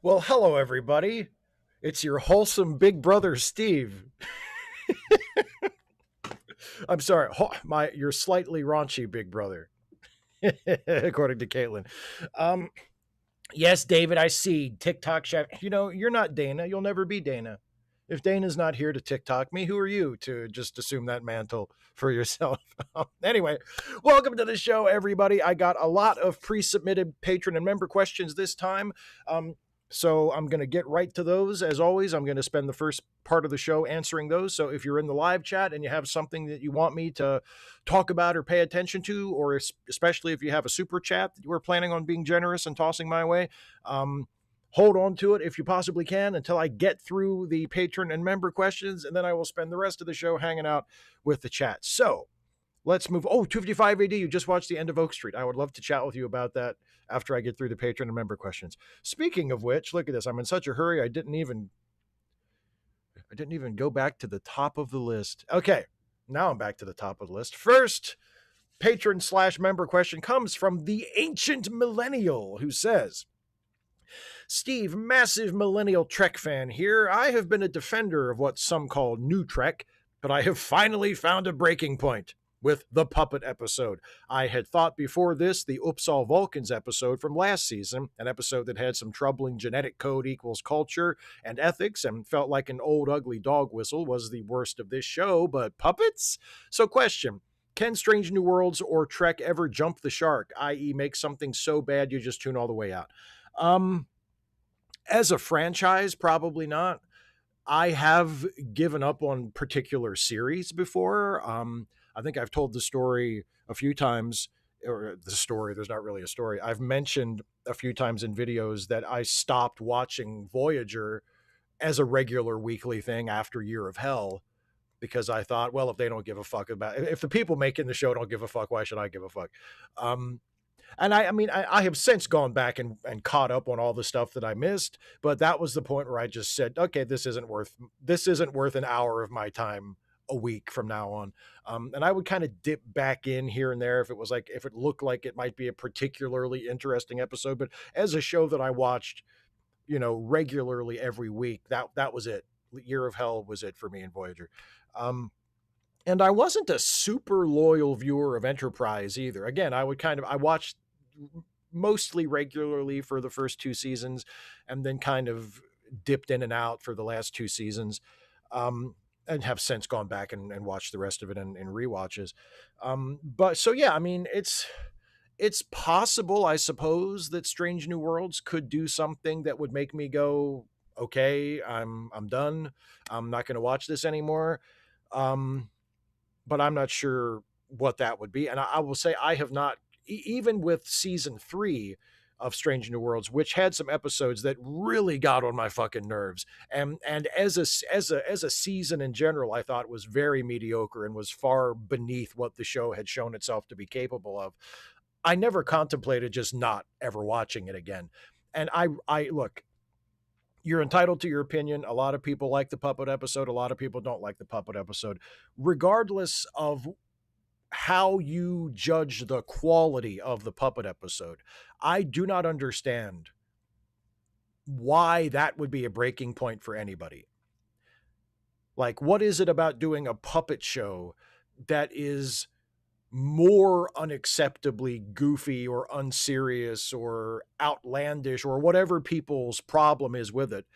Well, hello, everybody. It's your wholesome big brother, Steve. I'm sorry, your slightly raunchy big brother, according to Caitlin. Um, yes, David, I see TikTok chef. You're not Dana. You'll never be Dana. If Dana's not here to TikTok me, who are you to just assume that mantle for yourself? Anyway, welcome to the show, everybody. I got a lot of pre-submitted patron and member questions this time. Um, so I'm going to get right to those. As always, I'm going to spend the first part of the show answering those. So if you're in the live chat and you have something that you want me to talk about or pay attention to, or especially if you have a super chat that you were planning on being generous and tossing my way, hold on to it if you possibly can until I get through the patron and member questions, and then I will spend the rest of the show hanging out with the chat. So let's move. Oh, 255 AD, you just watched the end of Oak Street. I would love to chat with you about that after I get through the patron and member questions. Speaking of which, look at this. I'm in such a hurry, I didn't even go back to the top of the list. Okay, now I'm back to the top of the list. First patron/member question comes from the Ancient Millennial, who says, Steve, massive millennial Trek fan here. I have been a defender of what some call new Trek, but I have finally found a breaking point with the puppet episode. I had thought before this the Upsal Vulcans episode from last season, an episode that had some troubling genetic code equals culture and ethics and felt like an old ugly dog whistle, was the worst of this show, but puppets? So question, can Strange New Worlds or Trek ever jump the shark, i.e. make something so bad you just tune all the way out? As a franchise, probably not. I have given up on particular series before. I think I've told the story a few times, or the story, there's not really a story. I've mentioned a few times in videos that I stopped watching Voyager as a regular weekly thing after Year of Hell because I thought, well, if they don't give a fuck about it, if the people making the show don't give a fuck, why should I give a fuck? And I mean, I have since gone back and caught up on all the stuff that I missed, but that was the point where I just said, okay, this isn't worth an hour of my time a week from now on. And I would kind of dip back in here and there if it looked like it might be a particularly interesting episode. But as a show that I watched, regularly every week, that was it. Year of Hell was it for me in Voyager. And I wasn't a super loyal viewer of Enterprise either. Again, I watched mostly regularly for the first two seasons and then kind of dipped in and out for the last two seasons. And have since gone back and watched the rest of it in rewatches. But so, yeah, I mean, it's possible, I suppose, that Strange New Worlds could do something that would make me go, okay, I'm done. I'm not going to watch this anymore. But I'm not sure what that would be. And I will say I have not, even with season 3 of Strange New Worlds, which had some episodes that really got on my fucking nerves, and as a season in general, I thought was very mediocre and was far beneath what the show had shown itself to be capable of. I never contemplated just not ever watching it again. And I look, you're entitled to your opinion. A lot of people like the puppet episode. A lot of people don't like the puppet episode. Regardless of how you judge the quality of the puppet episode, I do not understand why that would be a breaking point for anybody. Like, what is it about doing a puppet show that is more unacceptably goofy or unserious or outlandish or whatever people's problem is with it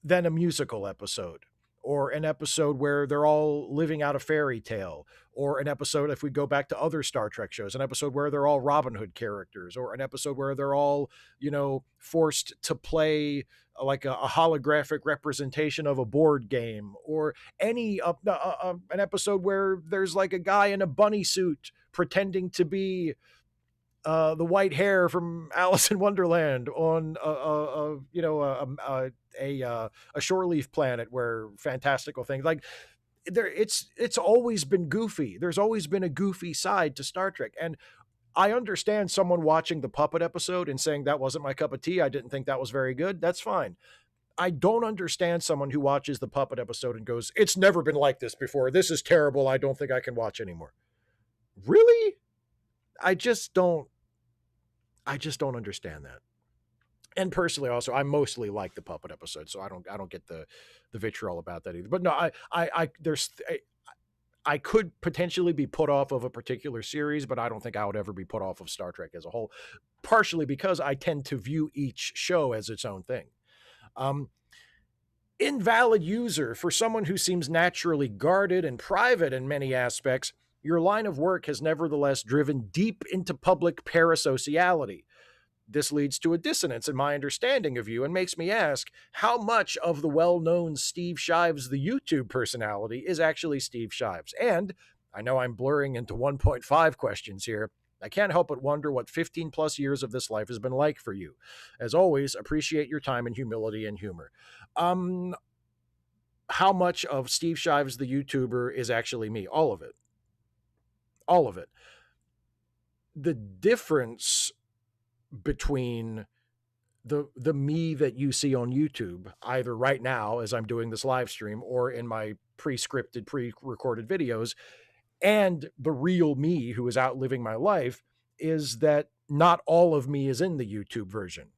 than a musical episode, or an episode where they're all living out a fairy tale, or an episode, if we go back to other Star Trek shows, an episode where they're all Robin Hood characters, or an episode where they're all, forced to play like a holographic representation of a board game, or an episode where there's like a guy in a bunny suit pretending to be the white hair from Alice in Wonderland on a shore leaf planet where fantastical things like there. It's always been goofy. There's always been a goofy side to Star Trek, and I understand someone watching the puppet episode and saying that wasn't my cup of tea. I didn't think that was very good. That's fine. I don't understand someone who watches the puppet episode and goes, "It's never been like this before. This is terrible. I don't think I can watch anymore." Really? I just don't understand that. And personally, also, I mostly like the puppet episode, so I don't get the vitriol about that either. But no, I could potentially be put off of a particular series, but I don't think I would ever be put off of Star Trek as a whole. Partially because I tend to view each show as its own thing. Um, Invalid user, for someone who seems naturally guarded and private in many aspects, your line of work has nevertheless driven deep into public parasociality. This leads to a dissonance in my understanding of you and makes me ask how much of the well known Steve Shives, the YouTube personality, is actually Steve Shives. And I know I'm blurring into 1.5 questions here. I can't help but wonder what 15 plus years of this life has been like for you. As always, appreciate your time and humility and humor. Um, how much of Steve Shives, the YouTuber, is actually me? All of it. All of it. The difference between the me that you see on YouTube, either right now as I'm doing this live stream or in my pre-scripted, pre-recorded videos, and the real me who is out living my life, is that not all of me is in the YouTube version.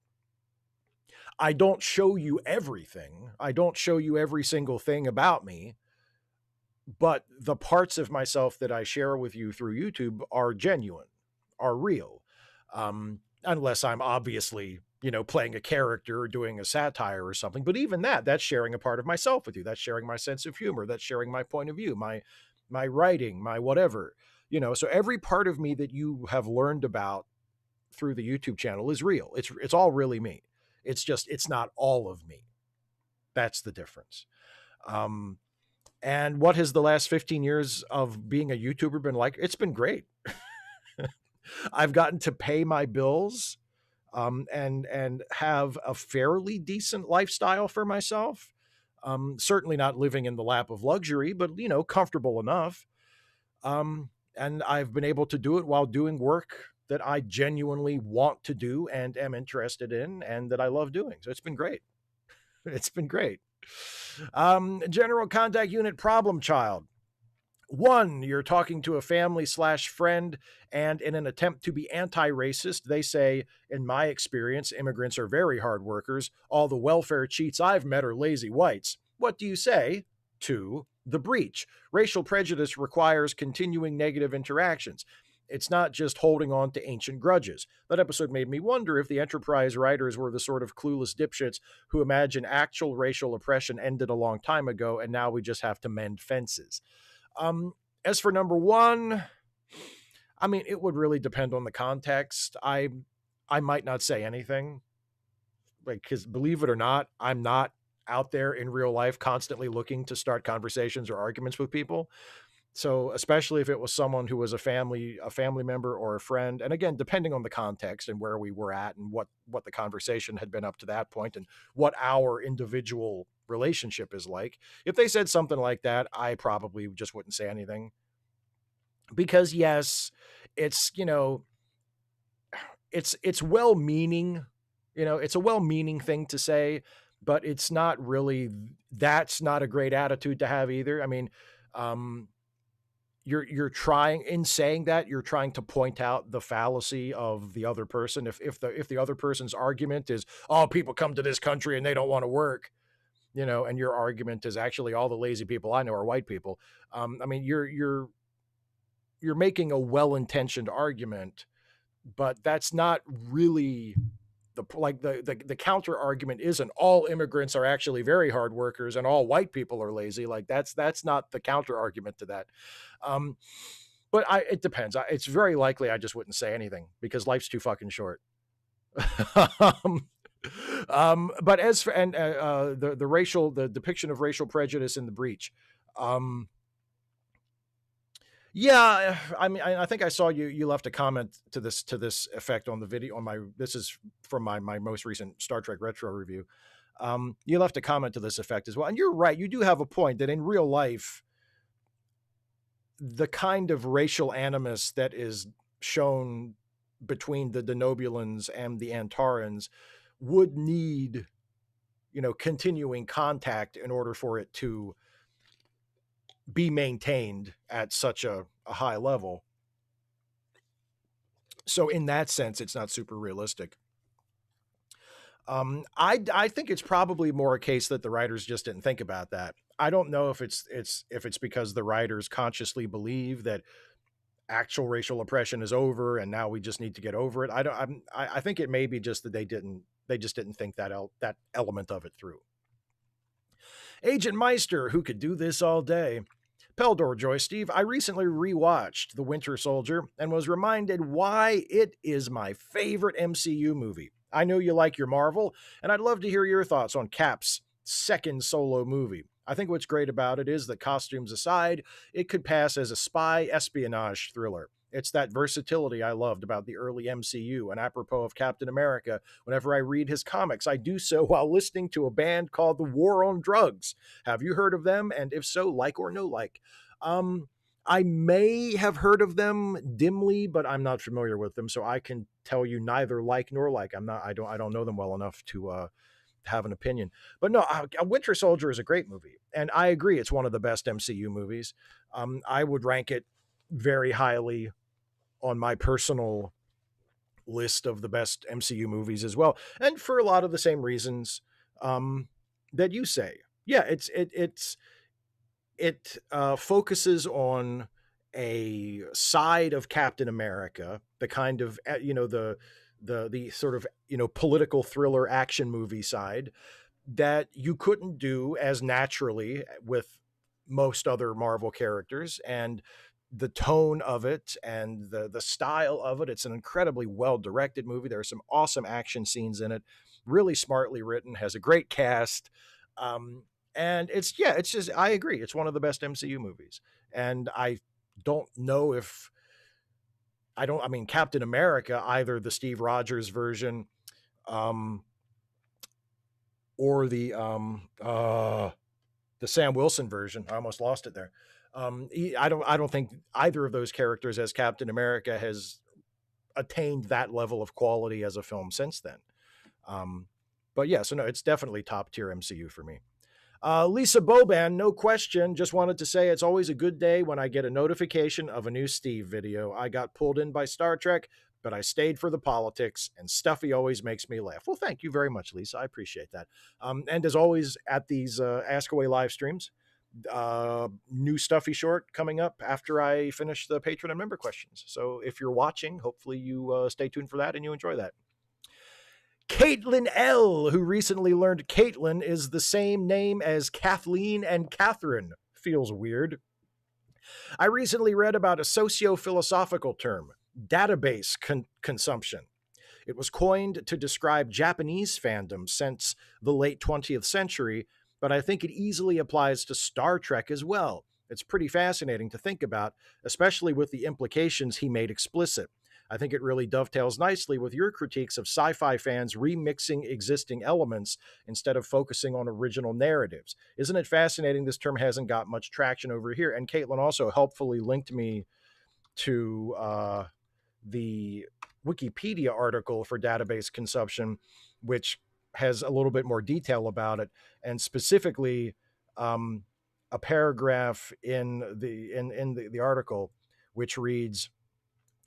I don't show you everything. I don't show you every single thing about me, but the parts of myself that I share with you through YouTube are genuine, are real. Unless I'm obviously, playing a character or doing a satire or something. But even that's sharing a part of myself with you. That's sharing my sense of humor. That's sharing my point of view, my writing, my whatever. So every part of me that you have learned about through the YouTube channel is real. It's all really me. It's just it's not all of me. That's the difference. Um, and what has the last 15 years of being a YouTuber been like? It's been great. I've gotten to pay my bills, and have a fairly decent lifestyle for myself. Certainly not living in the lap of luxury, but comfortable enough. And I've been able to do it while doing work that I genuinely want to do and am interested in, and that I love doing. So it's been great. It's been great. General Contact Unit problem child. One, you're talking to a family slash friend, and in an attempt to be anti racist, they say, in my experience, immigrants are very hard workers. All the welfare cheats I've met are lazy whites. What do you say? Two, the breach. Racial prejudice requires continuing negative interactions. It's not just holding on to ancient grudges. That episode made me wonder if the Enterprise writers were the sort of clueless dipshits who imagine actual racial oppression ended a long time ago and now we just have to mend fences. As for number one, I mean, it would really depend on the context. I might not say anything, because believe it or not, I'm not out there in real life constantly looking to start conversations or arguments with people. So especially if it was someone who was a family member or a friend, and again, depending on the context and where we were at and what the conversation had been up to that point and what our individual relationship is like. If they said something like that, I probably just wouldn't say anything. Because yes, it's, it's well-meaning, it's a well-meaning thing to say, but it's not really, that's not a great attitude to have either. I mean, you're trying, in saying that, you're trying to point out the fallacy of the other person. If the other person's argument is, oh, people come to this country and they don't want to work, and your argument is actually all the lazy people I know are white people. I mean, you're making a well-intentioned argument, but that's not really the counter argument isn't all immigrants are actually very hard workers and all white people are lazy. Like that's not the counter argument to that. Um, but it depends. It's very likely I just wouldn't say anything because life's too fucking short. um, but as for the depiction of racial prejudice in the breach. Yeah, I mean, I think I saw you left a comment to this effect on the video on my. This is from my most recent Star Trek retro review. You left a comment to this effect as well, and you're right. You do have a point that in real life, the kind of racial animus that is shown between the Denobulans and the Antarans would need, continuing contact in order for it to be maintained at such a high level. So in that sense, it's not super realistic. I think it's probably more a case that the writers just didn't think about that. I don't know if it's because the writers consciously believe that actual racial oppression is over and now we just need to get over it. I think it may be just that they just didn't think that element of it through. Agent Meister, who could do this all day. Peldor Joy Steve, I recently rewatched The Winter Soldier and was reminded why it is my favorite MCU movie. I know you like your Marvel, and I'd love to hear your thoughts on Cap's second solo movie. I think what's great about it is that, costumes aside, it could pass as a spy espionage thriller. It's that versatility I loved about the early MCU, and apropos of Captain America, whenever I read his comics, I do so while listening to a band called The War on Drugs. Have you heard of them? And if so, like or no like? Um, I may have heard of them dimly, but I'm not familiar with them, so I can tell you neither like nor like. I don't know them well enough to have an opinion. But no, Winter Soldier is a great movie, and I agree it's one of the best MCU movies. I would rank it very highly on my personal list of the best MCU movies as well, and for a lot of the same reasons that you say. Yeah, it focuses on a side of Captain America, the kind of the sort of political thriller action movie side that you couldn't do as naturally with most other Marvel characters, and the tone of it and the style of it. It's an incredibly well directed movie. There are some awesome action scenes in it, really smartly written, has a great cast. Um, and it's just, I agree, it's one of the best MCU movies. And don't know if I mean, Captain America, either the Steve Rogers version, um, or the Sam Wilson version. I almost lost it there. I don't think either of those characters as Captain America has attained that level of quality as a film since then. Um, but yeah, so no, it's definitely top tier MCU for me. Lisa Boban, no question. Just wanted to say it's always a good day when I get a notification of a new Steve video. I got pulled in by Star Trek, but I stayed for the politics, and Stuffy always makes me laugh. Well, thank you very much, Lisa. I appreciate that. And as always, at these Ask Away live streams, new Stuffy short coming up after I finish the patron and member questions. So if you're watching, hopefully you stay tuned for that and you enjoy that. Caitlin L., who recently learned Caitlin is the same name as Kathleen and Catherine. Feels weird. I recently read about a socio-philosophical term, database consumption. It was coined to describe Japanese fandom since the late 20th century, but I think it easily applies to Star Trek as well. It's pretty fascinating to think about, especially with the implications he made explicit. I think it really dovetails nicely with your critiques of sci-fi fans remixing existing elements instead of focusing on original narratives. Isn't it fascinating this term hasn't got much traction over here? And Caitlin also helpfully linked me to the Wikipedia article for database consumption, which has a little bit more detail about it, and specifically a paragraph in the article which reads,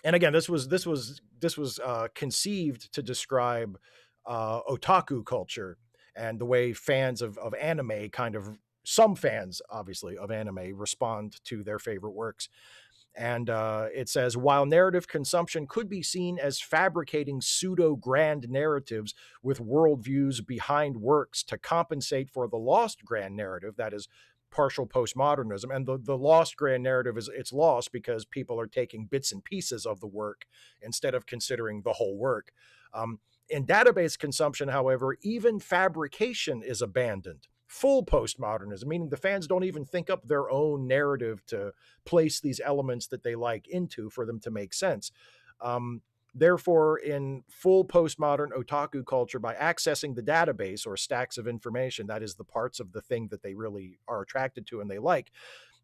and again, this was conceived to describe otaku culture and the way fans of anime kind of, some fans obviously of anime, respond to their favorite works. And it says, while narrative consumption could be seen as fabricating pseudo grand narratives with worldviews behind works to compensate for the lost grand narrative, that is partial postmodernism. And the lost grand narrative is, it's lost because people are taking bits and pieces of the work instead of considering the whole work. In database consumption, however, even fabrication is abandoned. Full postmodernism, meaning the fans don't even think up their own narrative to place these elements that they like into for them to make sense. Therefore, in full postmodern otaku culture, by accessing the database or stacks of information, that is the parts of the thing that they really are attracted to and they like,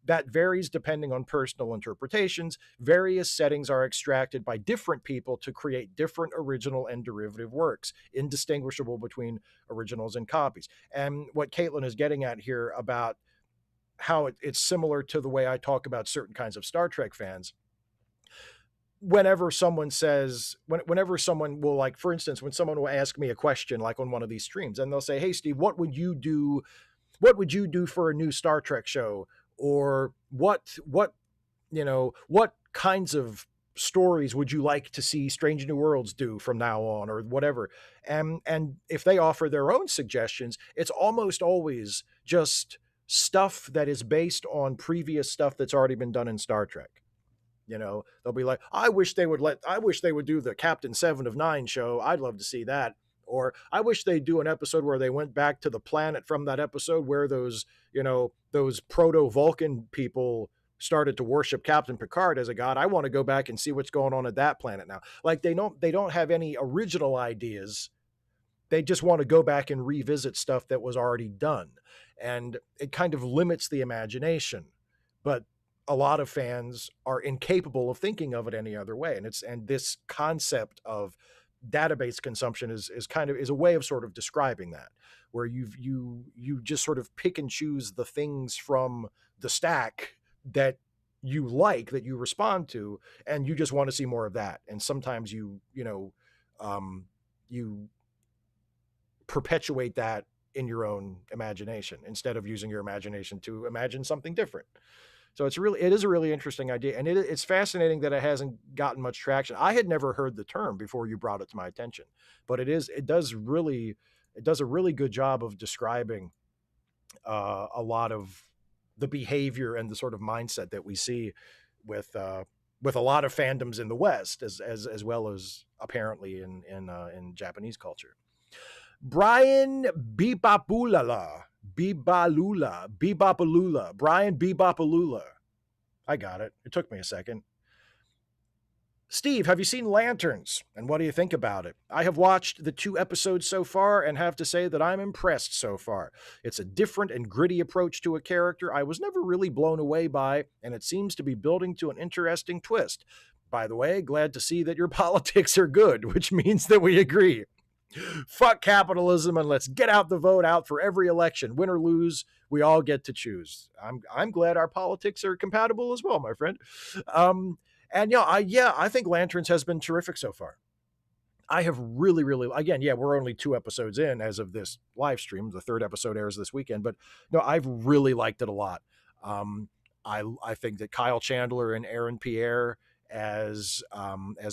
that varies depending on personal interpretations. Various settings are extracted by different people to create different original and derivative works, indistinguishable between originals and copies. And what Caitlin is getting at here about how it's similar to the way I talk about certain kinds of Star Trek fans. whenever someone says, whenever someone will, like, for instance, when someone will ask me a question, like on one of these streams, and they'll say, "Hey, Steve, what would you do? What would you do for a new Star Trek show? Or what kinds of stories would you like to see Strange New Worlds do from now on, or whatever?" And if they offer their own suggestions, it's almost always just stuff that is based on previous stuff that's already been done in Star Trek. They'll be like, I wish they would do the Captain 7 of 9 show. I'd love to see that. Or I wish they'd do an episode where they went back to the planet from that episode where those proto-Vulcan people started to worship Captain Picard as a god. I want to go back and see what's going on at that planet now. Like, they don't have any original ideas. They just want to go back and revisit stuff that was already done. And it kind of limits the imagination. But a lot of fans are incapable of thinking of it any other way. And this concept of database consumption is a way of sort of describing that, where you just sort of pick and choose the things from the stack that you like, that you respond to, and you just want to see more of that. And sometimes you perpetuate that in your own imagination instead of using your imagination to imagine something different. So it is a really interesting idea, and it's fascinating that it hasn't gotten much traction. I had never heard the term before you brought it to my attention, but it does a really good job of describing a lot of the behavior and the sort of mindset that we see with a lot of fandoms in the West, as well as apparently in Japanese culture. Brian Bebopalula. Brian Bebopalula. I got it. It took me a second. Steve, have you seen Lanterns? And what do you think about it? I have watched the 2 episodes so far and have to say that I'm impressed so far. It's a different and gritty approach to a character I was never really blown away by, and it seems to be building to an interesting twist. By the way, glad to see that your politics are good, which means that we agree. Fuck capitalism, and let's get out the vote out for every election. Win or lose, we all get to choose. I'm glad our politics are compatible as well, my friend. I think Lanterns has been terrific so far. I have really, again, we're only 2 episodes in as of this live stream. The 3rd episode airs this weekend, but no, I've really liked it a lot. I think that Kyle Chandler and Aaron Pierre as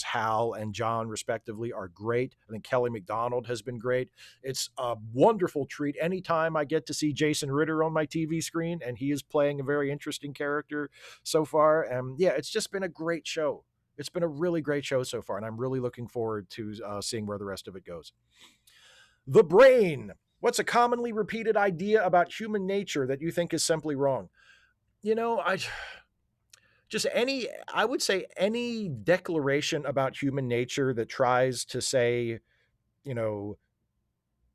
Hal and John respectively are great. I think Kelly MacDonald has been great. It's a wonderful treat anytime I get to see Jason Ritter on my TV screen, and he is playing a very interesting character so far. And it's just been a great show. It's been a really great show so far, and I'm really looking forward to seeing where the rest of it goes. The Brain. What's a commonly repeated idea about human nature that you think is simply wrong? I would say any declaration about human nature that tries to say,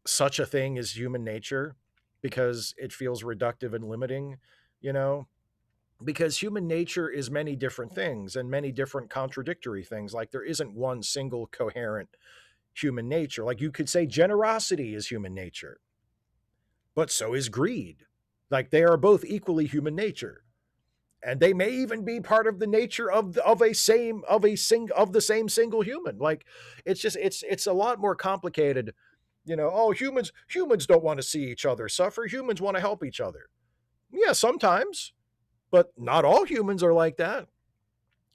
such a thing as human nature, because it feels reductive and limiting, because human nature is many different things and many different contradictory things. Like, there isn't one single coherent human nature. Like, you could say generosity is human nature, but so is greed. Like, they are both equally human nature. And they may even be part of the nature of the same single human. Like, it's a lot more complicated. Humans don't want to see each other suffer. Humans want to help each other. Yeah, sometimes, but not all humans are like that.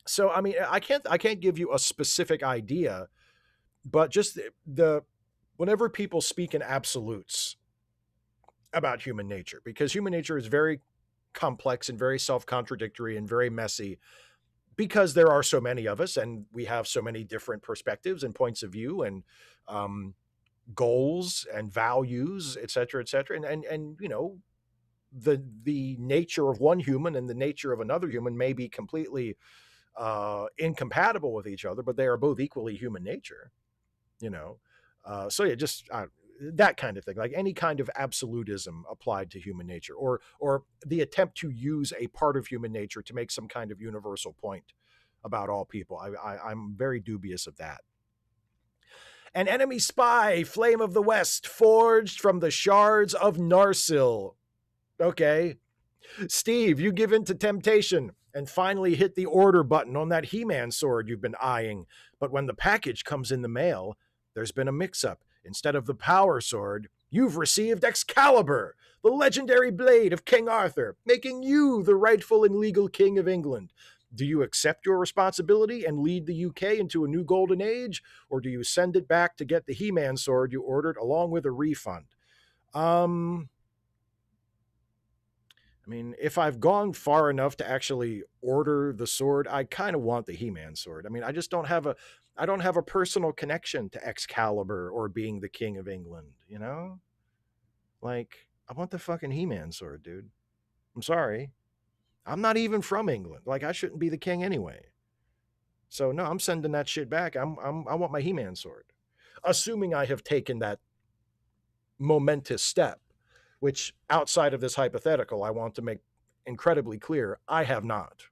So, I mean, I can't give you a specific idea, but just whenever people speak in absolutes about human nature, because human nature is very complex and very self-contradictory and very messy, because there are so many of us and we have so many different perspectives and points of view and goals and values, et cetera, and the nature of one human and the nature of another human may be completely incompatible with each other, but they are both equally human nature. That kind of thing, like any kind of absolutism applied to human nature, or the attempt to use a part of human nature to make some kind of universal point about all people. I'm very dubious of that. An enemy spy, Flame of the West, forged from the shards of Narsil. Okay. Steve, you give in to temptation. and finally hit the order button on that He-Man sword you've been eyeing. But when the package comes in the mail, there's been a mix-up. Instead of the power sword, you've received Excalibur, the legendary blade of King Arthur, making you the rightful and legal king of England. Do you accept your responsibility and lead the UK into a new golden age, or do you send it back to get the He-Man sword you ordered along with a refund? I mean, if I've gone far enough to actually order the sword, I kind of want the He-Man sword. I mean, I don't have a personal connection to Excalibur or being the king of England, you know? Like, I want the fucking He-Man sword, dude. I'm sorry. I'm not even from England. Like, I shouldn't be the king anyway. So no, I'm sending that shit back. I want my He-Man sword. Assuming I have taken that momentous step, which outside of this hypothetical, I want to make incredibly clear, I have not.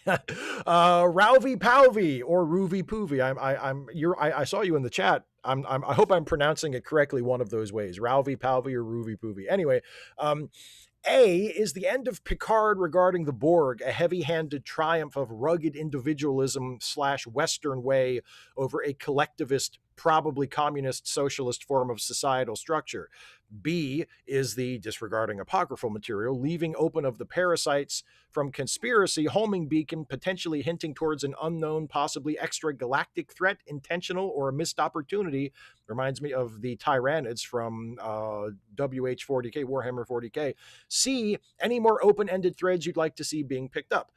Rowvy Powvy or Roovy Poovy. I saw you in the chat. I hope I'm pronouncing it correctly one of those ways. Rowvy Powvy or Roovy Poovy. Anyway, A, is the end of Picard regarding the Borg a heavy-handed triumph of rugged individualism / Western way over a collectivist, probably communist socialist form of societal structure? B, is the, disregarding apocryphal material, leaving open of the parasites from conspiracy homing beacon potentially hinting towards an unknown, possibly extragalactic threat, intentional or a missed opportunity? Reminds me of the Tyrannids from WH40K, Warhammer 40K. C, any more open-ended threads you'd like to see being picked up?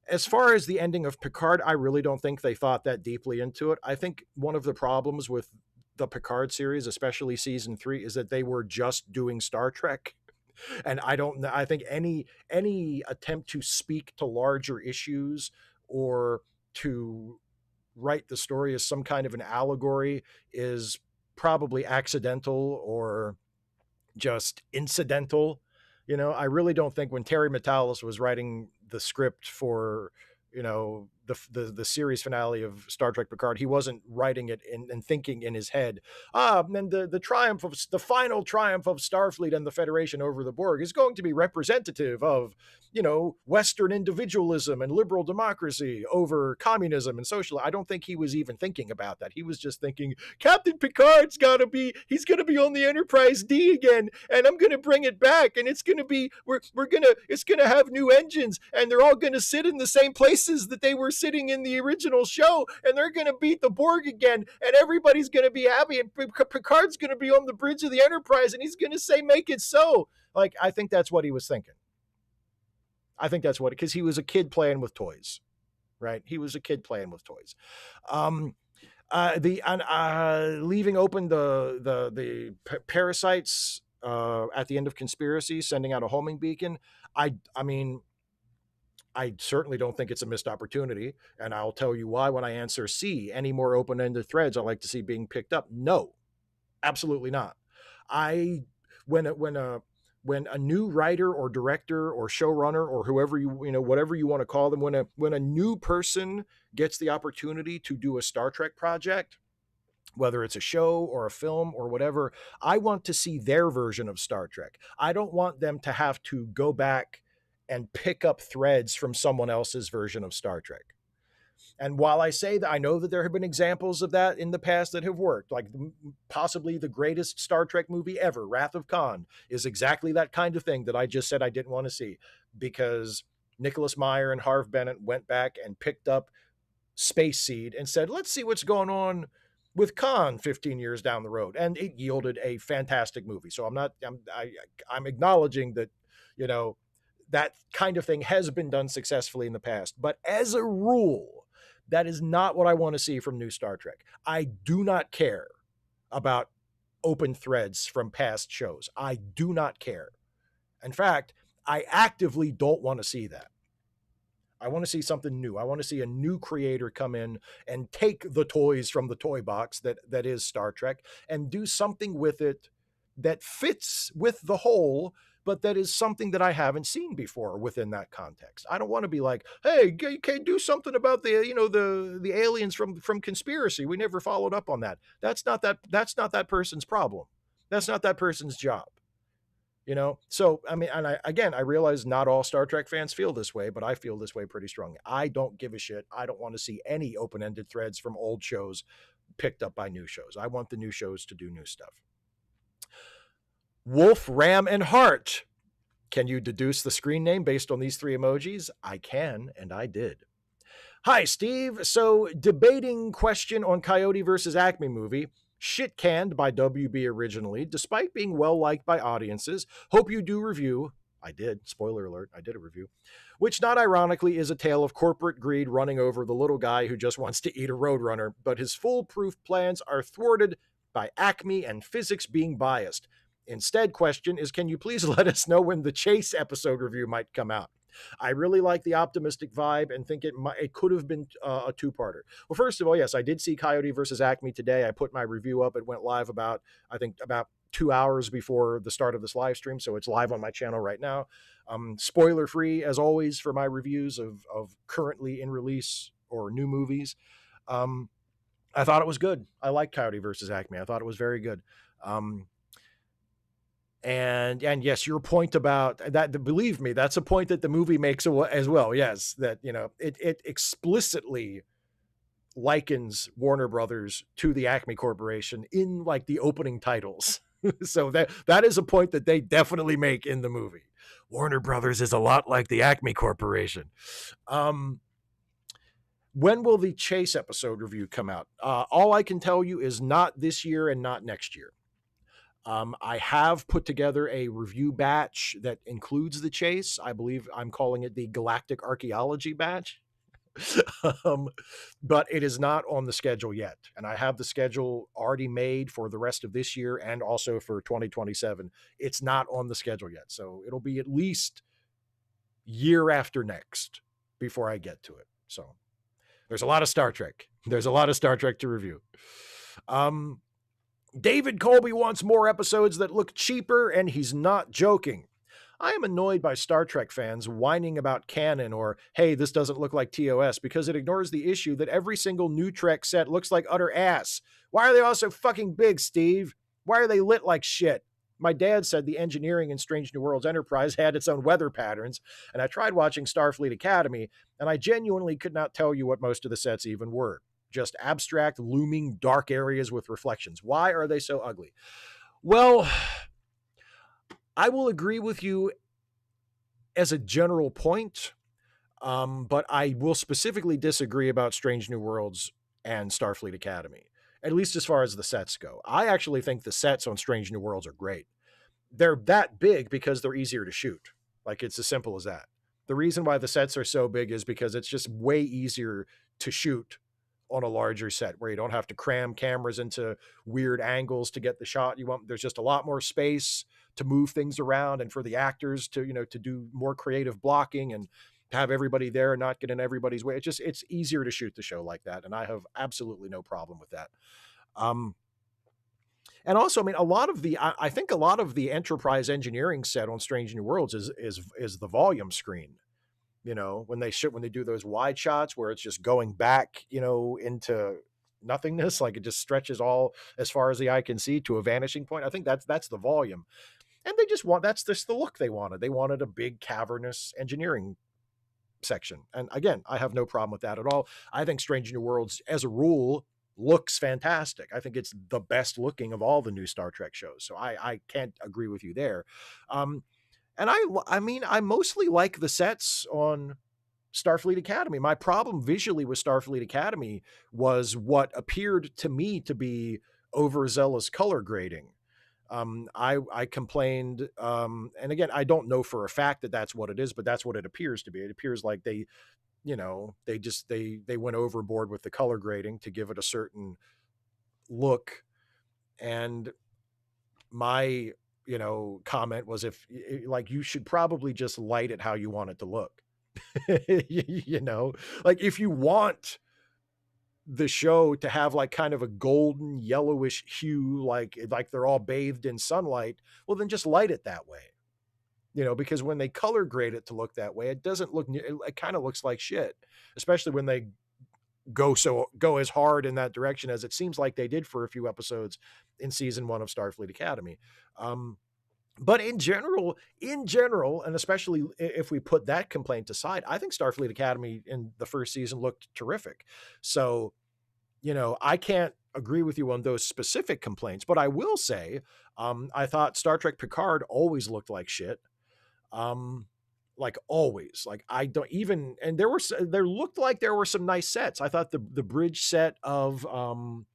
As far as the ending of Picard, I really don't think they thought that deeply into it. I think one of the problems with the Picard series, especially season 3, is that they were just doing Star Trek. And I think any attempt to speak to larger issues or to write the story as some kind of an allegory is probably accidental or just incidental. You know, I really don't think when Terry Matalas was writing the script for, you know, the series finale of Star Trek Picard, he wasn't writing it and thinking in his head, and the triumph of the final triumph of Starfleet and the Federation over the Borg is going to be representative of, you know, Western individualism and liberal democracy over communism and social. I don't think he was even thinking about that. He was just thinking, Captain Picard's he's gonna be on the Enterprise D again, and I'm gonna bring it back, and it's gonna have new engines, and they're all gonna sit in the same places that they were sitting in the original show, and they're going to beat the Borg again, and everybody's going to be happy, and Picard's going to be on the bridge of the Enterprise, and he's going to say, make it so. Like, I think that's what he was thinking. I think that's what, because he was a kid playing with toys, right? He was a kid playing with toys. Leaving open the parasites at the end of Conspiracy, sending out a homing beacon. I mean, I certainly don't think it's a missed opportunity, and I'll tell you why when I answer C. Any more open-ended threads I'd like to see being picked up? No, absolutely not. When a new writer or director or showrunner or whoever whatever you want to call them, when a new person gets the opportunity to do a Star Trek project, whether it's a show or a film or whatever, I want to see their version of Star Trek. I don't want them to have to go back and pick up threads from someone else's version of Star Trek. And while I say that, I know that there have been examples of that in the past that have worked, like possibly the greatest Star Trek movie ever, Wrath of Khan, is exactly that kind of thing that I just said I didn't want to see, because Nicholas Meyer and Harve Bennett went back and picked up Space Seed and said, let's see what's going on with Khan 15 years down the road. And it yielded a fantastic movie. So I'm acknowledging that, you know, that kind of thing has been done successfully in the past. But as a rule, that is not what I want to see from new Star Trek. I do not care about open threads from past shows. I do not care. In fact, I actively don't want to see that. I want to see something new. I want to see a new creator come in and take the toys from the toy box that is Star Trek and do something with it that fits with the whole, but that is something that I haven't seen before within that context. I don't want to be like, hey, you can't do something about the aliens from Conspiracy. We never followed up on that. That's not that person's problem. That's not that person's job. So I mean, and I realize not all Star Trek fans feel this way, but I feel this way pretty strongly. I don't give a shit. I don't want to see any open-ended threads from old shows picked up by new shows. I want the new shows to do new stuff. Wolf, Ram, and Heart. Can you deduce the screen name based on these three emojis? I can, and I did. Hi, Steve. So, debating question on Coyote versus Acme movie. Shit canned by WB originally, despite being well liked by audiences. Hope you do review. I did. Spoiler alert. I did a review. Which, not ironically, is a tale of corporate greed running over the little guy who just wants to eat a Roadrunner, but his foolproof plans are thwarted by Acme and physics being biased. Instead, question is, can you please let us know when the Chase episode review might come out? I really like the optimistic vibe and think it could have been a two-parter. Well, first of all, yes, I did see Coyote versus Acme today. I put my review up. It went live about 2 hours before the start of this live stream, so it's live on my channel right now. Spoiler free as always for my reviews of currently in release or new movies. I thought it was good. I liked Coyote versus Acme. I thought it was very good. And yes, your point about that, believe me, that's a point that the movie makes as well. Yes, that it explicitly likens Warner Brothers to the Acme Corporation in like the opening titles. So that is a point that they definitely make in the movie. Warner Brothers is a lot like the Acme Corporation. When will the Chase episode review come out? All I can tell you is not this year and not next year. I have put together a review batch that includes the Chase. I believe I'm calling it the Galactic Archaeology batch. But it is not on the schedule yet. And I have the schedule already made for the rest of this year and also for 2027. It's not on the schedule yet. So it'll be at least year after next before I get to it. So there's a lot of Star Trek. There's a lot of Star Trek to review. David Colby wants more episodes that look cheaper, and he's not joking. I am annoyed by Star Trek fans whining about canon or, hey, this doesn't look like TOS, because it ignores the issue that every single new Trek set looks like utter ass. Why are they all so fucking big, Steve? Why are they lit like shit? My dad said the engineering in Strange New Worlds Enterprise had its own weather patterns, and I tried watching Starfleet Academy, and I genuinely could not tell you what most of the sets even were. Just abstract, looming, dark areas with reflections. Why are they so ugly? Well, I will agree with you as a general point, but I will specifically disagree about Strange New Worlds and Starfleet Academy, at least as far as the sets go. I actually think the sets on Strange New Worlds are great. They're that big because they're easier to shoot. Like, it's as simple as that. The reason why the sets are so big is because it's just way easier to shoot on a larger set where you don't have to cram cameras into weird angles to get the shot you want. There's just a lot more space to move things around and for the actors to, to do more creative blocking and have everybody there and not get in everybody's way. It's easier to shoot the show like that. And I have absolutely no problem with that. And also, I mean, I think a lot of the Enterprise engineering set on Strange New Worlds is the volume screen. When they do those wide shots where it's just going back, into nothingness, like it just stretches all as far as the eye can see to a vanishing point. I think that's the volume. And that's just the look they wanted. They wanted a big cavernous engineering section. And again, I have no problem with that at all. I think Strange New Worlds, as a rule, looks fantastic. I think it's the best looking of all the new Star Trek shows. So I can't agree with you there. And I mean, I mostly like the sets on Starfleet Academy. My problem visually with Starfleet Academy was what appeared to me to be overzealous color grading. I complained, and again, I don't know for a fact that that's what it is, but that's what it appears to be. It appears like they went overboard with the color grading to give it a certain look. And my comment was, if like, you should probably just light it how you want it to look. Like, if you want the show to have like kind of a golden yellowish hue, like they're all bathed in sunlight, well, then just light it that way. Because when they color grade it to look that way, it doesn't look, it kind of looks like shit, especially when they go as hard in that direction as it seems like they did for a few episodes in season 1 of Starfleet Academy. But in general, and especially if we put that complaint aside, I think Starfleet Academy in the first season looked terrific. So, I can't agree with you on those specific complaints, but I will say, I thought Star Trek Picard always looked like shit. Um, like always, like I don't even, and there looked like there were some nice sets. I thought the bridge set of the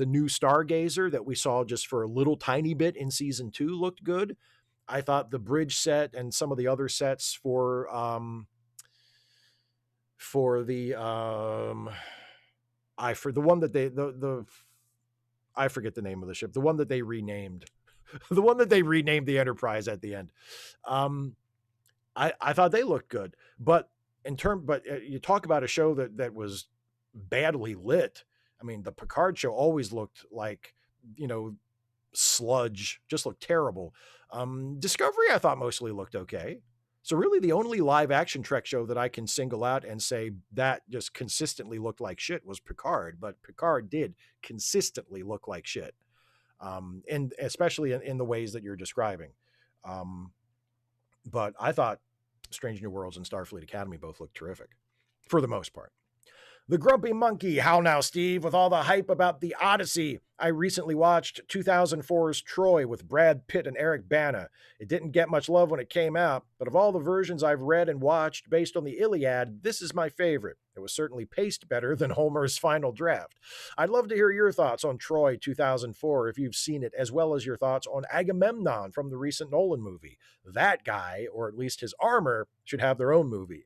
new Stargazer that we saw just for a little tiny bit in season 2 looked good. I thought the bridge set and some of the other sets for the I for the one that they the I forget the name of the ship, the one that they renamed, the one that they renamed the Enterprise at the end. Um, I thought they looked good, but you talk about a show that was badly lit. I mean, the Picard show always looked like, you know, sludge, just looked terrible. Discovery, I thought mostly looked okay. So really, the only live action Trek show that I can single out and say that just consistently looked like shit was Picard. But Picard did consistently look like shit, and especially in the ways that you're describing. Um, but I thought Strange New Worlds and Starfleet Academy both looked terrific for the most part. The Grumpy Monkey, how now, Steve? With all the hype about the Odyssey, I recently watched 2004's Troy with Brad Pitt and Eric Bana. It didn't get much love when it came out, but of all the versions I've read and watched based on the Iliad, this is my favorite. It was certainly paced better than Homer's final draft. I'd love to hear your thoughts on Troy 2004 if you've seen it, as well as your thoughts on Agamemnon from the recent Nolan movie. That guy, or at least his armor, should have their own movie.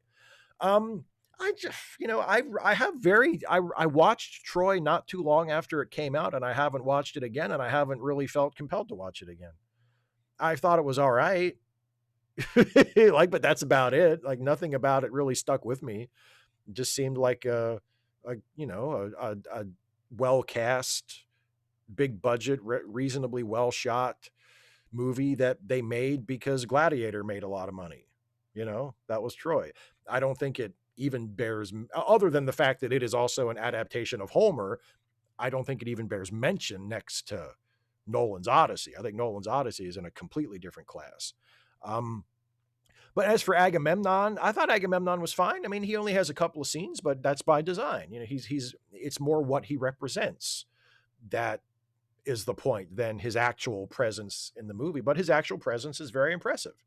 Um, I just, I watched Troy not too long after it came out, and I haven't watched it again, and I haven't really felt compelled to watch it again. I thought it was all right, but that's about it. Like nothing about it really stuck with me. It just seemed like a well cast, big budget, reasonably well shot movie that they made because Gladiator made a lot of money. That was Troy. I don't think it even bears, other than the fact that it is also an adaptation of Homer, I don't think it even bears mention next to Nolan's Odyssey. I think Nolan's Odyssey is in a completely different class. But as for Agamemnon, I thought Agamemnon was fine. I mean, he only has a couple of scenes, but that's by design. It's more what he represents that is the point than his actual presence in the movie. But his actual presence is very impressive,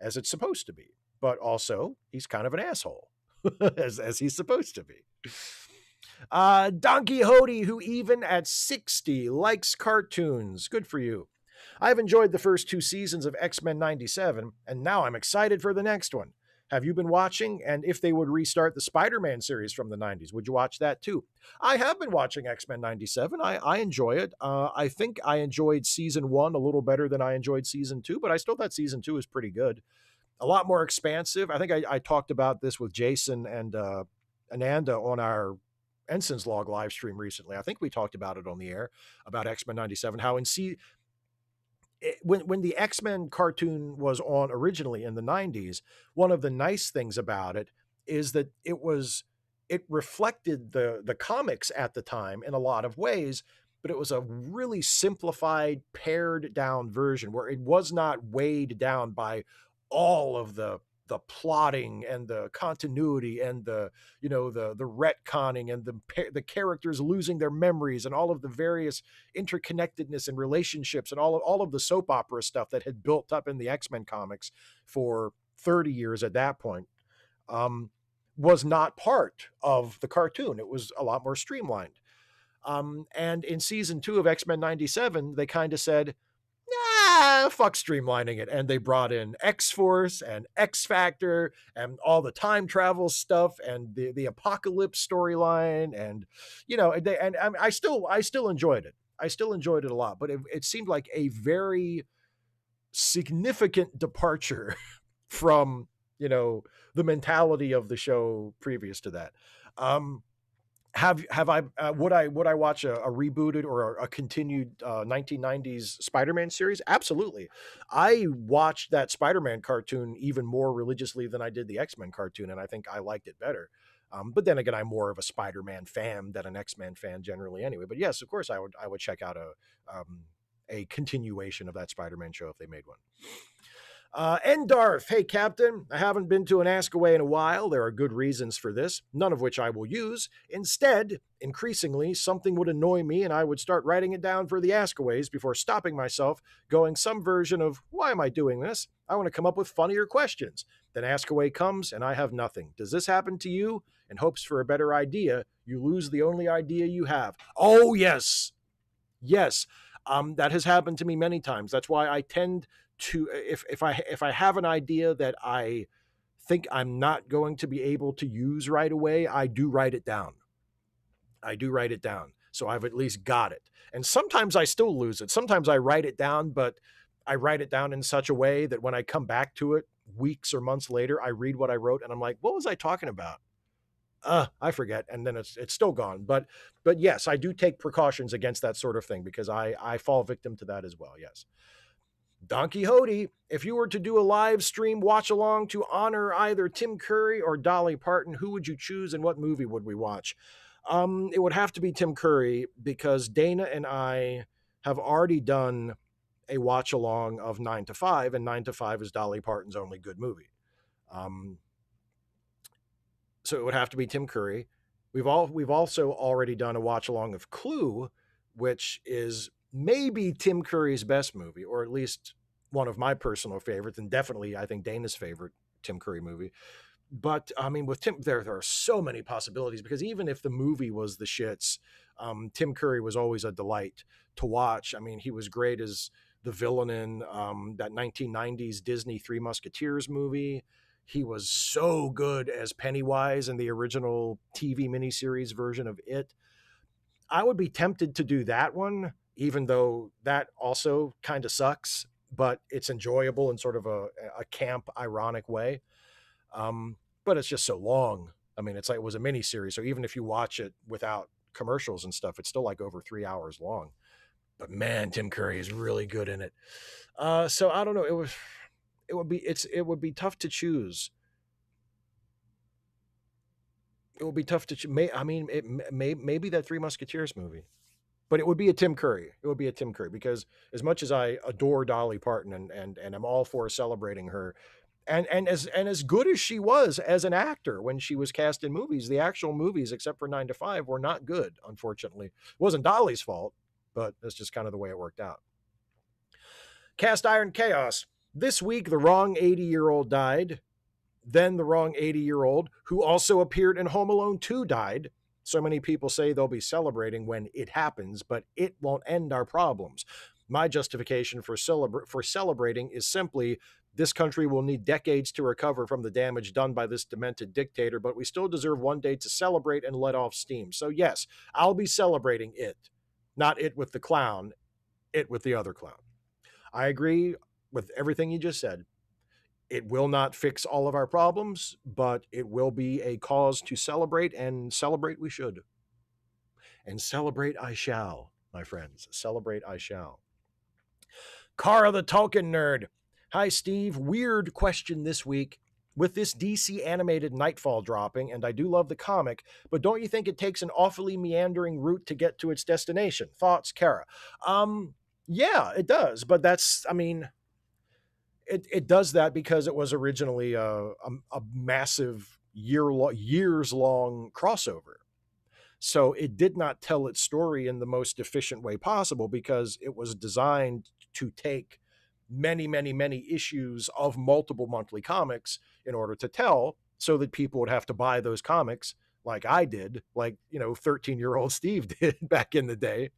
as it's supposed to be. But also, he's kind of an asshole, as he's supposed to be. Don Quixote, who even at 60 likes cartoons. Good for you. I've enjoyed the first 2 seasons of X-Men 97, and now I'm excited for the next one. Have you been watching? And if they would restart the Spider-Man series from the 90s, would you watch that too? I have been watching X-Men 97. I enjoy it. I think I enjoyed season 1 a little better than I enjoyed season 2, but I still thought season 2 is pretty good. A lot more expansive. I think I talked about this with Jason and Ananda on our Ensign's Log live stream recently. I think we talked about it on the air about X-Men 97, how when the X-Men cartoon was on originally in the 90s, one of the nice things about it is that it reflected the comics at the time in a lot of ways, but it was a really simplified, pared down version where it was not weighed down by all of the plotting and the continuity and the retconning and the characters losing their memories and all of the various interconnectedness and relationships and all of the soap opera stuff that had built up in the X-Men comics for 30 years at that point, was not part of the cartoon. It was a lot more streamlined. And in season 2 of X-Men 97, they kind of said, fuck streamlining it. And they brought in X-Force and X-Factor and all the time travel stuff and the apocalypse storyline. And, I still enjoyed it. I still enjoyed it a lot, but it seemed like a very significant departure from, the mentality of the show previous to that. Have I would I watch a rebooted or a continued 1990s Spider-Man series? Absolutely. I watched that Spider-Man cartoon even more religiously than I did the X-Men cartoon, and I think I liked it better. But then again, I'm more of a Spider-Man fan than an X-Men fan generally anyway. But yes, of course, I would check out a continuation of that Spider-Man show if they made one. Endarth, hey Captain, I haven't been to an Ask Away in a while. There are good reasons for this, none of which I will use. Instead, increasingly, something would annoy me and I would start writing it down for the Ask Aways before stopping myself, going some version of, why am I doing this? I want to come up with funnier questions. Then Ask Away comes and I have nothing. Does this happen to you? In hopes for a better idea, you lose the only idea you have. Oh, yes. Yes. That has happened to me many times. That's why I tend to, if I have an idea that I think I'm not going to be able to use right away, I do write it down. I do write it down. So I've at least got it. And sometimes I still lose it. Sometimes I write it down, but I write it down in such a way that when I come back to it weeks or months later, I read what I wrote and I'm like, what was I talking about? I forget, and then it's still gone. But yes, I do take precautions against that sort of thing because I fall victim to that as well. Yes. Donkey Hody, if you were to do a live stream watch along to honor either Tim Curry or Dolly Parton, who would you choose and what movie would we watch? It would have to be Tim Curry because Dana and I have already done a watch along of 9 to 5, and 9 to 5 is Dolly Parton's only good movie. So it would have to be Tim Curry. We've also already done a watch along of Clue, which is maybe Tim Curry's best movie, or at least one of my personal favorites, and definitely I think Dana's favorite Tim Curry movie. But I mean, with Tim, there are so many possibilities because even if the movie was the shits, Tim Curry was always a delight to watch. I mean, he was great as the villain in that 1990s Disney Three Musketeers movie. He was so good as Pennywise in the original TV miniseries version of It. I would be tempted to do that one, even though that also kind of sucks, but it's enjoyable in sort of a camp, ironic way. But it's just so long. I mean, it's like it was a miniseries, so even if you watch it without commercials and stuff, it's still like over 3 hours long. But man, Tim Curry is really good in it. So I don't know. It would be tough to choose. It would be tough to choose. I mean, maybe that Three Musketeers movie, but it would be a Tim Curry. It would be a Tim Curry because as much as I adore Dolly Parton and I'm all for celebrating her, and as good as she was as an actor when she was cast in movies, the actual movies, except for 9 to 5, were not good. Unfortunately, it wasn't Dolly's fault, but that's just kind of the way it worked out. Cast Iron Chaos. This week, the wrong 80-year-old died. Then the wrong 80-year-old, who also appeared in Home Alone 2, died. So many people say they'll be celebrating when it happens, but it won't end our problems. My justification for celebrating is simply this country will need decades to recover from the damage done by this demented dictator, but we still deserve one day to celebrate and let off steam. So yes, I'll be celebrating it. Not it with the clown, it with the other clown. I agree with everything you just said. It will not fix all of our problems, but it will be a cause to celebrate, and celebrate we should. And celebrate I shall, my friends. Celebrate I shall. Kara the Tolkien Nerd. Hi, Steve. Weird question this week. With this DC animated Nightfall dropping, and I do love the comic, but don't you think it takes an awfully meandering route to get to its destination? Thoughts, Kara? Yeah, it does, but that's, I mean, it does that because it was originally a massive years long crossover. So it did not tell its story in the most efficient way possible because it was designed to take many issues of multiple monthly comics in order to tell, so that people would have to buy those comics like I did, like, 13-year-old Steve did back in the day,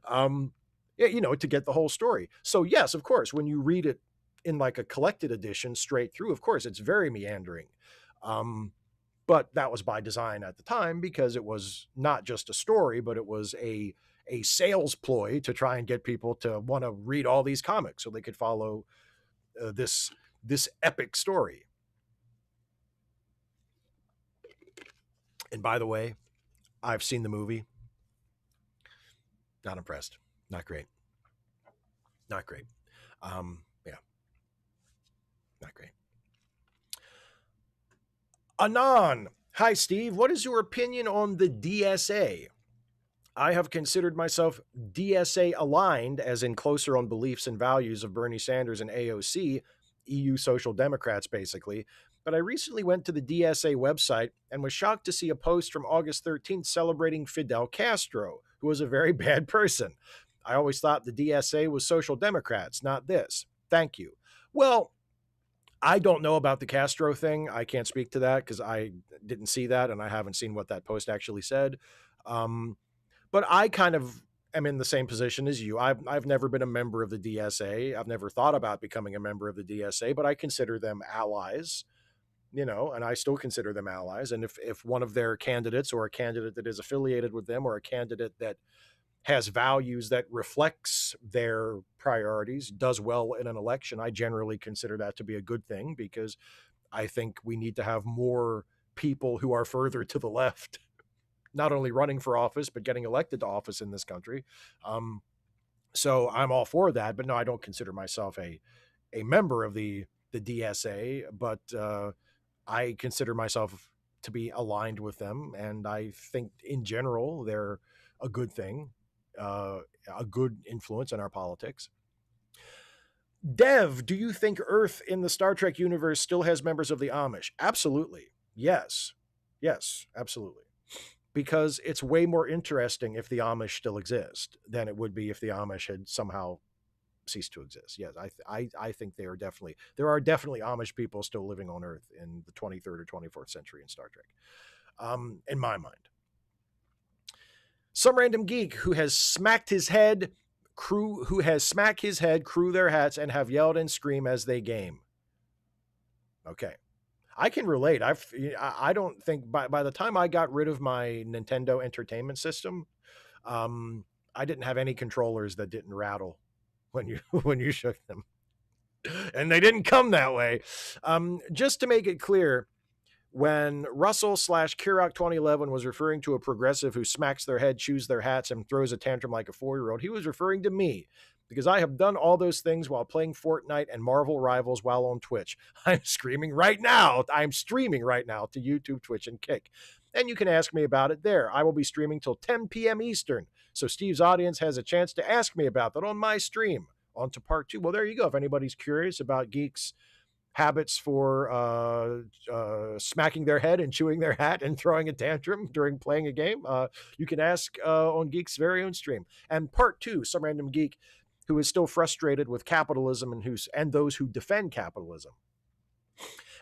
to get the whole story. So yes, of course, when you read it in like a collected edition straight through, of course, it's very meandering. But that was by design at the time because it was not just a story, but it was a sales ploy to try and get people to want to read all these comics so they could follow this epic story. And by the way, I've seen the movie. Not impressed. Not great. Not great. Yeah. Not great. Anon. Hi, Steve. What is your opinion on the DSA? I have considered myself DSA aligned, as in closer on beliefs and values of Bernie Sanders and AOC, EU Social Democrats, basically. But I recently went to the DSA website and was shocked to see a post from August 13th celebrating Fidel Castro, who was a very bad person. I always thought the DSA was Social Democrats, not this. Thank you. Well, I don't know about the Castro thing. I can't speak to that because I didn't see that and I haven't seen what that post actually said. Um, but I kind of am in the same position as you. I've never been a member of the DSA. I've never thought about becoming a member of the DSA, but I consider them allies, and I still consider them allies. And if one of their candidates or a candidate that is affiliated with them or a candidate that has values that reflects their priorities does well in an election, I generally consider that to be a good thing because I think we need to have more people who are further to the left not only running for office but getting elected to office in this country. So I'm all for that, but no, I don't consider myself a member of the DSA, but I consider myself to be aligned with them, and I think in general they're a good thing, a good influence in our politics. Dev, do you think Earth in the Star Trek universe still has members of the Amish? Absolutely. Yes. Yes, absolutely. Because it's way more interesting if the Amish still exist than it would be if the Amish had somehow ceased to exist. Yes, I think there are definitely Amish people still living on Earth in the 23rd or 24th century in Star Trek, in my mind. Some random geek who has smacked his head, crew their hats, and have yelled and scream as they game. Okay. I can relate. I don't think by the time I got rid of my Nintendo Entertainment System, I didn't have any controllers that didn't rattle when you shook them, and they didn't come that way. Just to make it clear, when Russell/Kirok 2011 was referring to a progressive who smacks their head, chews their hats, and throws a tantrum like a 4-year-old, he was referring to me because I have done all those things while playing Fortnite and Marvel Rivals while on Twitch. I'm streaming right now to YouTube, Twitch, and Kick. And you can ask me about it there. I will be streaming till 10 p.m. Eastern, so Steve's audience has a chance to ask me about that on my stream. On to part 2. Well, there you go. If anybody's curious about Geek's habits for smacking their head and chewing their hat and throwing a tantrum during playing a game, you can ask on Geek's very own stream. And part 2, some random geek who is still frustrated with capitalism and those who defend capitalism.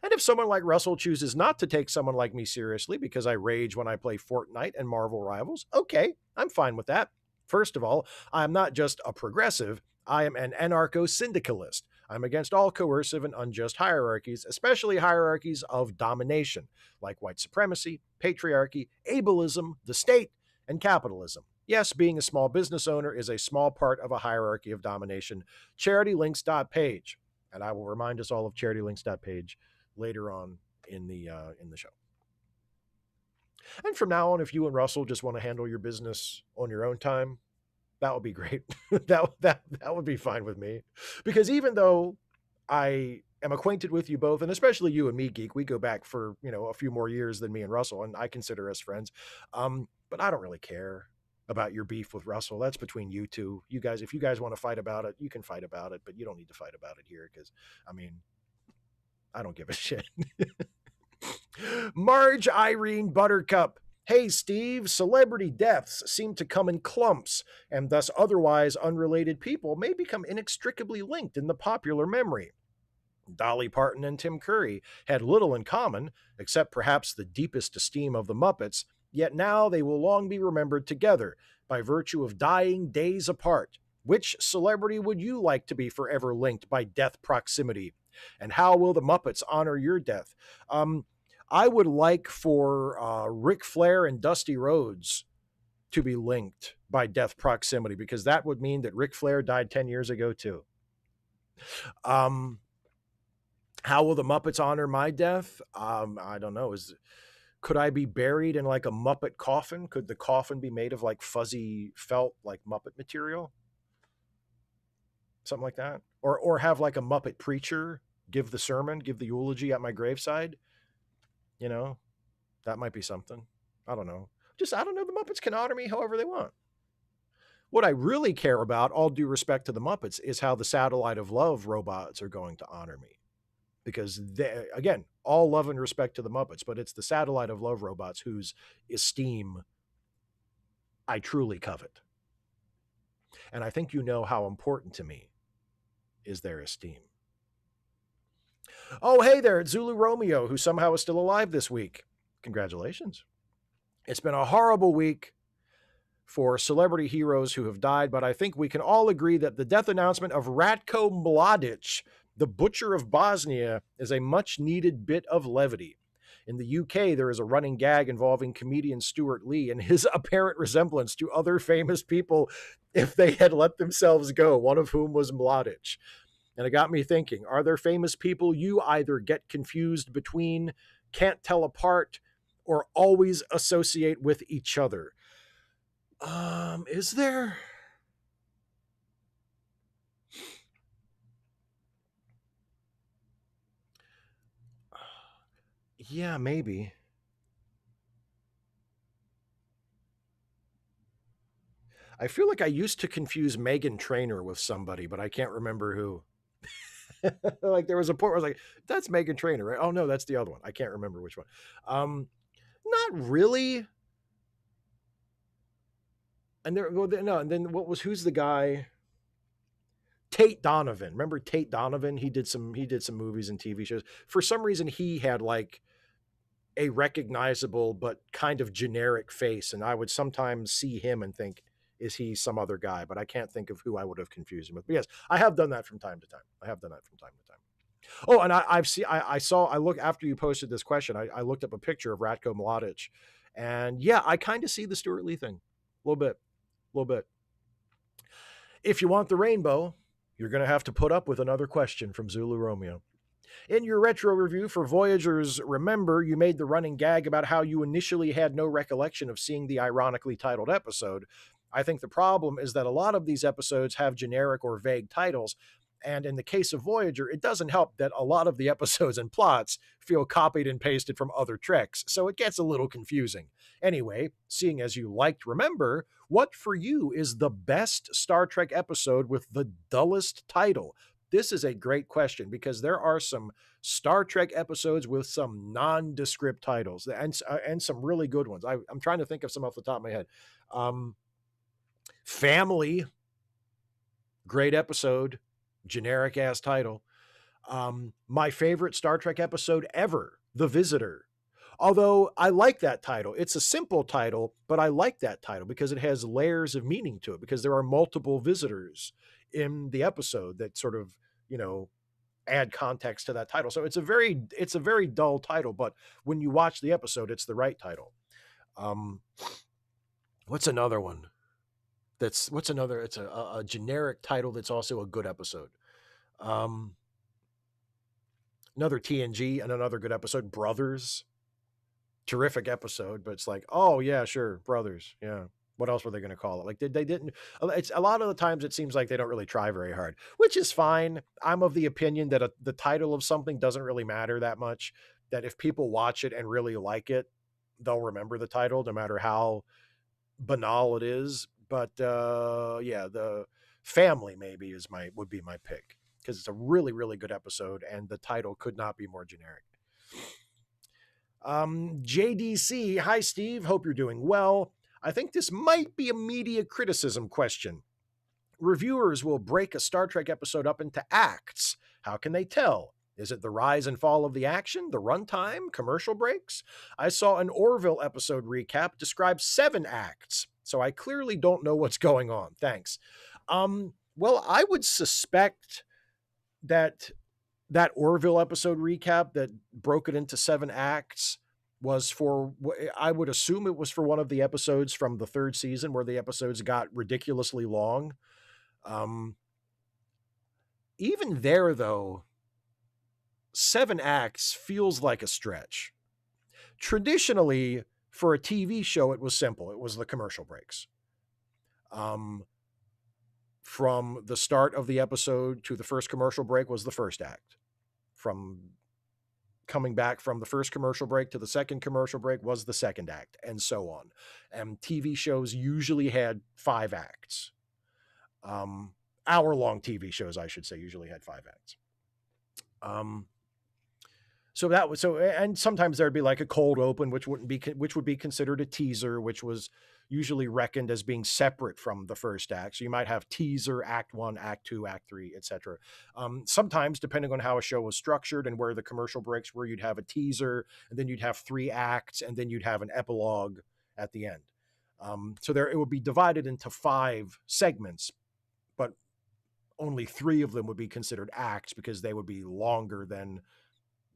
And if someone like Russell chooses not to take someone like me seriously because I rage when I play Fortnite and Marvel Rivals, okay, I'm fine with that. First of all, I'm not just a progressive, I am an anarcho-syndicalist. I'm against all coercive and unjust hierarchies, especially hierarchies of domination, like white supremacy, patriarchy, ableism, the state, and capitalism. Yes, being a small business owner is a small part of a hierarchy of domination. CharityLinks.page, and I will remind us all of CharityLinks.page later on in the show. And from now on, if you and Russell just want to handle your business on your own time, that would be great. that would be fine with me, because even though I am acquainted with you both, and especially you and me, Geek, we go back for a few more years than me and Russell, and I consider us friends. But I don't really care about your beef with Russell. That's between you two. You guys, if you guys want to fight about it, you can fight about it, but you don't need to fight about it here because, I don't give a shit. Marge Irene Buttercup. Hey, Steve, celebrity deaths seem to come in clumps, and thus otherwise unrelated people may become inextricably linked in the popular memory. Dolly Parton and Tim Curry had little in common, except perhaps the deepest esteem of the Muppets, yet now they will long be remembered together by virtue of dying days apart. Which celebrity would you like to be forever linked by death proximity? And how will the Muppets honor your death? I would like for Ric Flair and Dusty Rhodes to be linked by death proximity, because that would mean that Ric Flair died 10 years ago too. How will the Muppets honor my death? I don't know. Could I be buried in like a Muppet coffin? Could the coffin be made of like fuzzy felt, like Muppet material? Something like that? Or have like a Muppet preacher give the sermon, give the eulogy at my graveside? That might be something. I don't know. I don't know. The Muppets can honor me however they want. What I really care about, all due respect to the Muppets, is how the Satellite of Love robots are going to honor me. Because they, again, all love and respect to the Muppets, but it's the Satellite of Love robots whose esteem I truly covet. And I think you know how important to me is their esteem. Oh, hey there, it's Zulu Romeo, who somehow is still alive this week. Congratulations. It's been a horrible week for celebrity heroes who have died, but I think we can all agree that the death announcement of Ratko Mladic, the Butcher of Bosnia, is a much needed bit of levity. In the UK, there is a running gag involving comedian Stuart Lee and his apparent resemblance to other famous people if they had let themselves go, one of whom was Mladic. And it got me thinking, are there famous people you either get confused between, can't tell apart, or always associate with each other? Is there? Yeah, maybe. I feel like I used to confuse Megan Trainor with somebody, but I can't remember who. Like there was a point where I was like, that's Megan Trainor, right? Oh no, that's the other one. I can't remember which one. Not really. And there, well, no, and then who's the guy? Tate Donovan. Remember Tate Donovan? He did some movies and TV shows. For some reason, he had like a recognizable but kind of generic face, and I would sometimes see him and think, is he some other guy? But I can't think of who I would have confused him with. But yes, I have done that from time to time. Oh, and I look after you posted this question, I looked up a picture of Ratko Mladic, and yeah, I kind of see the Stuart Lee thing. A little bit. If you want the rainbow, you're going to have to put up with another question from Zulu Romeo. In your retro review for Voyagers Remember, you made the running gag about how you initially had no recollection of seeing the ironically titled episode. I think the problem is that a lot of these episodes have generic or vague titles, and in the case of Voyager, it doesn't help that a lot of the episodes and plots feel copied and pasted from other treks, so it gets a little confusing. Anyway, seeing as you liked Remember, what for you is the best Star Trek episode with the dullest title? This is a great question because there are some Star Trek episodes with some nondescript titles and some really good ones. I'm trying to think of some off the top of my head. Family, great episode, generic ass title. My favorite Star Trek episode ever, The Visitor. Although I like that title. It's a simple title, but I like that title because it has layers of meaning to it, because there are multiple visitors in the episode that sort of, add context to that title. So it's a very dull title, but when you watch the episode, it's the right title. What's another one? It's a generic title that's also a good episode. Another TNG and another good episode, Brothers. Terrific episode, but it's like, oh yeah, sure, Brothers. Yeah. What else were they going to call it? Like, they didn't, it's a lot of the times it seems like they don't really try very hard, which is fine. I'm of the opinion that the title of something doesn't really matter that much, that if people watch it and really like it, they'll remember the title no matter how banal it is. But yeah, the Family maybe would be my pick because it's a really, really good episode and the title could not be more generic. JDC, hi Steve, hope you're doing well. I think this might be a media criticism question. Reviewers will break a Star Trek episode up into acts. How can they tell? Is it the rise and fall of the action, the runtime, commercial breaks? I saw an Orville episode recap describe 7 acts, so I clearly don't know what's going on. Thanks. Well, I would suspect that Orville episode recap that broke it into 7 acts was I would assume it was for one of the episodes from the 3rd season where the episodes got ridiculously long. Even there, though, 7 acts feels like a stretch. Traditionally, for a TV show, it was simple. It was the commercial breaks. From the start of the episode to the first commercial break was the first act. From coming back from the first commercial break to the second commercial break was the second act, and so on. And TV shows usually had 5 acts. Hour-long TV shows, I should say, usually had 5 acts. So that was so, and sometimes there'd be like a cold open, which would be considered a teaser, which was usually reckoned as being separate from the first act. So you might have teaser, act 1, act 2, act 3, etc. Sometimes, depending on how a show was structured and where the commercial breaks were, you'd have a teaser, and then you'd have 3 acts, and then you'd have an epilogue at the end. So there, it would be divided into 5 segments, but only 3 of them would be considered acts because they would be longer than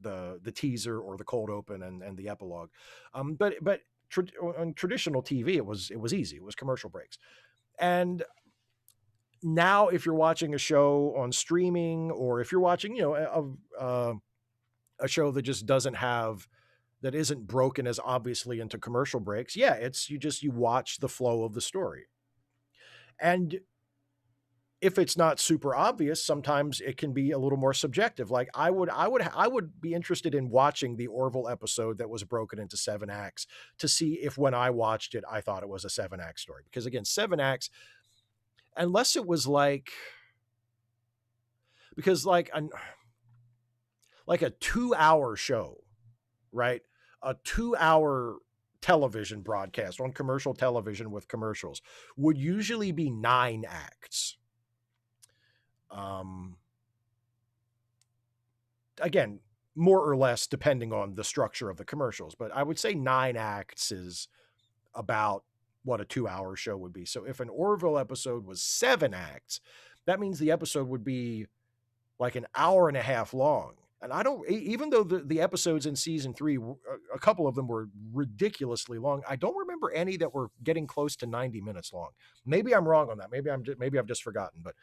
the teaser or the cold open and the epilogue. But on traditional TV, it was easy. It was commercial breaks. And now, if you're watching a show on streaming, or if you're watching, a show that just doesn't have, that isn't broken as obviously into commercial breaks, yeah, it's you watch the flow of the story. And if it's not super obvious, sometimes it can be a little more subjective. Like I would be interested in watching the Orville episode that was broken into 7 acts to see if when I watched it, I thought it was a 7-act story. Because again, 7 acts, unless it was like a 2-hour show, right? A 2-hour television broadcast on commercial television with commercials would usually be 9 acts. Again, more or less depending on the structure of the commercials, but I would say 9 acts is about what a 2-hour show would be. So if an Orville episode was 7 acts, that means the episode would be like an hour and a half long. And I don't, even though the episodes in season 3, a couple of them were ridiculously long, I don't remember any that were getting close to 90 minutes long. Maybe I'm wrong on that. Maybe I've just forgotten, but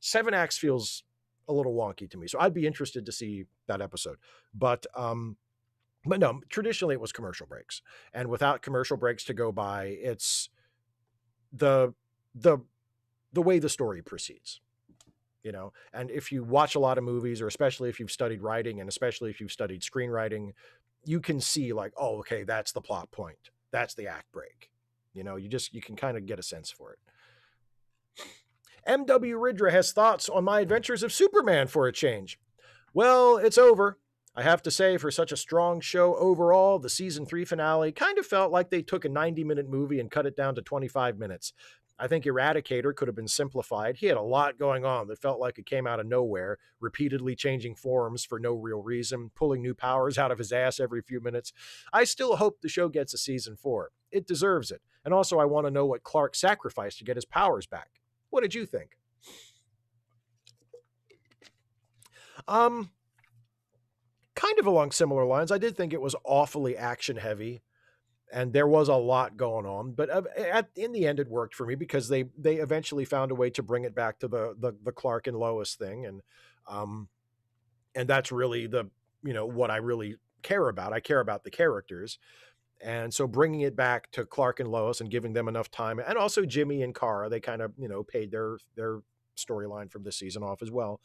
7 acts feels a little wonky to me. So I'd be interested to see that episode. But no, traditionally it was commercial breaks. And without commercial breaks to go by, it's the way the story proceeds. And if you watch a lot of movies, or especially if you've studied writing, and especially if you've studied screenwriting, you can see like, oh, okay, that's the plot point. That's the act break. You can kind of get a sense for it. M.W. Ridra has thoughts on my adventures of Superman for a change. Well, it's over. I have to say, for such a strong show overall, the season 3 finale kind of felt like they took a 90-minute movie and cut it down to 25 minutes. I think Eradicator could have been simplified. He had a lot going on that felt like it came out of nowhere, repeatedly changing forms for no real reason, pulling new powers out of his ass every few minutes. I still hope the show gets a season 4. It deserves it. And also, I want to know what Clark sacrificed to get his powers back. What did you think? Kind of along similar lines. I did think it was awfully action heavy, and there was a lot going on. But in the end, it worked for me because they eventually found a way to bring it back to the Clark and Lois thing, and that's really what I really care about. I care about the characters. And so bringing it back to Clark and Lois and giving them enough time, and also Jimmy and Kara, they kind of, paid their storyline from this season off as well.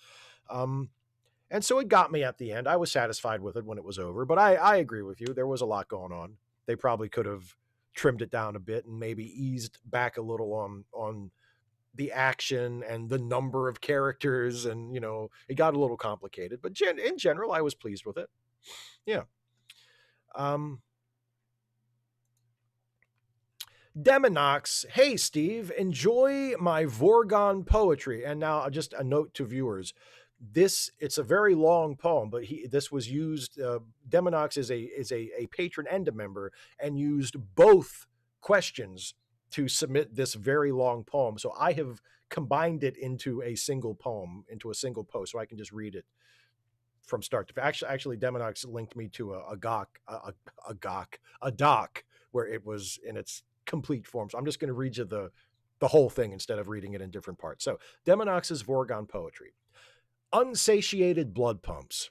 And so it got me at the end. I was satisfied with it when it was over, but I agree with you. There was a lot going on. They probably could have trimmed it down a bit and maybe eased back a little on the action and the number of characters. And, it got a little complicated, but in general, I was pleased with it. Yeah. Deminox, hey Steve, enjoy my Vorgon poetry. And now just a note to viewers. It's a very long poem, but this was used, Deminox is a patron and a member, and used both questions to submit this very long poem. So I have combined it into a single poem, into a single post, so I can just read it from start to finish. Actually, Deminox linked me to a doc where it was in its complete form. So I'm just going to read you the whole thing instead of reading it in different parts. So Deminox's Vorgon poetry. Unsatiated blood pumps.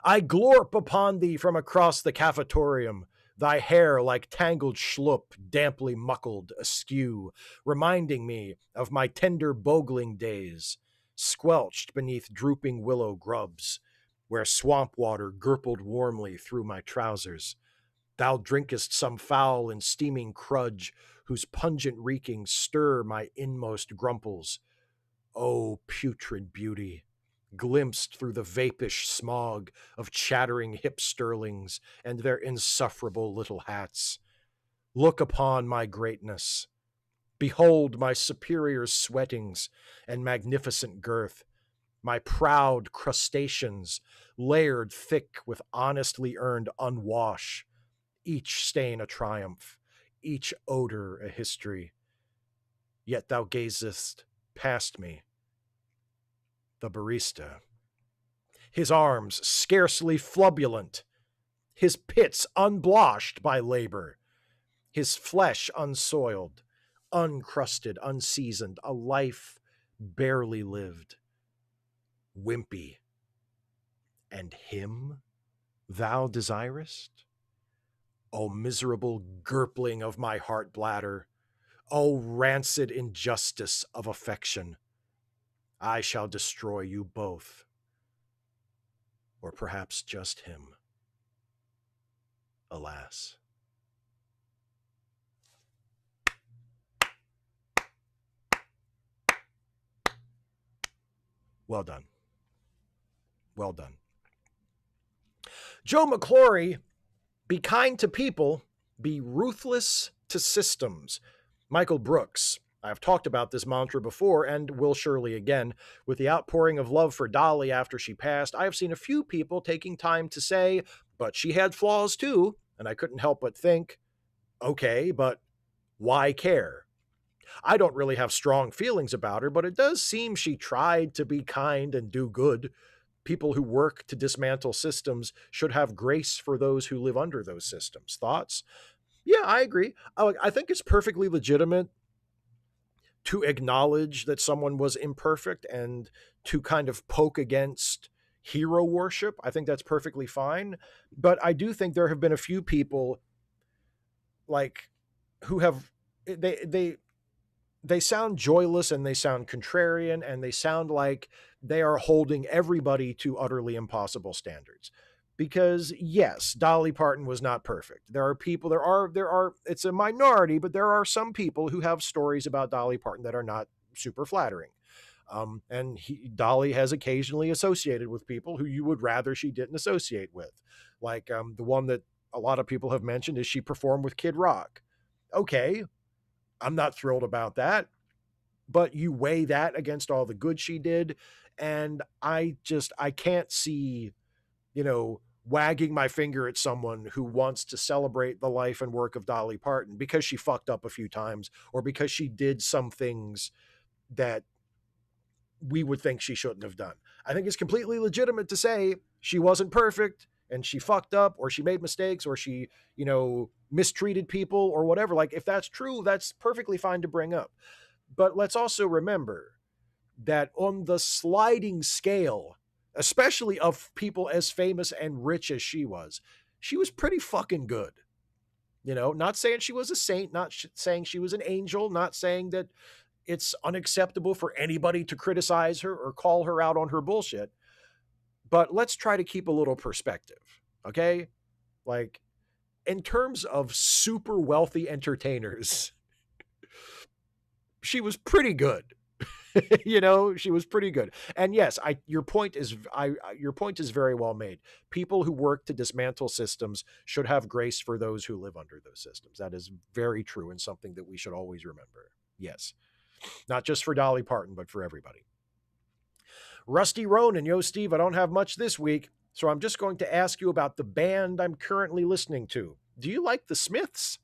I glorp upon thee from across the cafetorium, thy hair like tangled schlup damply muckled askew, reminding me of my tender bogling days, squelched beneath drooping willow grubs, where swamp water gurgled warmly through my trousers. Thou drinkest some foul and steaming crudge, whose pungent reekings stir my inmost grumples. O putrid beauty, glimpsed through the vapish smog of chattering hip sterlings and their insufferable little hats. Look upon my greatness. Behold my superior sweatings and magnificent girth, my proud crustaceans, layered thick with honestly earned unwash, each stain a triumph, each odor a history. Yet thou gazest past me, the barista, his arms scarcely flubulent, his pits unbloshed by labor, his flesh unsoiled, uncrusted, unseasoned, a life barely lived, wimpy. And him thou desirest? O miserable gurpling of my heart bladder, O rancid injustice of affection, I shall destroy you both, or perhaps just him. Alas. Well done. Well done. Joe McClory, be kind to people, be ruthless to systems. Michael Brooks, I've talked about this mantra before and will surely again. With the outpouring of love for Dolly after she passed, I have seen a few people taking time to say, but she had flaws too. And I couldn't help but think, okay, but why care? I don't really have strong feelings about her, but it does seem she tried to be kind and do good. People who work to dismantle systems should have grace for those who live under those systems. Thoughts? Yeah, I agree. I think it's perfectly legitimate to acknowledge that someone was imperfect and to kind of poke against hero worship. I think that's perfectly fine. But I do think there have been a few people like who have they sound joyless and they sound contrarian and they sound like they are holding everybody to utterly impossible standards. Because yes, Dolly Parton was not perfect. There are people, it's a minority, but there are some people who have stories about Dolly Parton that are not super flattering. Dolly has occasionally associated with people who you would rather she didn't associate with. Like the one that a lot of people have mentioned is she performed with Kid Rock. Okay, I'm not thrilled about that, but you weigh that against all the good she did. And I can't see, wagging my finger at someone who wants to celebrate the life and work of Dolly Parton because she fucked up a few times or because she did some things that we would think she shouldn't have done. I think it's completely legitimate to say she wasn't perfect and she fucked up or she made mistakes or she, mistreated people or whatever. Like, if that's true, that's perfectly fine to bring up. But let's also remember that on the sliding scale, especially of people as famous and rich as she was pretty fucking good. Not saying she was a saint, not saying she was an angel, not saying that it's unacceptable for anybody to criticize her or call her out on her bullshit. But let's try to keep a little perspective, okay? Like, in terms of super wealthy entertainers, she was pretty good. She was pretty good. And yes, your point is very well made. People who work to dismantle systems should have grace for those who live under those systems. That is very true and something that we should always remember. Yes. Not just for Dolly Parton, but for everybody. Rusty Ronan, yo, Steve, I don't have much this week, so I'm just going to ask you about the band I'm currently listening to. Do you like the Smiths?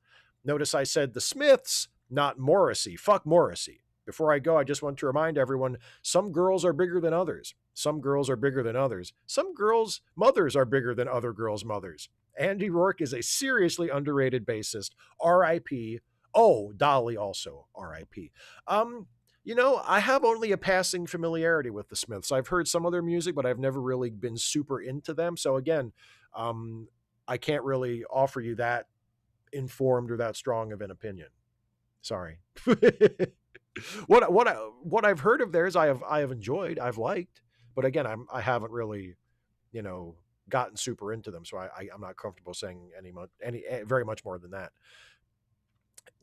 Notice I said the Smiths, not Morrissey. Fuck Morrissey. Before I go, I just want to remind everyone, some girls are bigger than others. Some girls are bigger than others. Some girls' mothers are bigger than other girls' mothers. Andy Rourke is a seriously underrated bassist. R.I.P. Oh, Dolly also. R.I.P. I have only a passing familiarity with the Smiths. I've heard some of their music, but I've never really been super into them. So again, I can't really offer you that informed or that strong of an opinion. Sorry. What I've heard of theirs, I have enjoyed, I've liked, but again, I haven't really, gotten super into them, so I'm not comfortable saying any very much more than that.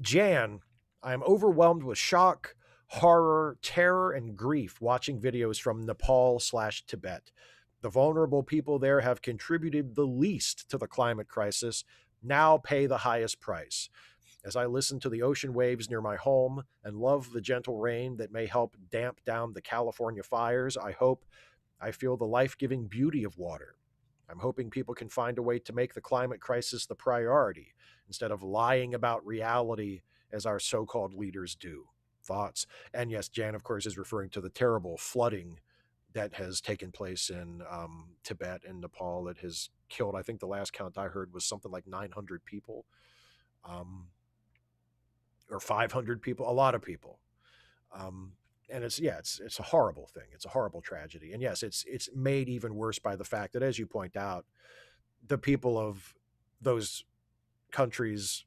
Jan, I am overwhelmed with shock, horror, terror, and grief watching videos from Nepal/Tibet. The vulnerable people there have contributed the least to the climate crisis, now pay the highest price. As I listen to the ocean waves near my home and love the gentle rain that may help damp down the California fires, I feel the life giving beauty of water. I'm hoping people can find a way to make the climate crisis the priority instead of lying about reality as our so called leaders do. Thoughts? And yes, Jan, of course, is referring to the terrible flooding that has taken place in Tibet and Nepal that has killed, I think the last count I heard was something like 900 people, um, or 500 people, a lot of people. Um, and it's a horrible thing. It's a horrible tragedy. And yes, it's made even worse by the fact that, as you point out, the people of those countries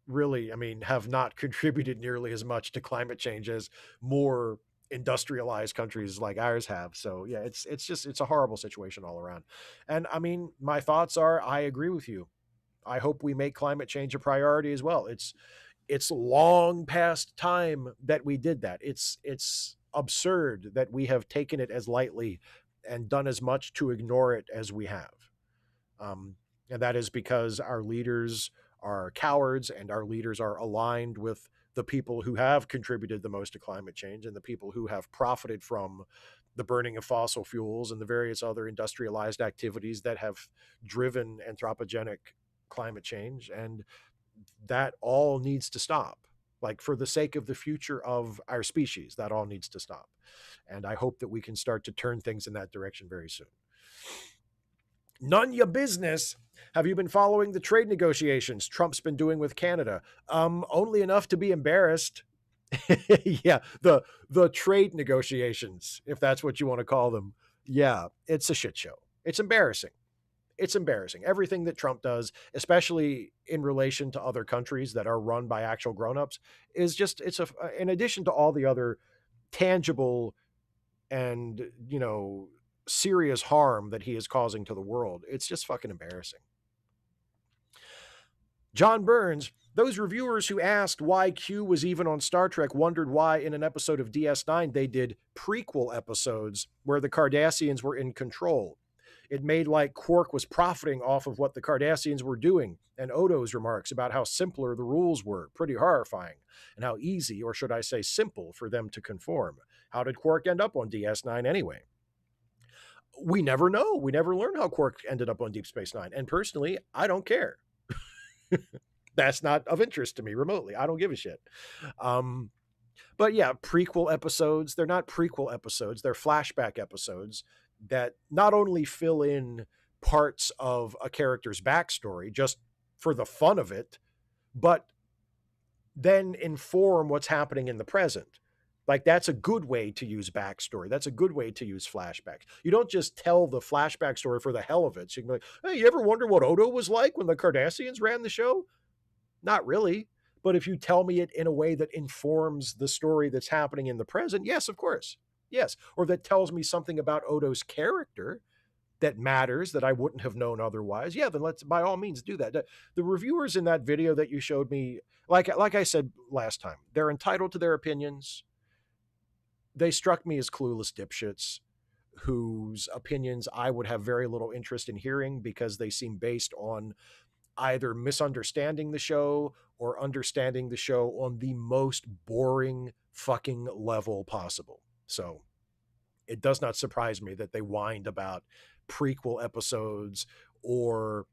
really, I mean, have not contributed nearly as much to climate change as more industrialized countries like ours have. So yeah, it's a horrible situation all around. And I mean, my thoughts are I agree with you. I hope we make climate change a priority as well. It's long past time that we did that. It's absurd that we have taken it as lightly and done as much to ignore it as we have. Um, and that is because our leaders are cowards and our leaders are aligned with the people who have contributed the most to climate change and the people who have profited from the burning of fossil fuels and the various other industrialized activities that have driven anthropogenic climate change. And that all needs to stop. Like, for the sake of the future of our species, that all needs to stop. And I hope that we can start to turn things in that direction very soon. None your business. Have you been following the trade negotiations Trump's been doing with Canada? Only enough to be embarrassed. Yeah, the trade negotiations, if that's what you want to call them. Yeah, it's a shit show. It's embarrassing. It's embarrassing. Everything that Trump does, especially in relation to other countries that are run by actual grown-ups, is just in addition to all the other tangible and, serious harm that he is causing to the world. It's just fucking embarrassing. John Burns, those reviewers who asked why Q was even on Star Trek wondered why in an episode of DS9 they did prequel episodes where the Cardassians were in control. It made like Quark was profiting off of what the Cardassians were doing, and Odo's remarks about how simpler the rules were, pretty horrifying, and how easy, or should I say simple, for them to conform. How did Quark end up on DS9 anyway? We never know. We never learn how Quark ended up on Deep Space Nine. And personally, I don't care. That's not of interest to me remotely. I don't give a shit. But yeah, prequel episodes, they're not prequel episodes, they're flashback episodes that not only fill in parts of a character's backstory just for the fun of it, but then inform what's happening in the present. Like, that's a good way to use backstory. That's a good way to use flashbacks. You don't just tell the flashback story for the hell of it. So you can be like, hey, you ever wonder what Odo was like when the Cardassians ran the show? Not really. But if you tell me it in a way that informs the story that's happening in the present, yes, of course. Yes. Or that tells me something about Odo's character that matters that I wouldn't have known otherwise. Yeah, then let's by all means do that. The reviewers in that video that you showed me, like I said last time, they're entitled to their opinions. They struck me as clueless dipshits whose opinions I would have very little interest in hearing because they seem based on either misunderstanding the show or understanding the show on the most boring fucking level possible. So it does not surprise me that they whined about prequel episodes or,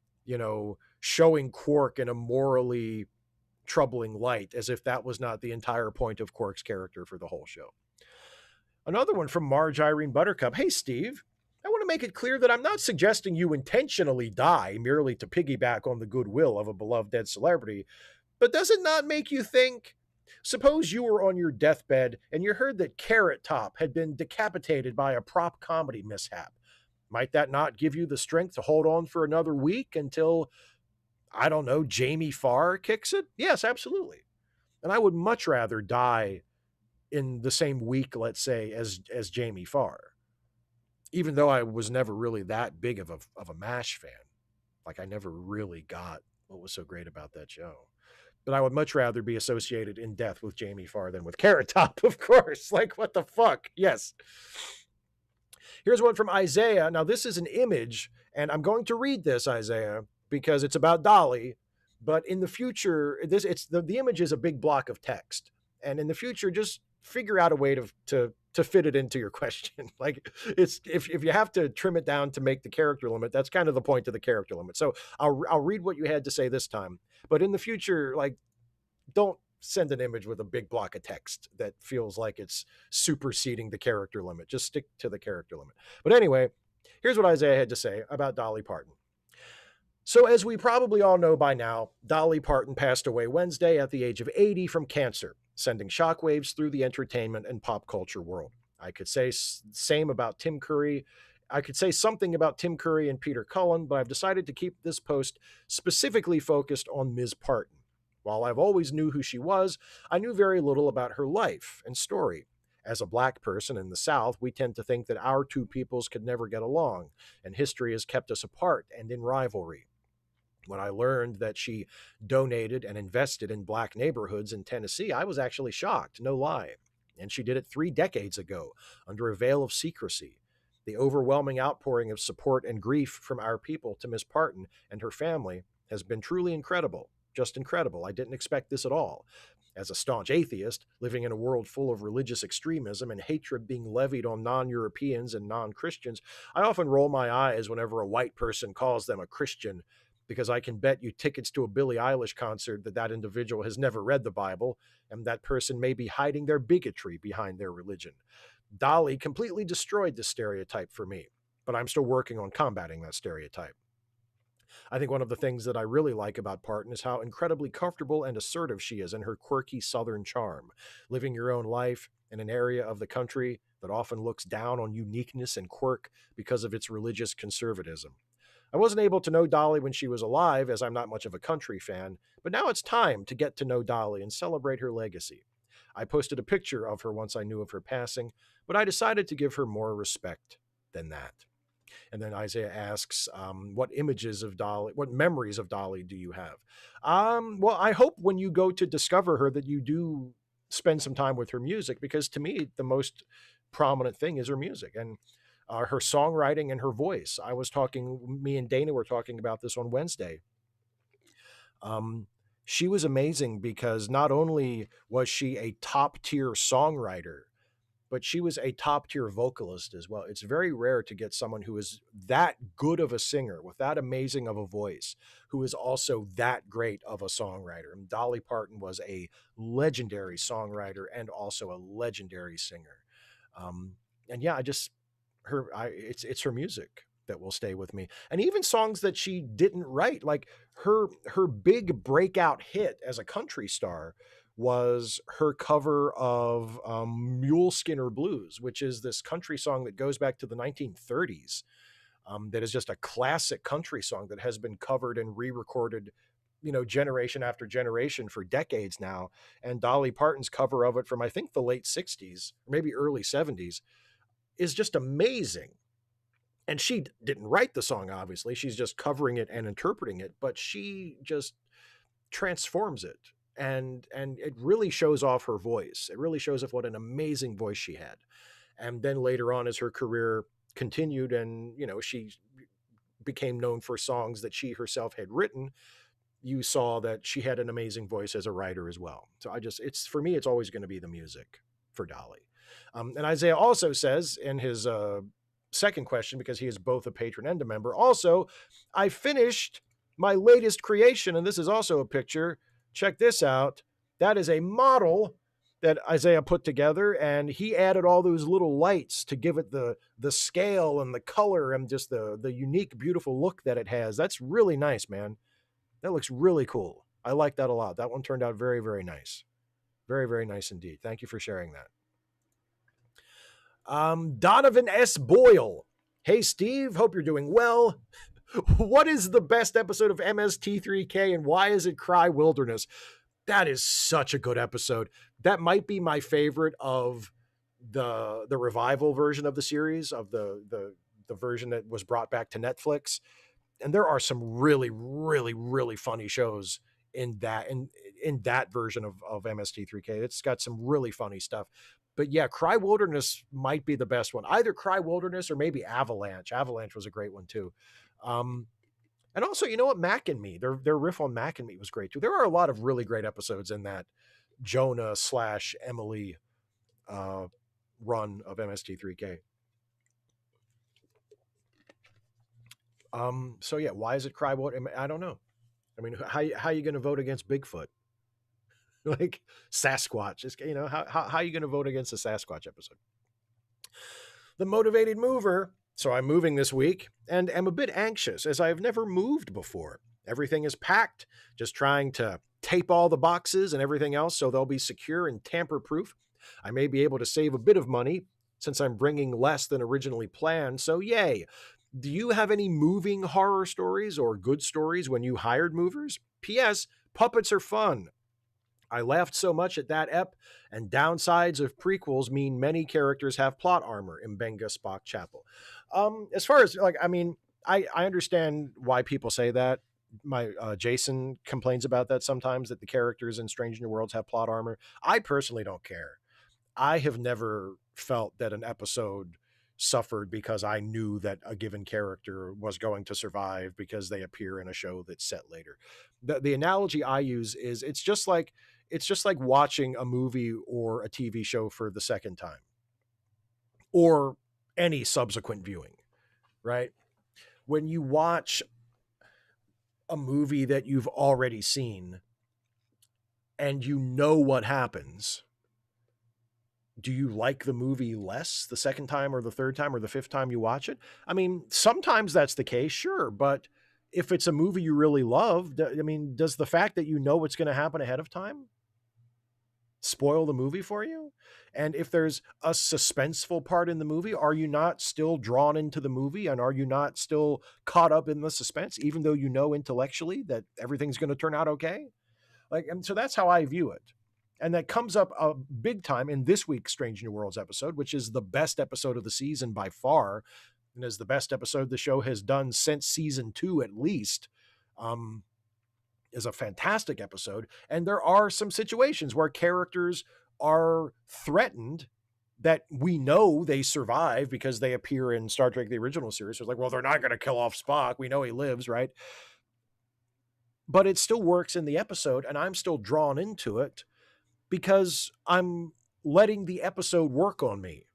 showing Quark in a morally troubling light as if that was not the entire point of Quark's character for the whole show. Another one from Marge Irene Buttercup. Hey, Steve, I want to make it clear that I'm not suggesting you intentionally die merely to piggyback on the goodwill of a beloved dead celebrity, but does it not make you think? Suppose you were on your deathbed and you heard that Carrot Top had been decapitated by a prop comedy mishap. Might that not give you the strength to hold on for another week until, I don't know, Jamie Farr kicks it? Yes, absolutely. And I would much rather die in the same week, let's say, as Jamie Farr, even though I was never really that big of a MASH fan. Like, I never really got what was so great about that show. But I would much rather be associated in death with Jamie Farr than with Carrot Top, of course. Like, what the fuck? Yes. Here's one from Isaiah. Now, this is an image, and I'm going to read this, Isaiah, because it's about Dolly. But in the future, the image is a big block of text. And in the future, just figure out a way to fit it into your question. Like, it's if you have to trim it down to make the character limit, that's kind of the point of the character limit. So I'll read what you had to say this time. But in the future, like, don't send an image with a big block of text that feels like it's superseding the character limit. Just stick to the character limit. But anyway, here's what Isaiah had to say about Dolly Parton. So, as we probably all know by now, Dolly Parton passed away Wednesday at the age of 80 from cancer, sending shockwaves through the entertainment and pop culture world. I could say same about Tim Curry. I could say something about Tim Curry and Peter Cullen, but I've decided to keep this post specifically focused on Ms. Parton. While I've always knew who she was, I knew very little about her life and story. As a black person in the South, we tend to think that our two peoples could never get along, and history has kept us apart and in rivalry. When I learned that she donated and invested in black neighborhoods in Tennessee, I was actually shocked, no lie. And she did it 3 decades ago, under a veil of secrecy. The overwhelming outpouring of support and grief from our people to Miss Parton and her family has been truly incredible. Just incredible. I didn't expect this at all. As a staunch atheist, living in a world full of religious extremism and hatred being levied on non-Europeans and non-Christians, I often roll my eyes whenever a white person calls them a Christian, because I can bet you tickets to a Billie Eilish concert that individual has never read the Bible, and that person may be hiding their bigotry behind their religion. Dolly completely destroyed this stereotype for me, but I'm still working on combating that stereotype. I think one of the things that I really like about Parton is how incredibly comfortable and assertive she is in her quirky Southern charm, living your own life in an area of the country that often looks down on uniqueness and quirk because of its religious conservatism. I wasn't able to know Dolly when she was alive, as I'm not much of a country fan, but now it's time to get to know Dolly and celebrate her legacy. I posted a picture of her once I knew of her passing, but I decided to give her more respect than that. And then Isaiah asks, what images of Dolly, what memories of Dolly do you have? Well, I hope when you go to discover her that you do spend some time with her music, because to me, the most prominent thing is her music and her songwriting and her voice. Me and Dana were talking about this on Wednesday. She was amazing because not only was she a top tier songwriter, but she was a top tier vocalist as well. It's very rare to get someone who is that good of a singer with that amazing of a voice, who is also that great of a songwriter. And Dolly Parton was a legendary songwriter and also a legendary singer. And yeah, it's her music that will stay with me. And even songs that she didn't write, like her big breakout hit as a country star was her cover of Mule Skinner Blues, which is this country song that goes back to the 1930s. That is just a classic country song that has been covered and re-recorded, generation after generation for decades now. And Dolly Parton's cover of it from, I think, the late 60s, maybe early 70s, is just amazing. And she didn't write the song, obviously. She's just covering it and interpreting it, but she just transforms it. And it really shows off her voice. It really shows off what an amazing voice she had. And then later on, as her career continued and, she became known for songs that she herself had written, you saw that she had an amazing voice as a writer as well. So for me, it's always going to be the music for Dolly. And Isaiah also says in his second question, because he is both a patron and a member, also, I finished my latest creation, and this is also a picture. Check this out. That is a model that Isaiah put together, and he added all those little lights to give it the scale and the color and just the unique, beautiful look that it has. That's really nice, man. That looks really cool. I like that a lot. That one turned out very, very nice. Very, very nice indeed. Thank you for sharing that. Donovan S. Boyle. Hey, Steve. Hope you're doing well. What is the best episode of MST3K and why is it Cry Wilderness? That is such a good episode. That might be my favorite of the revival version of the series, of the version that was brought back to Netflix. And there are some really, really, really funny shows in that. And in that version of MST3K. It's got some really funny stuff. But yeah, Cry Wilderness might be the best one. Either Cry Wilderness or maybe Avalanche. Avalanche was a great one too. And also, you know what, Mac and Me, their riff on Mac and Me was great too. There are a lot of really great episodes in that Jonah / Emily run of MST3K. So yeah, why is it Cry Wilderness? I don't know. I mean, how are you going to vote against Bigfoot? Like Sasquatch? How are you going to vote against a Sasquatch episode? The Motivated Mover. So I'm moving this week and am a bit anxious as I have never moved before. Everything is packed, just trying to tape all the boxes and everything else so they'll be secure and tamper-proof. I may be able to save a bit of money since I'm bringing less than originally planned, so yay. Do you have any moving horror stories or good stories when you hired movers? P.S. Puppets are fun. I laughed so much at that ep, and downsides of prequels mean many characters have plot armor. Mbenga Spock Chapel. As far as I understand why people say that. My Jason complains about that sometimes, that the characters in Strange New Worlds have plot armor. I personally don't care. I have never felt that an episode suffered because I knew that a given character was going to survive because they appear in a show that's set later. The analogy I use is it's just like watching a movie or a TV show for the second time or any subsequent viewing, right? When you watch a movie that you've already seen and you know what happens, do you like the movie less the second time or the third time or the fifth time you watch it? I mean, sometimes that's the case, sure. But if it's a movie you really love, does the fact that you know what's going to happen ahead of time spoil the movie for you? And if there's a suspenseful part in the movie, are you not still drawn into the movie? And are you not still caught up in the suspense, even though you know intellectually that everything's going to turn out okay? And so that's how I view it. And that comes up big time in this week's Strange New Worlds episode, which is the best episode of the season by far, and is the best episode the show has done since season 2 at least. Is a fantastic episode. And there are some situations where characters are threatened that we know they survive because they appear in Star Trek, the original series. So it's like, well, they're not going to kill off Spock. We know he lives, right? But it still works in the episode, and I'm still drawn into it because I'm letting the episode work on me.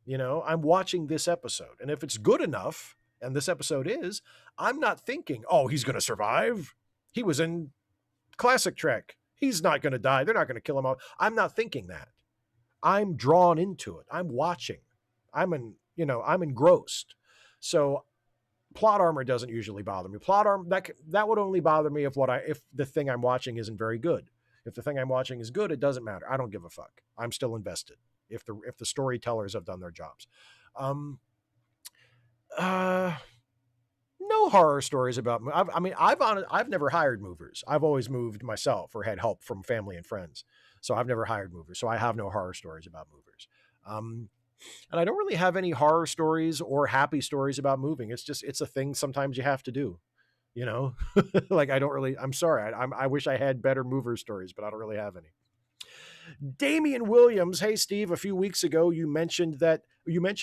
I'm watching this episode. And if it's good enough, and this episode is, I'm not thinking, oh, he's going to survive. He was in classic Trek. He's not going to die. They're not going to kill him off. I'm not thinking that. I'm drawn into it. I'm watching. I'm engrossed. So plot armor doesn't usually bother me. Plot armor, that would only bother me if the thing I'm watching isn't very good. If the thing I'm watching is good, it doesn't matter. I don't give a fuck. I'm still invested if the storytellers have done their jobs. No horror stories about. I've never hired movers. I've always moved myself or had help from family and friends. So I've never hired movers. So I have no horror stories about movers. And I don't really have any horror stories or happy stories about moving. It's a thing sometimes you have to do. I'm sorry. I wish I had better mover stories, but I don't really have any. Damian Williams. Hey, Steve, a few weeks ago, you mentioned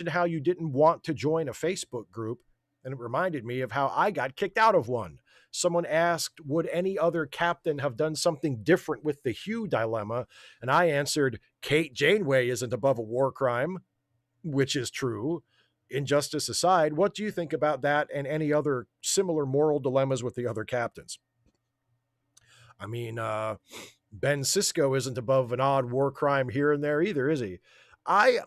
how you didn't want to join a Facebook group. And it reminded me of how I got kicked out of one. Someone asked, would any other captain have done something different with the Hugh dilemma? And I answered, Kate Janeway isn't above a war crime, which is true. Injustice aside, what do you think about that and any other similar moral dilemmas with the other captains? I mean, Ben Sisko isn't above an odd war crime here and there either, is he? I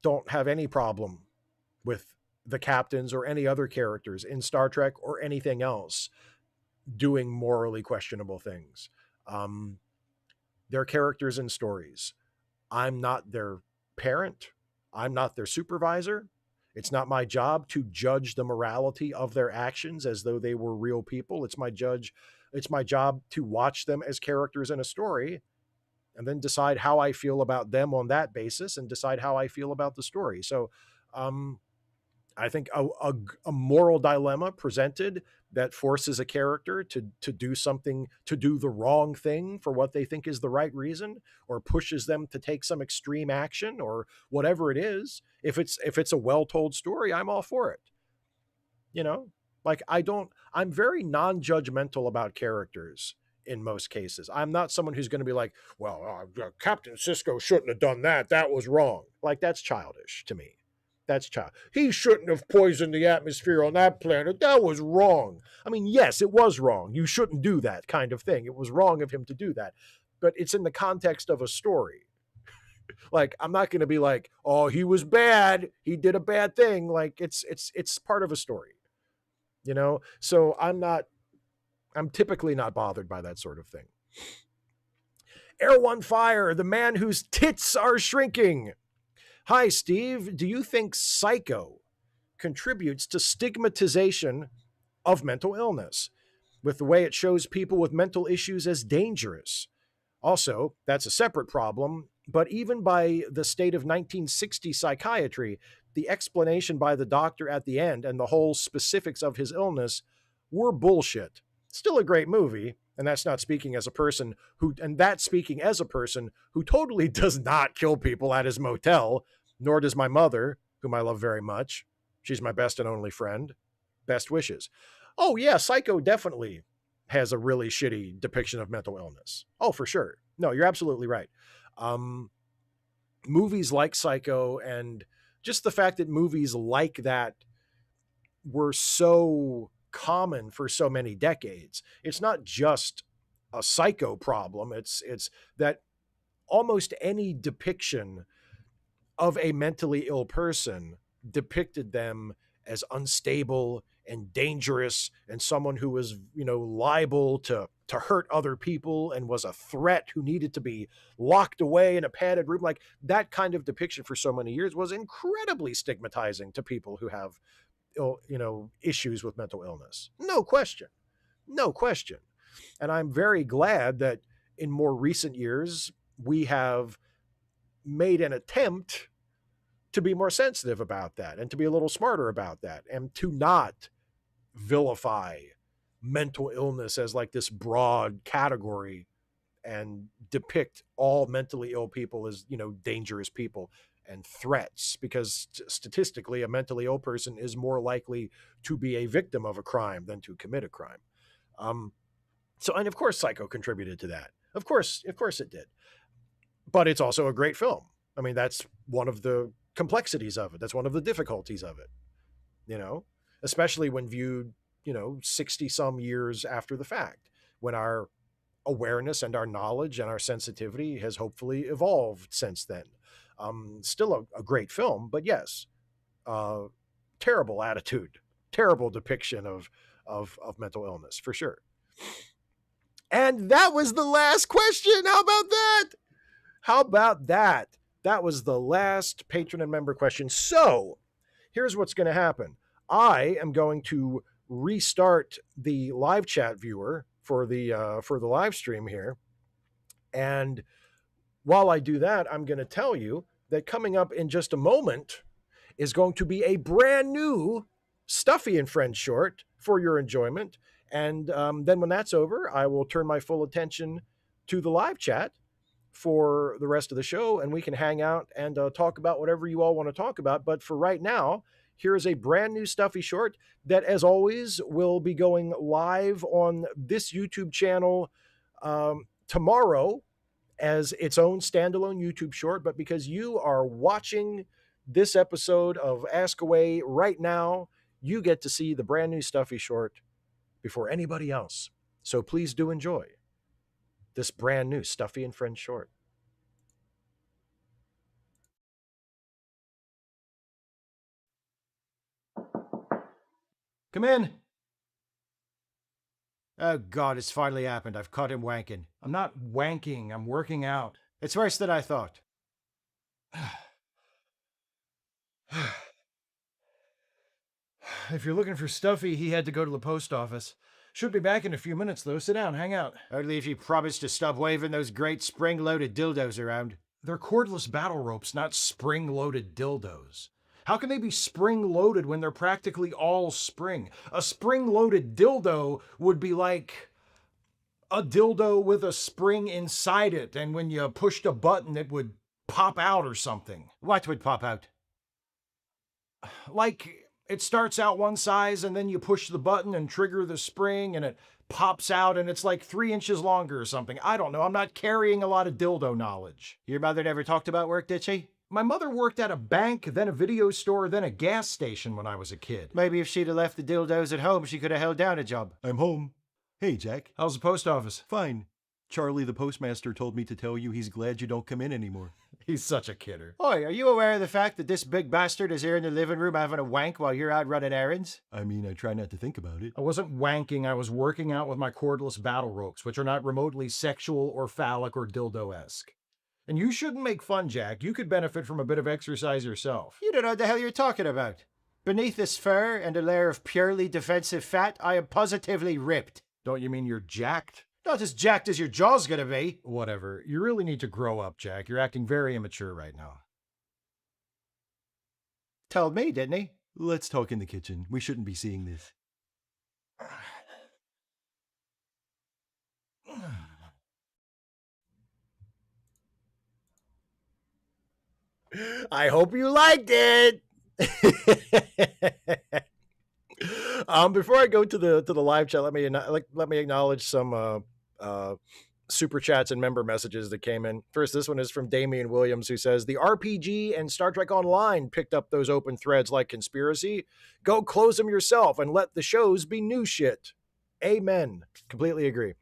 don't have any problem with the captains or any other characters in Star Trek or anything else doing morally questionable things. They're characters in stories. I'm not their parent. I'm not their supervisor. It's not my job to judge the morality of their actions as though they were real people. It's my job to watch them as characters in a story and then decide how I feel about them on that basis and decide how I feel about the story. So, I think a moral dilemma presented that forces a character to do something, to do the wrong thing for what they think is the right reason, or pushes them to take some extreme action, or whatever it is. If it's a well told story, I'm all for it. You know, like I'm very non-judgmental about characters in most cases. I'm not someone who's going to be like, well, Captain Cisco shouldn't have done that. That was wrong. Like, that's childish to me. That's child. He shouldn't have poisoned the atmosphere on that planet. That was wrong. I mean, yes, it was wrong. You shouldn't do that kind of thing. It was wrong of him to do that. But it's in the context of a story. Like, I'm not going to be like, oh, he was bad. He did a bad thing. Like, it's part of a story. So I'm typically not bothered by that sort of thing. Air One Fire, the man whose tits are shrinking. Hi, Steve. Do you think Psycho contributes to stigmatization of mental illness with the way it shows people with mental issues as dangerous? Also, that's a separate problem, but even by the state of 1960 psychiatry, the explanation by the doctor at the end and the whole specifics of his illness were bullshit. Still a great movie, and that's speaking as a person who totally does not kill people at his motel, nor does my mother, whom I love very much. She's my best and only friend. Best wishes. Oh yeah, Psycho definitely has a really shitty depiction of mental illness. Oh, for sure. No, you're absolutely right. Movies like Psycho, and just the fact that movies like that were so common for so many decades. It's not just a Psycho problem. It's that almost any depiction of a mentally ill person depicted them as unstable and dangerous, and someone who was, liable to hurt other people and was a threat who needed to be locked away in a padded room. Like, that kind of depiction for so many years was incredibly stigmatizing to people who have issues with mental illness. No question. No question. And I'm very glad that in more recent years, we have made an attempt to be more sensitive about that, and to be a little smarter about that, and to not vilify mental illness as like this broad category and depict all mentally ill people as, dangerous people and threats, because statistically a mentally ill person is more likely to be a victim of a crime than to commit a crime. And of course Psycho contributed to that. Of course it did. But it's also a great film. I mean, that's one of the complexities of it. That's one of the difficulties of it, especially when viewed, 60 some years after the fact, when our awareness and our knowledge and our sensitivity has hopefully evolved since then. Still a great film, but yes, terrible attitude, terrible depiction of mental illness, for sure. And that was the last question. How about that? How about that? That was the last patron and member question. So here's what's going to happen. I am going to restart the live chat viewer for the live stream here. And while I do that, I'm going to tell you that coming up in just a moment is going to be a brand new Stuffy and Friends short for your enjoyment. And then when that's over, I will turn my full attention to the live chat for the rest of the show, and we can hang out and talk about whatever you all want to talk about. But for right now, here is a brand new Stuffy short that, as always, will be going live on this YouTube channel tomorrow as its own standalone YouTube short. But because you are watching this episode of Ask Away right now, you get to see the brand new Stuffy short before anybody else. So please do enjoy this brand new Stuffy and Friends short. Come in. Oh, God, it's finally happened. I've caught him wanking. I'm not wanking. I'm working out. It's worse than I thought. If you're looking for Stuffy, he had to go to the post office. Should be back in a few minutes, though. Sit down, hang out. Only if you promise to stop waving those great spring-loaded dildos around. They're cordless battle ropes, not spring-loaded dildos. How can they be spring-loaded when they're practically all spring? A spring-loaded dildo would be like a dildo with a spring inside it, and when you pushed a button, it would pop out or something. What would pop out? Like, it starts out one size, and then you push the button and trigger the spring, and it pops out, and it's like 3 inches longer or something. I don't know. I'm not carrying a lot of dildo knowledge. Your mother never talked about work, did she? My mother worked at a bank, then a video store, then a gas station when I was a kid. Maybe if she'd have left the dildos at home, she could have held down a job. I'm home. Hey, Jack. How's the post office? Fine. Charlie, the postmaster, told me to tell you he's glad you don't come in anymore. He's such a kidder. Oi, are you aware of the fact that this big bastard is here in the living room having a wank while you're out running errands? I mean, I try not to think about it. I wasn't wanking, I was working out with my cordless battle ropes, which are not remotely sexual or phallic or dildo-esque. And you shouldn't make fun, Jack. You could benefit from a bit of exercise yourself. You don't know what the hell you're talking about. Beneath this fur and a layer of purely defensive fat, I am positively ripped. Don't you mean you're jacked? Not as jacked as your jaw's gonna be. Whatever. You really need to grow up, Jack. You're acting very immature right now. Told me, didn't he? Let's talk in the kitchen. We shouldn't be seeing this. I hope you liked it. Before I go to the live chat, let me acknowledge some super chats and member messages that came in. First, this one is from Damian Williams, who says the RPG and Star Trek Online picked up those open threads like conspiracy. Go close them yourself and let the shows be new shit. Amen. Completely agree.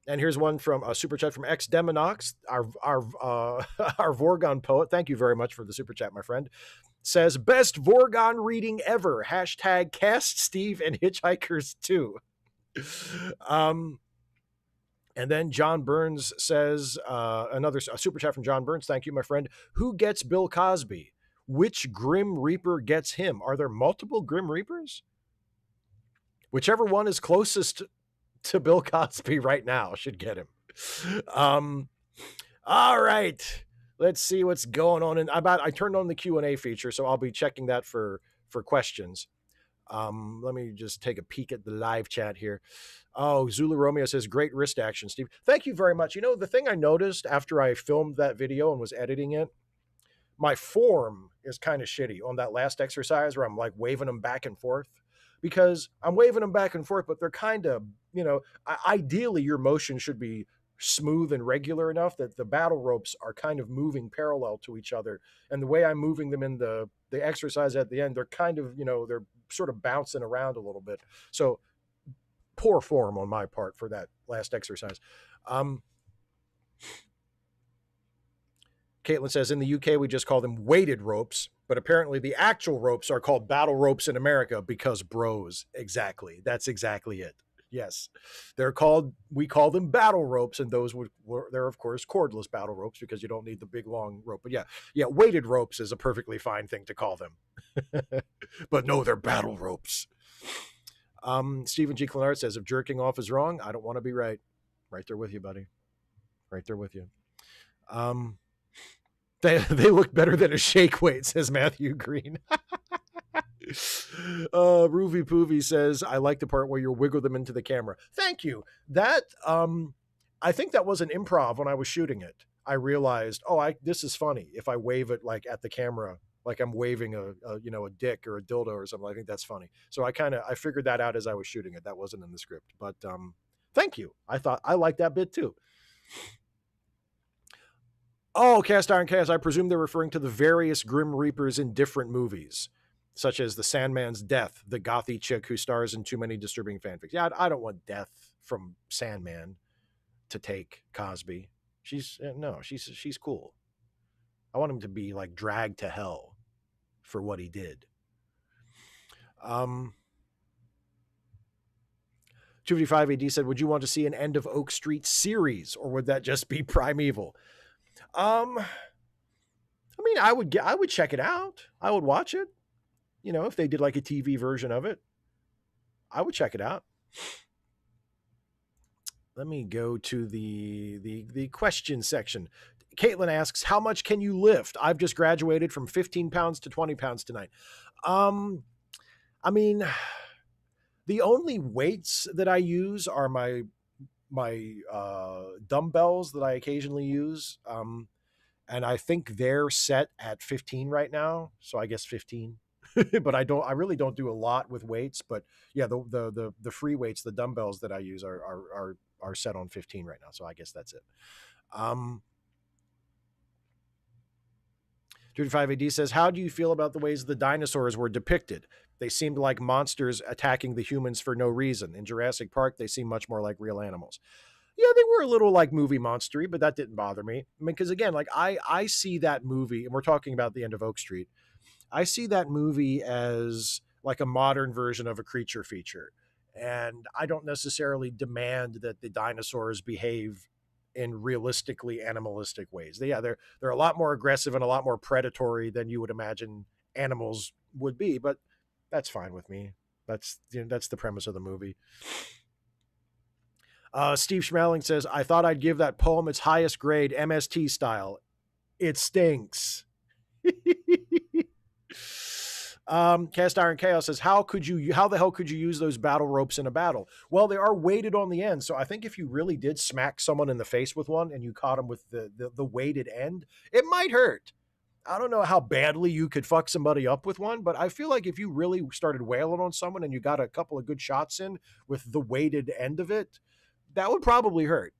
And here's one from a super chat from X Demonox, our our Vorgon poet. Thank you very much for the super chat, my friend. Says best Vorgon reading ever. Hashtag cast Steve and Hitchhikers 2. And then John Burns says a super chat from John Burns. Thank you, my friend. Who gets Bill Cosby? Which Grim Reaper gets him? Are there multiple Grim Reapers? Whichever one is closest to Bill Cosby right now should get him. All right. Let's see what's going on. I turned on the Q&A feature, so I'll be checking that for questions. Let me just take a peek at the live chat here. Oh, Zulu Romeo says, great wrist action, Steve. Thank you very much. You know, the thing I noticed after I filmed that video and was editing it, my form is kind of shitty on that last exercise where I'm like waving them back and forth, because I'm waving them back and forth, but they're kind of, you know, ideally your motion should be smooth and regular enough that the battle ropes are kind of moving parallel to each other. And the way I'm moving them in the exercise at the end, they're kind of, you know, they're sort of bouncing around a little bit. So poor form on my part for that last exercise. Caitlin says, in the UK, we just call them weighted ropes, but apparently the actual ropes are called battle ropes in America because bros. Exactly. That's exactly it. Yes. We call them battle ropes, and those they're of course cordless battle ropes because you don't need the big long rope. But yeah, weighted ropes is a perfectly fine thing to call them. But no, they're battle ropes. Stephen G. Clenard says, if jerking off is wrong, I don't want to be right. Right there with you, buddy. Right there with you. They look better than a shake weight, says Matthew Green. Roovy Poovy says, I like the part where you wiggle them into the camera. Thank you. That I think that was an improv when I was shooting it. I realized, this is funny if I wave it like at the camera, like I'm waving a dick or a dildo or something. I think that's funny. So I figured that out as I was shooting it. That wasn't in the script, but thank you. I liked that bit too. Oh, Cast Iron Cast, I presume they're referring to the various Grim Reapers in different movies, such as the Sandman's death, the gothy chick who stars in too many disturbing fanfics. Yeah, I don't want death from Sandman to take Cosby. She's cool. I want him to be like dragged to hell for what he did. 255 AD said, would you want to see an End of Oak Street series, or would that just be Primeval? I mean, I would check it out. I would watch it. You know, if they did like a TV version of it, I would check it out. Let me go to the question section. Caitlin asks, how much can you lift? I've just graduated from 15 pounds to 20 pounds tonight. I mean, the only weights that I use are my dumbbells that I occasionally use. And I think they're set at 15 right now. So I guess 15. But I really don't do a lot with weights. But yeah, the free weights, the dumbbells that I use are set on 15 right now. So I guess that's it. 35AD says, how do you feel about the ways the dinosaurs were depicted? They seemed like monsters attacking the humans for no reason. In Jurassic Park, they seem much more like real animals. Yeah, they were a little like movie monstery, but that didn't bother me. I mean, because again, like I see that movie, and we're talking about The End of Oak Street. I see that movie as like a modern version of a creature feature. And I don't necessarily demand that the dinosaurs behave in realistically animalistic ways. They're a lot more aggressive and a lot more predatory than you would imagine animals would be, but that's fine with me. That's the premise of the movie. Steve Schmeling says, I thought I'd give that poem its highest grade, MST style. It stinks. Cast Iron Chaos says, how the hell could you use those battle ropes in a battle? Well, they are weighted on the end. So I think if you really did smack someone in the face with one and you caught them with the weighted end, it might hurt. I don't know how badly you could fuck somebody up with one, but I feel like if you really started wailing on someone and you got a couple of good shots in with the weighted end of it, that would probably hurt.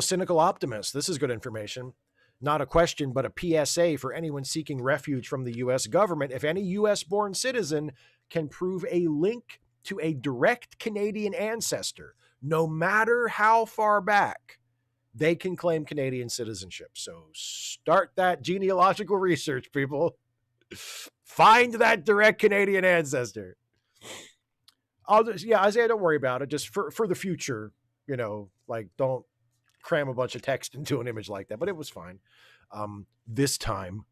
Cynical Optimist. This is good information. Not a question, but a PSA for anyone seeking refuge from the U.S. government. If any U.S.-born citizen can prove a link to a direct Canadian ancestor, no matter how far back, they can claim Canadian citizenship. So start that genealogical research, people. Find that direct Canadian ancestor. Isaiah, don't worry about it. Just for the future, like don't cram a bunch of text into an image like that. But it was fine. This time.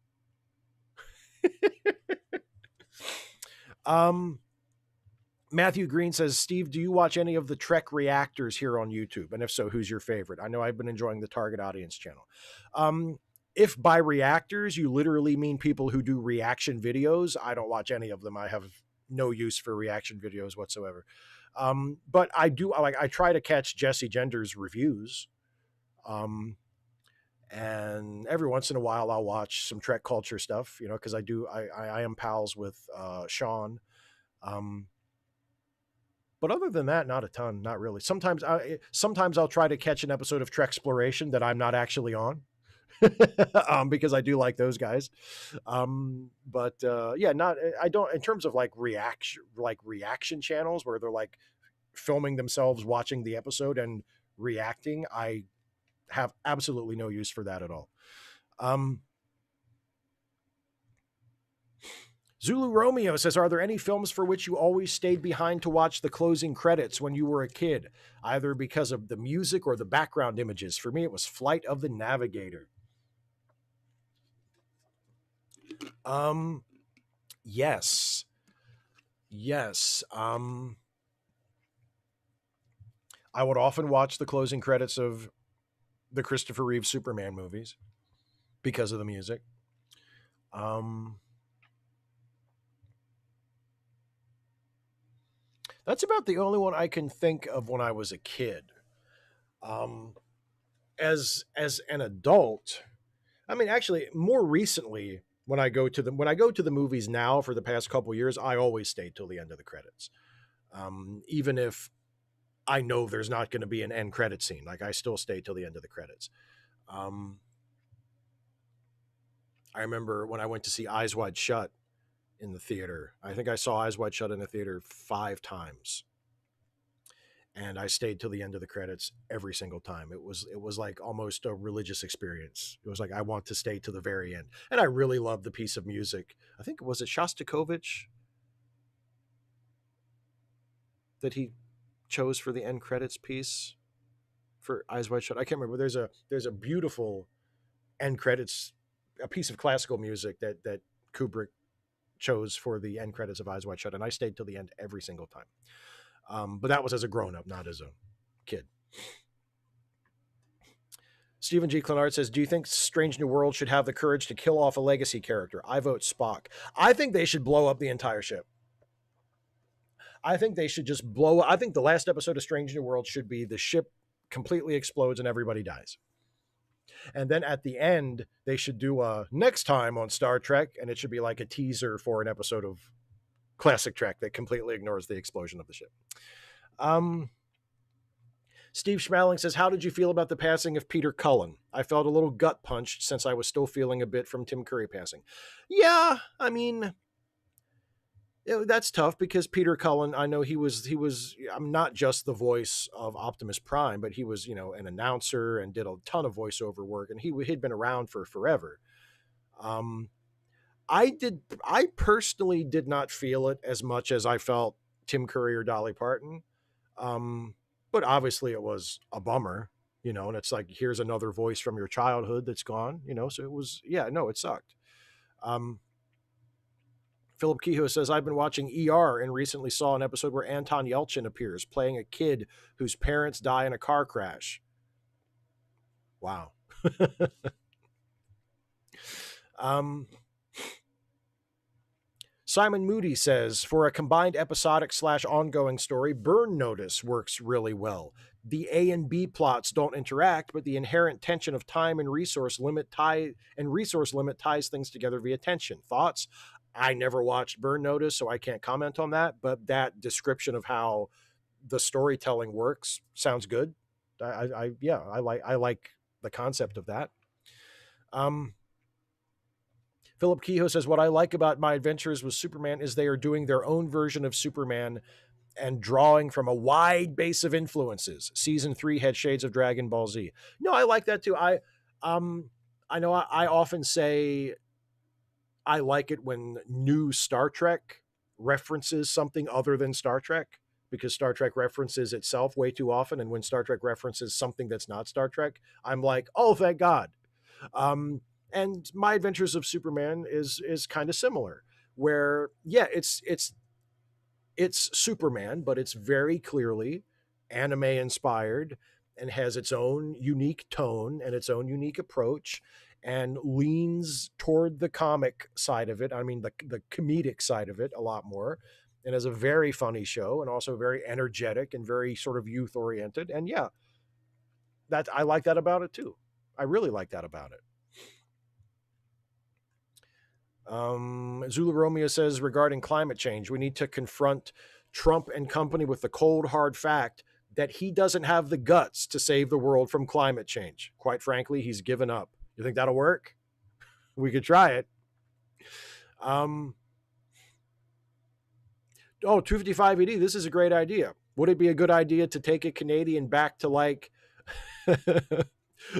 Matthew Green says, Steve, do you watch any of the Trek reactors here on YouTube? And if so, who's your favorite? I know I've been enjoying the Target Audience channel. If by reactors, you literally mean people who do reaction videos, I don't watch any of them. I have no use for reaction videos whatsoever. But I try to catch Jesse Gender's reviews. And every once in a while I'll watch some Trek culture stuff, because I am pals with Sean. But other than that, not a ton, not really. Sometimes I'll try to catch an episode of Trek Exploration that I'm not actually on. Because I do like those guys. I don't, in terms of like reaction channels where they're like filming themselves watching the episode and reacting, I have absolutely no use for that at all. Zulu Romeo says, are there any films for which you always stayed behind to watch the closing credits when you were a kid, either because of the music or the background images? For me, it was Flight of the Navigator. Yes. I would often watch the closing credits of the Christopher Reeve Superman movies because of the music. That's about the only one I can think of when I was a kid. As an adult, I mean, actually, more recently, when I go to the movies now for the past couple years, I always stay till the end of the credits, even if I know there's not going to be an end credit scene. Like, I still stay till the end of the credits. I remember when I went to see Eyes Wide Shut in the theater. I think I saw Eyes Wide Shut in the theater 5 times. And I stayed till the end of the credits every single time. It was like almost a religious experience. It was like, I want to stay to the very end. And I really loved the piece of music. I think, was it Shostakovich that he chose for the end credits piece for Eyes Wide Shut? I can't remember. There's a beautiful end credits, a piece of classical music that Kubrick chose for the end credits of Eyes Wide Shut, and I stayed till the end every single time. But that was as a grown-up, not as a kid. Stephen G. Clenard says, do you think Strange New World should have the courage to kill off a legacy character? I vote Spock. I think they should blow up the entire ship. I think they should just blow. I think the last episode of Strange New World should be the ship completely explodes and everybody dies. And then at the end, they should do a next time on Star Trek, and it should be like a teaser for an episode of classic Trek that completely ignores the explosion of the ship. Steve Schmaling says, how did you feel about the passing of Peter Cullen? I felt a little gut punched since I was still feeling a bit from Tim Curry passing. Yeah, I mean, that's tough because Peter Cullen, I know he was I'm not just the voice of Optimus Prime, but he was, an announcer and did a ton of voiceover work, and he'd been around for forever. I personally did not feel it as much as I felt Tim Curry or Dolly Parton. But obviously it was a bummer, and it's like, here's another voice from your childhood that's gone, so it was, it sucked. Philip Kehoe says, I've been watching ER and recently saw an episode where Anton Yelchin appears playing a kid whose parents die in a car crash. Wow. Simon Moody says, for a combined episodic / ongoing story, Burn Notice works really well. The A and B plots don't interact, but the inherent tension of time and resource limit ties things together via tension. Thoughts? I never watched Burn Notice, so I can't comment on that, but that description of how the storytelling works sounds good. I like the concept of that. Philip Kehoe says, what I like about my adventures with Superman is they are doing their own version of Superman and drawing from a wide base of influences. Season 3 had shades of Dragon Ball Z. No, I like that too. I know I often say I like it when new Star Trek references something other than Star Trek, because Star Trek references itself way too often. And when Star Trek references something that's not Star Trek, I'm like, oh, thank God. And My Adventures of Superman is kind of similar, where, it's Superman, but it's very clearly anime inspired and has its own unique tone and its own unique approach, and leans toward the comic side of it. I mean, the comedic side of it a lot more, and has a very funny show and also very energetic and very sort of youth oriented. And I like that about it too. I really like that about it. Zula Romeo says, regarding climate change, we need to confront Trump and company with the cold, hard fact that he doesn't have the guts to save the world from climate change. Quite frankly, he's given up. You think that'll work? We could try it. 255 ED, this is a great idea. Would it be a good idea to take a Canadian back to like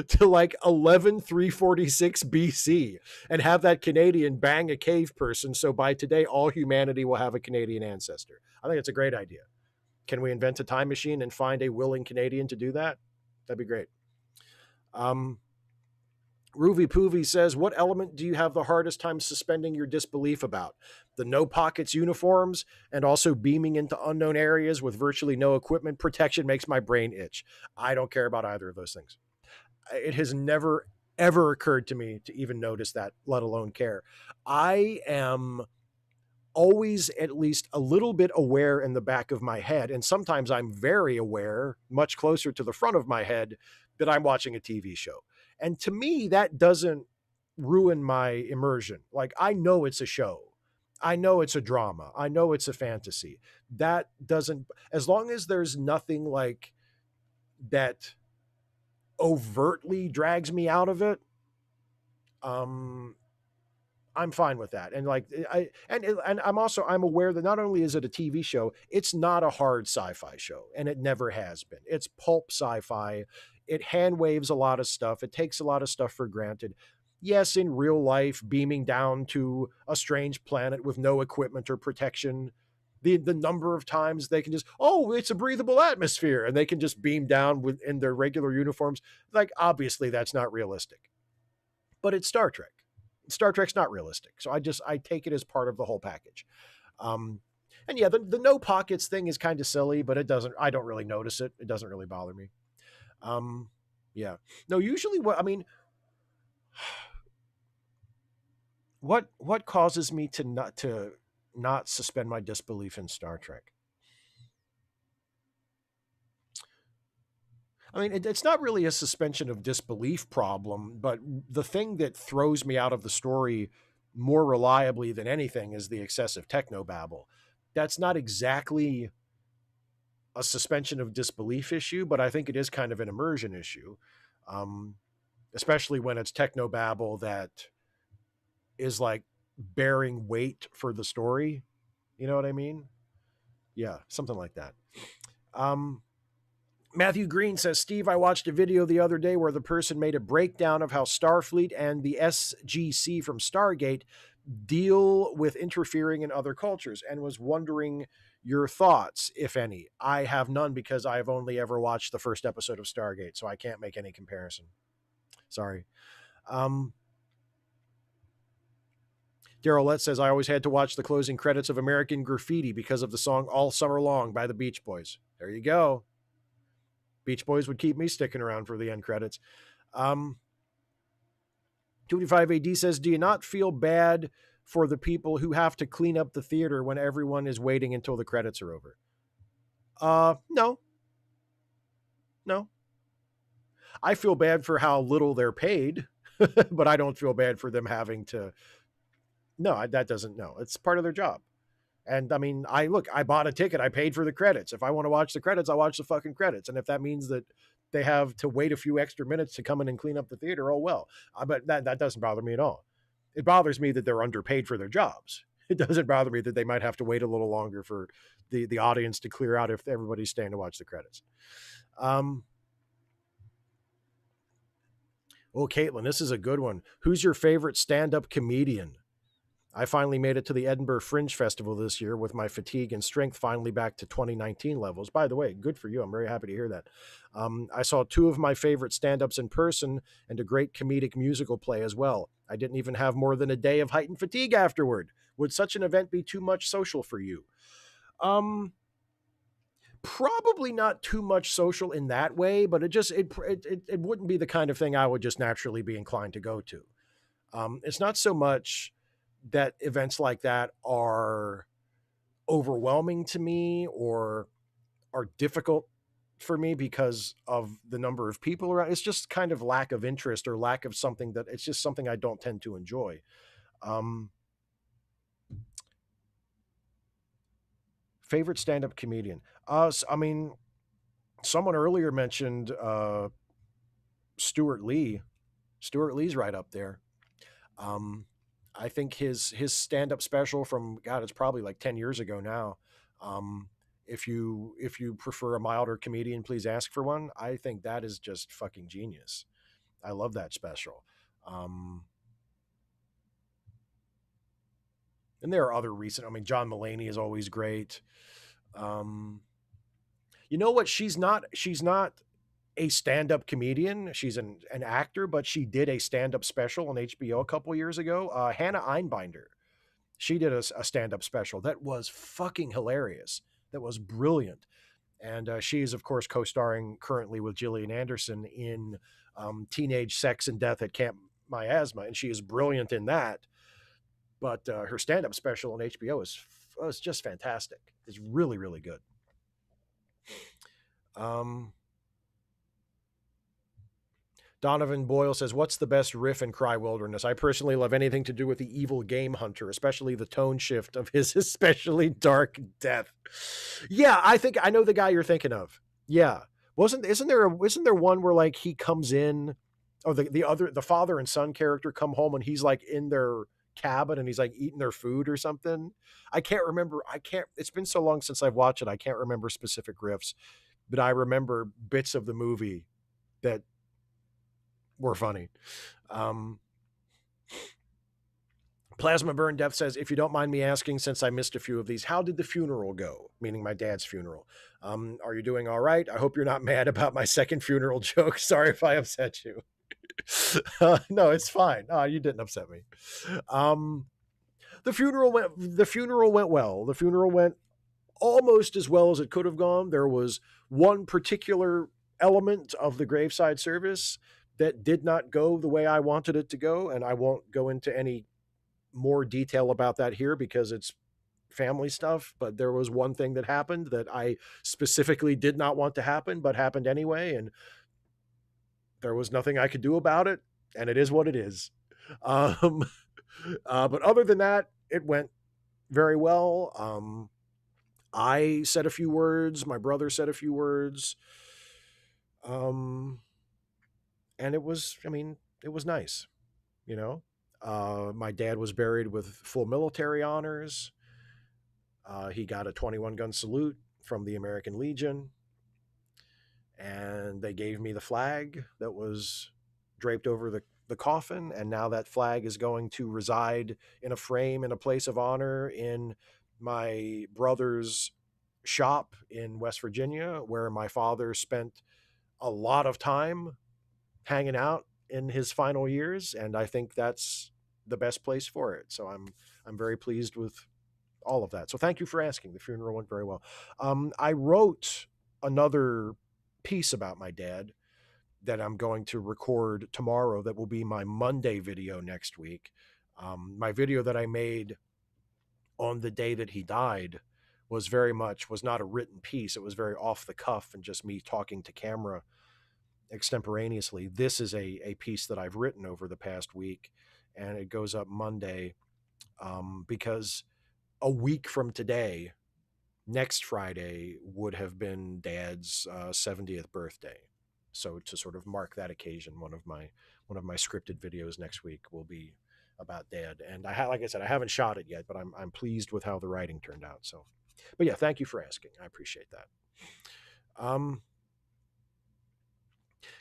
to like 11346 BC and have that Canadian bang a cave person, so by today all humanity will have a Canadian ancestor? I think it's a great idea. Can we invent a time machine and find a willing Canadian to do that? That'd be great. Ruvi Poovy says, what element do you have the hardest time suspending your disbelief about? The no pockets uniforms and also beaming into unknown areas with virtually no equipment protection makes my brain itch. I don't care about either of those things. It has never, ever occurred to me to even notice that, let alone care. I am always at least a little bit aware in the back of my head, and sometimes I'm very aware, much closer to the front of my head, that I'm watching a TV show. And to me, that doesn't ruin my immersion. Like, I know it's a show. I know it's a drama. I know it's a fantasy. That doesn't, as long as there's nothing like that overtly drags me out of it, I'm fine with that. And like, I'm aware that not only is it a TV show, it's not a hard sci-fi show, and it never has been. It's pulp sci-fi. It hand waves a lot of stuff. It takes a lot of stuff for granted. Yes, in real life, beaming down to a strange planet with no equipment or protection, the number of times they can just, it's a breathable atmosphere, and they can just beam down in their regular uniforms. Like, obviously that's not realistic, but it's Star Trek. Star Trek's not realistic. So I take it as part of the whole package. And yeah, the no pockets thing is kind of silly, but I don't really notice it. It doesn't really bother me. Yeah. No, usually what causes me to not suspend my disbelief in Star Trek? I mean, it's not really a suspension of disbelief problem, but the thing that throws me out of the story more reliably than anything is the excessive technobabble. That's not exactly a suspension of disbelief issue, but I think it is kind of an immersion issue, um, especially when it's technobabble that is like bearing weight for the story. You know what I mean? Yeah, something like that. Um, Matthew Green says, Steve, I watched a video the other day where the person made a breakdown of how Starfleet and the SGC from Stargate deal with interfering in other cultures and was wondering your thoughts, if any. I have none because I've only ever watched the first episode of Stargate, so I can't make any comparison. Sorry. Daryl Lett says, I always had to watch the closing credits of American Graffiti because of the song All Summer Long by the Beach Boys. There you go. Beach Boys would keep me sticking around for the end credits. 25AD says, do you not feel bad for the people who have to clean up the theater when everyone is waiting until the credits are over? No. I feel bad for how little they're paid, but I don't feel bad for them having to. No, that doesn't. No, it's part of their job. And I mean, I bought a ticket. I paid for the credits. If I want to watch the credits, I'll watch the fucking credits. And if that means that they have to wait a few extra minutes to come in and clean up the theater, oh well. But that doesn't bother me at all. It bothers me that they're underpaid for their jobs. It doesn't bother me that they might have to wait a little longer for the audience to clear out if everybody's staying to watch the credits. Oh, Caitlin, this is a good one. Who's your favorite stand-up comedian? I finally made it to the Edinburgh Fringe Festival this year with my fatigue and strength finally back to 2019 levels. By the way, good for you. I'm very happy to hear that. I saw two of my favorite stand-ups in person and a great comedic musical play as well. I didn't even have more than a day of heightened fatigue afterward. Would such an event be too much social for you? Probably not too much social in that way, but it wouldn't be the kind of thing I would just naturally be inclined to go to. It's not so much that events like that are overwhelming to me or are difficult for me because of the number of people around. It's just kind of lack of interest or lack of something that it's just something I don't tend to enjoy. Favorite stand-up comedian. I mean, someone earlier mentioned Stuart Lee. Stuart Lee's right up there. I think his stand-up special from God, it's probably like 10 years ago now. If you prefer a milder comedian, please ask for one. I think that is just fucking genius. I love that special. And there are other recent. I mean, John Mulaney is always great. You know what? She's not a stand-up comedian. She's an actor, but she did a stand-up special on HBO a couple years ago. Hannah Einbinder. She did a stand-up special that was fucking hilarious. That was brilliant. And she is, of course, co-starring currently with Gillian Anderson in Teenage Sex and Death at Camp Miasma, and she is brilliant in that. But her stand-up special on HBO is just fantastic. It's really, really good. Donovan Boyle says, what's the best riff in Cry Wilderness? I personally love anything to do with the evil game hunter, especially the tone shift of his especially dark death. Yeah, I think I know the guy you're thinking of. Yeah. Isn't there one where like he comes in, or the father and son character come home and he's like in their cabin and he's like eating their food or something? I can't remember. It's been so long since I've watched it. I can't remember specific riffs, but I remember bits of the movie that were funny. Plasma Burn Death says, if you don't mind me asking, since I missed a few of these, how did the funeral go? Meaning my dad's funeral. Are you doing all right? I hope you're not mad about my second funeral joke. Sorry if I upset you. No, it's fine. You didn't upset me. The funeral went well. The funeral went almost as well as it could have gone. There was one particular element of the graveside service that did not go the way I wanted it to go, and I won't go into any more detail about that here because it's family stuff, but there was one thing that happened that I specifically did not want to happen, but happened anyway, and there was nothing I could do about it, and it is what it is. Um, but other than that, it went very well. I said a few words, my brother said a few words, and it was, I mean, it was nice, you know. My dad was buried with full military honors. He got a 21 gun salute from the American Legion, and they gave me the flag that was draped over the coffin. And now that flag is going to reside in a frame in a place of honor in my brother's shop in West Virginia, where my father spent a lot of time hanging out in his final years. And I think that's the best place for it. So I'm very pleased with all of that. So thank you for asking. The funeral went very well. I wrote another piece about my dad that I'm going to record tomorrow that will be my Monday video next week. My video that I made on the day that he died was not a written piece. It was very off the cuff and just me talking to camera extemporaneously. This is a piece that I've written over the past week, and it goes up Monday because a week from today, next Friday, would have been Dad's 70th birthday. So to sort of mark that occasion, one of my scripted videos next week will be about Dad. And like I said, I haven't shot it yet, but I'm pleased with how the writing turned out. So, but yeah, thank you for asking. I appreciate that.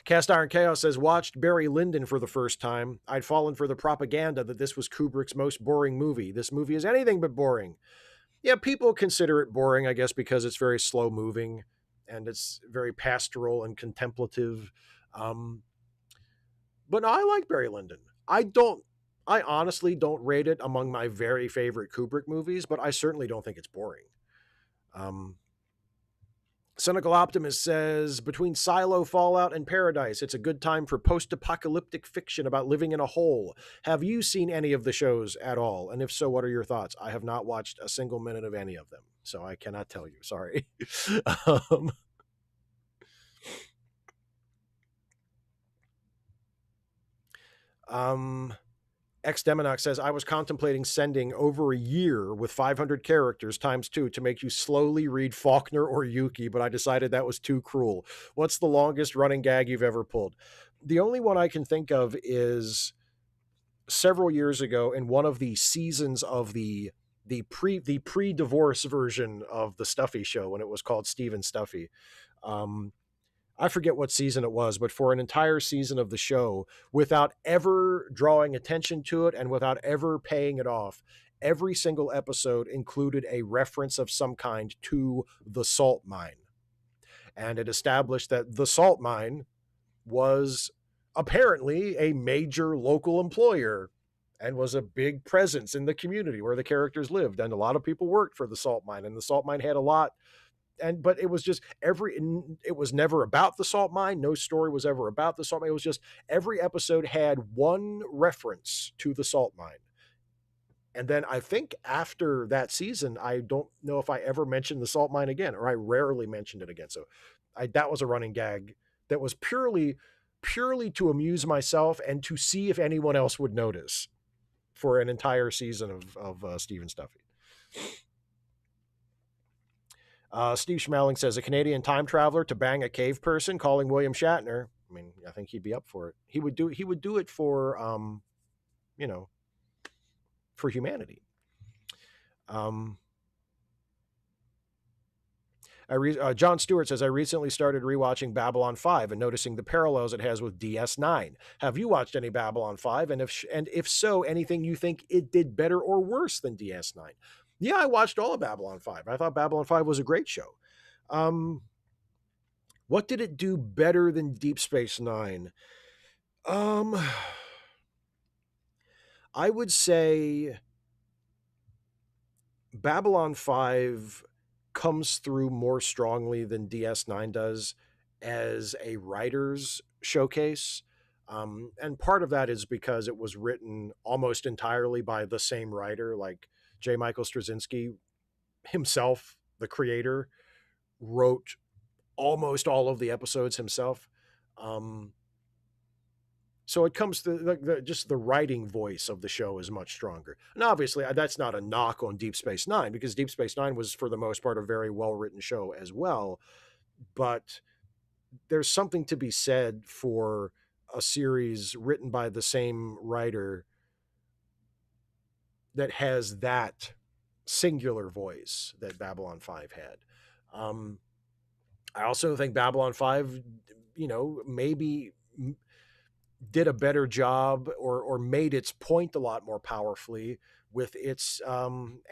Cast Iron Chaos says, watched Barry Lyndon for the first time. I'd fallen for the propaganda that this was Kubrick's most boring movie. This movie is anything but boring. Yeah, people consider it boring, I guess, because it's very slow moving and it's very pastoral and contemplative. But no, I like Barry Lyndon. I honestly don't rate it among my very favorite Kubrick movies, but I certainly don't think it's boring. Cynical Optimist says, between Silo, Fallout, and Paradise, it's a good time for post-apocalyptic fiction about living in a hole. Have you seen any of the shows at all? And if so, what are your thoughts? I have not watched a single minute of any of them, so I cannot tell you. Sorry. X-Deminox says, I was contemplating sending over a year with 500 characters times 2 to make you slowly read Faulkner or Yuki, but I decided that was too cruel. What's the longest running gag you've ever pulled? The only one I can think of is several years ago in one of the seasons of the pre-divorce version of the Stuffy show, when it was called Stephen Stuffy. I forget what season it was, but for an entire season of the show, without ever drawing attention to it and without ever paying it off, every single episode included a reference of some kind to the salt mine. And it established that the salt mine was apparently a major local employer and was a big presence in the community where the characters lived. And a lot of people worked for the salt mine, and the salt mine had a lot. But it was just it was never about the salt mine. No story was ever about the salt mine. It was just every episode had one reference to the salt mine. And then I think after that season, I don't know if I ever mentioned the salt mine again, or I rarely mentioned it again. So that was a running gag that was purely to amuse myself and to see if anyone else would notice for an entire season of Stephen Stuffy. Steve Schmeling says, a Canadian time traveler to bang a cave person, calling William Shatner. I mean, I think he'd be up for it. He would do it for, for humanity. John Stewart says, I recently started rewatching Babylon 5 and noticing the parallels it has with DS9. Have you watched any Babylon 5? And if so, anything you think it did better or worse than DS9? Yeah, I watched all of Babylon 5. I thought Babylon 5 was a great show. What did it do better than Deep Space Nine? I would say Babylon 5 comes through more strongly than DS9 does as a writer's showcase. And part of that is because it was written almost entirely by the same writer, like J. Michael Straczynski himself, the creator, wrote almost all of the episodes himself. So it comes to just the writing voice of the show is much stronger. And obviously, that's not a knock on Deep Space Nine, because Deep Space Nine was, for the most part, a very well written show as well. But there's something to be said for a series written by the same writer that has that singular voice that Babylon 5 had. I also think Babylon 5, maybe did a better job or made its point a lot more powerfully with its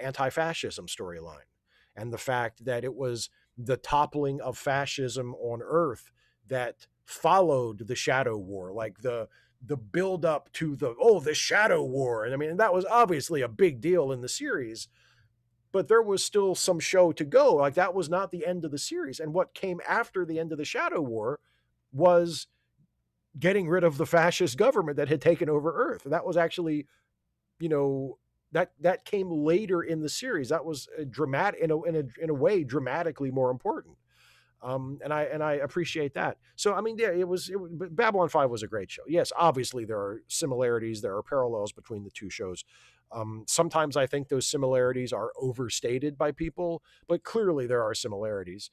anti-fascism storyline, and the fact that it was the toppling of fascism on Earth that followed the Shadow War, like the build up to the Shadow War. And I mean, that was obviously a big deal in the series, but there was still some show to go. Like, that was not the end of the series. And what came after the end of the Shadow War was getting rid of the fascist government that had taken over Earth. That was actually, that came later in the series. That was a dramatic, in a way, dramatically more important. And I appreciate that. So I mean, yeah, Babylon 5 was a great show. Yes, obviously there are similarities, there are parallels between the two shows. Sometimes I think those similarities are overstated by people, but clearly there are similarities.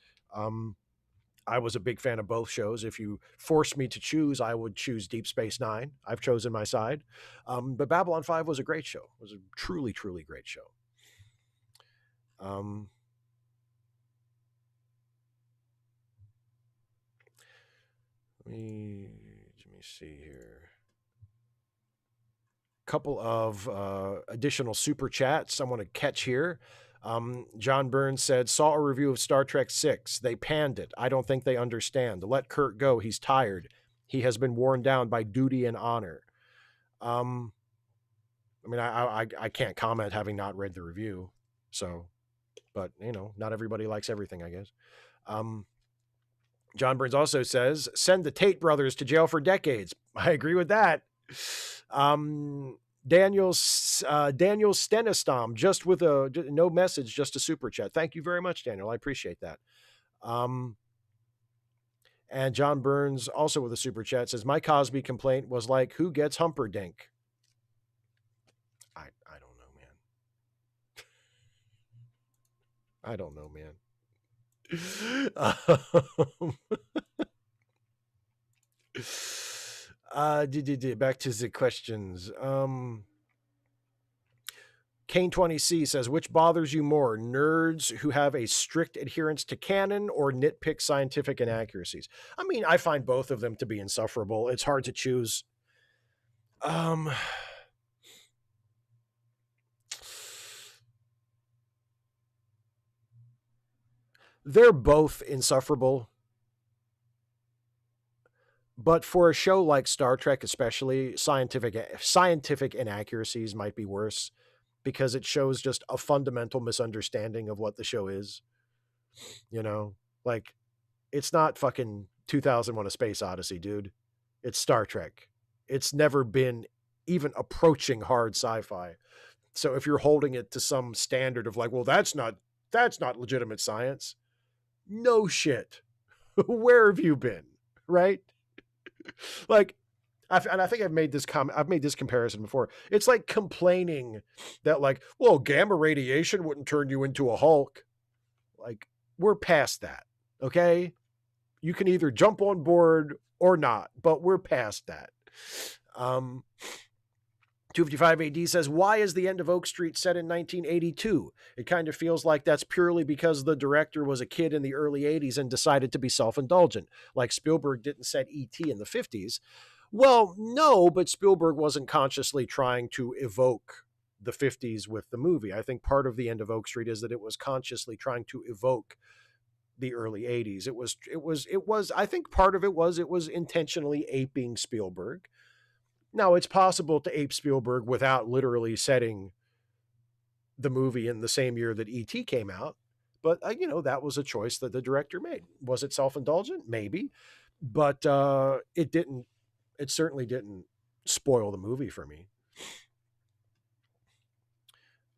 I was a big fan of both shows. If you forced me to choose, I would choose Deep Space Nine. I've chosen my side. But Babylon 5 was a great show. It was a truly, truly great show. Let me see here. Couple of additional super chats I want to catch here. John Burns said, saw a review of Star Trek 6. They panned it. I don't think they understand. Let Kirk go. He's tired. He has been worn down by duty and honor. I mean, I can't comment having not read the review. So, but, not everybody likes everything, I guess. John Burns also says, send the Tate brothers to jail for decades. I agree with that. Daniel Stenistom, just with no message, just a super chat. Thank you very much, Daniel. I appreciate that. And John Burns, also with a super chat, says, my Cosby complaint was like, who gets Humperdinck? I don't know, man. I don't know, man. Back to the questions. Kane20C says, which bothers you more, nerds who have a strict adherence to canon or nitpick scientific inaccuracies? I mean, I find both of them to be insufferable. It's hard to choose. They're both insufferable. But for a show like Star Trek, especially, scientific inaccuracies might be worse, because it shows just a fundamental misunderstanding of what the show is. Like, it's not fucking 2001: A Space Odyssey, dude. It's Star Trek. It's never been even approaching hard sci-fi. So if you're holding it to some standard of like, well, that's not legitimate science. No shit. Where have you been? Right? Like, and I think I've made this comparison before. It's like complaining that, like, well, gamma radiation wouldn't turn you into a Hulk. Like, we're past that. Okay. You can either jump on board or not, but we're past that. 255 AD says, why is the end of Oak Street set in 1982? It kind of feels like that's purely because the director was a kid in the early 80s and decided to be self-indulgent, like Spielberg didn't set E.T. in the 50s. Well, no, but Spielberg wasn't consciously trying to evoke the 50s with the movie. I think part of the end of Oak Street is that it was consciously trying to evoke the early 80s. It was I think part of it was intentionally aping Spielberg. Now, it's possible to ape Spielberg without literally setting the movie in the same year that E.T. came out, But, that was a choice that the director made. Was it self-indulgent? Maybe. But it certainly didn't spoil the movie for me.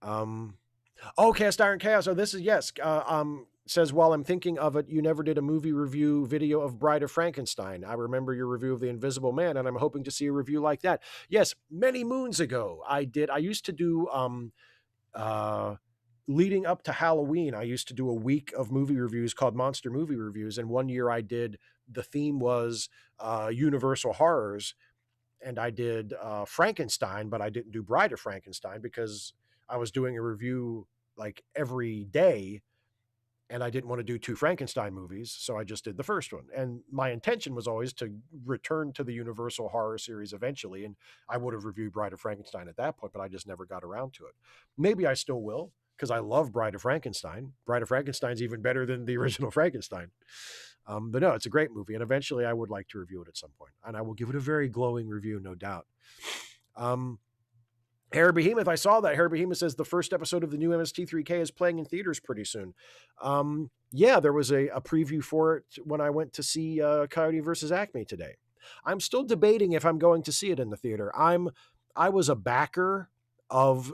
Cast Iron Chaos. Oh, this is, yes. Says, while I'm thinking of it, you never did a movie review video of Bride of Frankenstein. I remember your review of The Invisible Man, and I'm hoping to see a review like that. Yes, many moons ago, I did. I used to do, leading up to Halloween, I used to do a week of movie reviews called Monster Movie Reviews. And one year the theme was Universal Horrors. And I did Frankenstein, but I didn't do Bride of Frankenstein because I was doing a review like every day, and I didn't want to do 2 Frankenstein movies, so I just did the first one. And my intention was always to return to the Universal horror series eventually, and I would have reviewed Bride of Frankenstein at that point, but I just never got around to it. Maybe I still will, because I love Bride of Frankenstein. Bride of Frankenstein's even better than the original Frankenstein. But no, it's a great movie, and eventually I would like to review it at some point, and I will give it a very glowing review, no doubt. Hair Behemoth, I saw that. Hair Behemoth says the first episode of the new MST3K is playing in theaters pretty soon. Yeah, there was a preview for it when I went to see Coyote vs. Acme today. I'm still debating if I'm going to see it in the theater. I was a backer of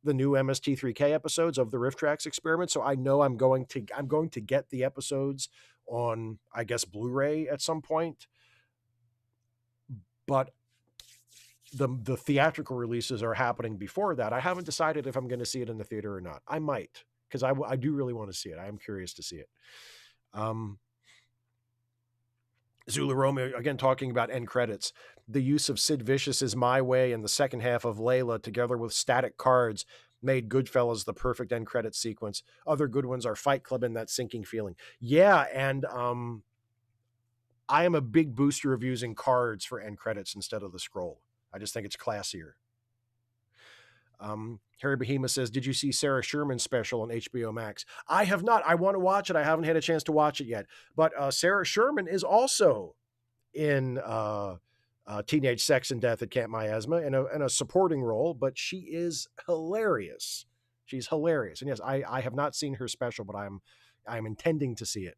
the new MST3K episodes of the Riff Tracks experiment, so I know I'm going to get the episodes on, I guess, Blu-ray at some point. But the theatrical releases are happening before that. I haven't decided if I'm going to see it in the theater or not. I might, because I do really want to see it. I am curious to see it. Zulu Romeo, again, talking about end credits. The use of Sid Vicious's My Way in the second half of Layla, together with static cards, made Goodfellas the perfect end credit sequence. Other good ones are Fight Club and That Sinking Feeling. Yeah, and I am a big booster of using cards for end credits instead of the scroll. I just think it's classier. Harry Behemoth says, did you see Sarah Sherman's special on HBO Max? I have not. I want to watch it. I haven't had a chance to watch it yet. But Sarah Sherman is also in Teenage Sex and Death at Camp Miasma in a supporting role, but she is hilarious. She's hilarious. And yes, I have not seen her special, but I'm intending to see it.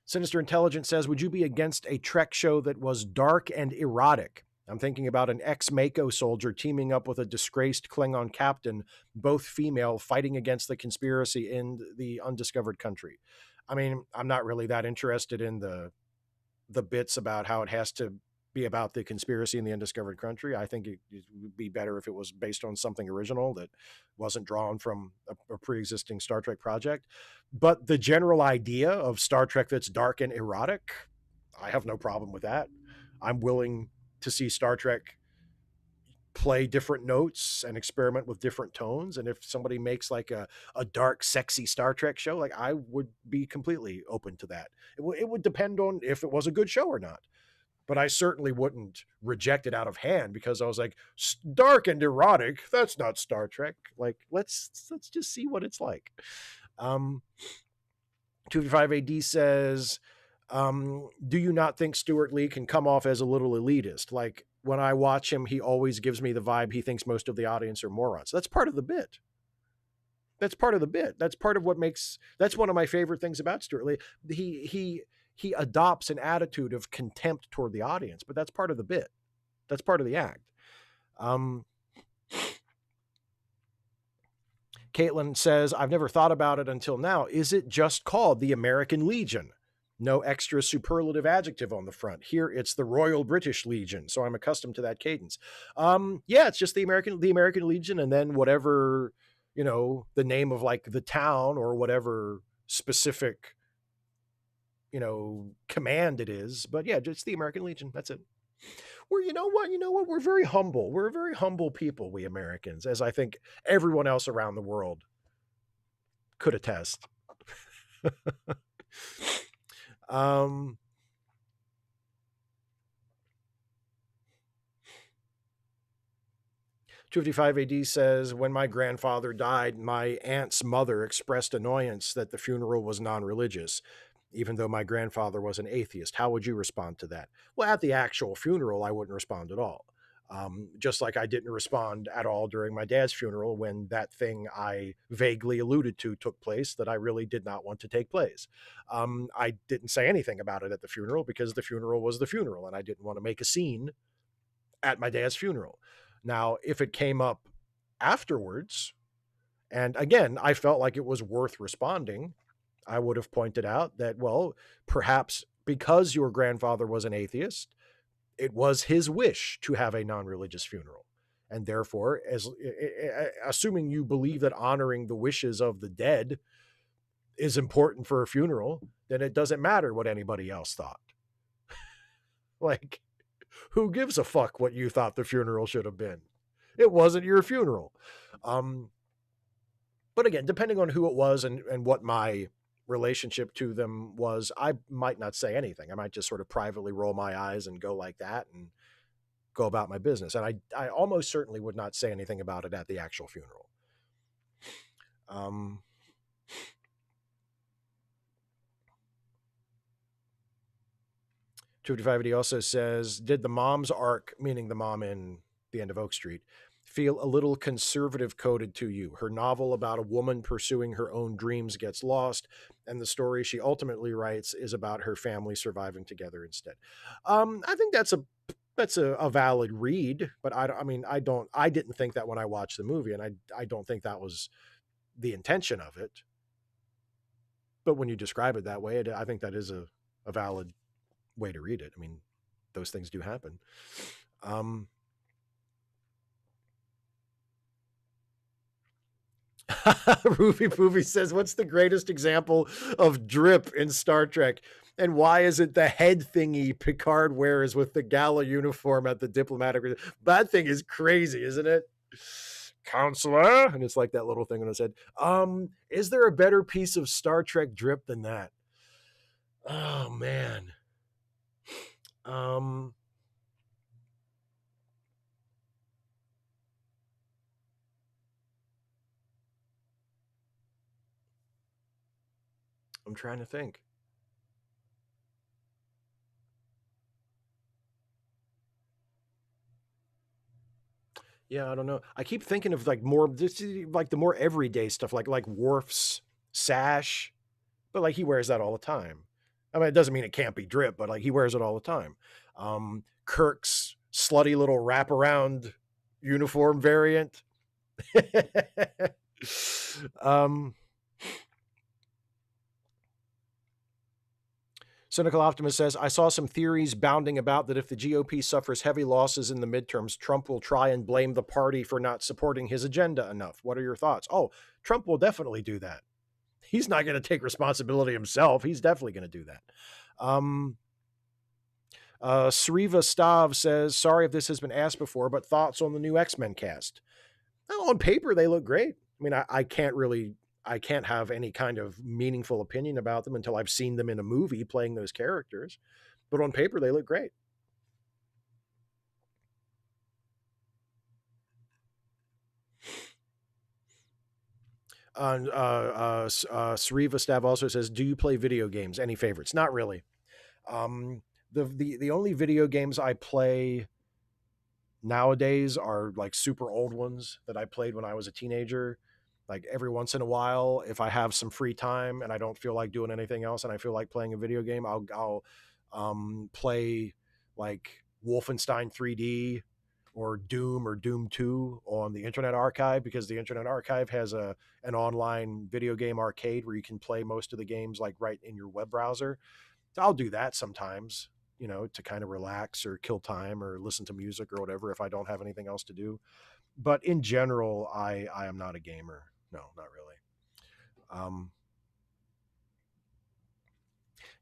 Sinister Intelligence says, would you be against a Trek show that was dark and erotic? I'm thinking about an ex-Mako soldier teaming up with a disgraced Klingon captain, both female, fighting against the conspiracy in the undiscovered country. I mean, I'm not really that interested in the bits about how it has to be about the conspiracy in the undiscovered country. I think it would be better if it was based on something original that wasn't drawn from a pre-existing Star Trek project. But the general idea of Star Trek that's dark and erotic, I have no problem with that. I'm willing to see Star Trek play different notes and experiment with different tones. And if somebody makes like a dark, sexy Star Trek show, like I would be completely open to that. It would depend on if it was a good show or not. But I certainly wouldn't reject it out of hand because I was like, dark and erotic, that's not Star Trek. Like, let's just see what it's like. 255 AD says, do you not think Stuart Lee can come off as a little elitist? Like, when I watch him, he always gives me the vibe he thinks most of the audience are morons. That's part of the bit. That's part of the bit. That's part of what makes, that's one of my favorite things about Stuart Lee. He adopts an attitude of contempt toward the audience, but that's part of the bit. That's part of the act. Caitlin says, I've never thought about it until now. Is it just called the American Legion? No extra superlative adjective on the front. Here it's the Royal British Legion, so I'm accustomed to that cadence. Yeah, it's just the American Legion, and then whatever, the name of like the town or whatever specific command it is. But yeah, just the American Legion. That's it. You know what? We're very humble. We're a very humble people, we Americans, as I think everyone else around the world could attest. 255 AD says, when my grandfather died, my aunt's mother expressed annoyance that the funeral was non-religious, even though my grandfather was an atheist. How would you respond to that? Well, at the actual funeral, I wouldn't respond at all. Just like I didn't respond at all during my dad's funeral when that thing I vaguely alluded to took place that I really did not want to take place. I didn't say anything about it at the funeral because the funeral was the funeral and I didn't want to make a scene at my dad's funeral. Now, if it came up afterwards, and again, I felt like it was worth responding, I would have pointed out that, well, perhaps because your grandfather was an atheist, it was his wish to have a non-religious funeral. And therefore, as assuming you believe that honoring the wishes of the dead is important for a funeral, then it doesn't matter what anybody else thought. Like, who gives a fuck what you thought the funeral should have been? It wasn't your funeral. But again, depending on who it was and what my relationship to them was, I might not say anything. I might just sort of privately roll my eyes and go like that and go about my business. And I almost certainly would not say anything about it at the actual funeral. 255 also says, did the mom's arc, meaning the mom in The End of Oak Street, feel a little conservative coded to you? Her novel about a woman pursuing her own dreams gets lost, and the story she ultimately writes is about her family surviving together instead. I think that's a valid read, but I didn't think that when I watched the movie, and I don't think that was the intention of it. But when you describe it that way, I think that is a valid way to read it. I mean, those things do happen. Ruby Poovy says, what's the greatest example of drip in Star Trek? And why is it the head thingy Picard wears with the gala uniform at the diplomatic? That thing is crazy, isn't it? Counselor? And it's like that little thing on his head. Is there a better piece of Star Trek drip than that? Oh, man. I'm trying to think. Yeah, I don't know. I keep thinking of like more, like the more everyday stuff, like Worf's sash, but like he wears that all the time. I mean, it doesn't mean it can't be drip, but like he wears it all the time. Kirk's slutty little wraparound uniform variant. Cynical Optimist says, I saw some theories bounding about that if the GOP suffers heavy losses in the midterms, Trump will try and blame the party for not supporting his agenda enough. What are your thoughts? Oh, Trump will definitely do that. He's not going to take responsibility himself. He's definitely going to do that. Sriva Stav says, sorry if this has been asked before, but thoughts on the new X-Men cast? Well, on paper, they look great. I mean, I can't have any kind of meaningful opinion about them until I've seen them in a movie playing those characters. But on paper, they look great. Sariva Stav also says, do you play video games? Any favorites? Not really. The only video games I play nowadays are like super old ones that I played when I was a teenager. Like every once in a while, if I have some free time and I don't feel like doing anything else and I feel like playing a video game, I'll play like Wolfenstein 3D or Doom 2 on the Internet Archive, because the Internet Archive has an online video game arcade where you can play most of the games like right in your web browser. So I'll do that sometimes, to kind of relax or kill time or listen to music or whatever if I don't have anything else to do. But in general, I am not a gamer. No, not really.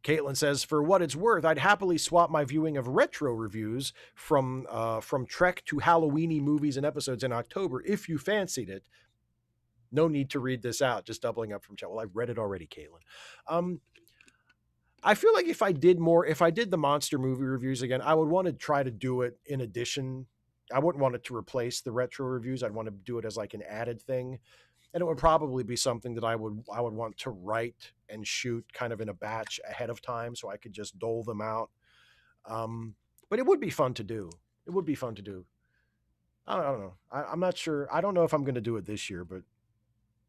Caitlin says, for what it's worth, I'd happily swap my viewing of retro reviews from Trek to Halloweeny movies and episodes in October if you fancied it. No need to read this out, just doubling up from chat. Well, I've read it already, Caitlin. I feel like if I did the monster movie reviews again, I would want to try to do it in addition. I wouldn't want it to replace the retro reviews. I'd want to do it as like an added thing. And it would probably be something that I would want to write and shoot kind of in a batch ahead of time so I could just dole them out. But it would be fun to do. It would be fun to do. I don't know. I'm not sure. I don't know if I'm going to do it this year, but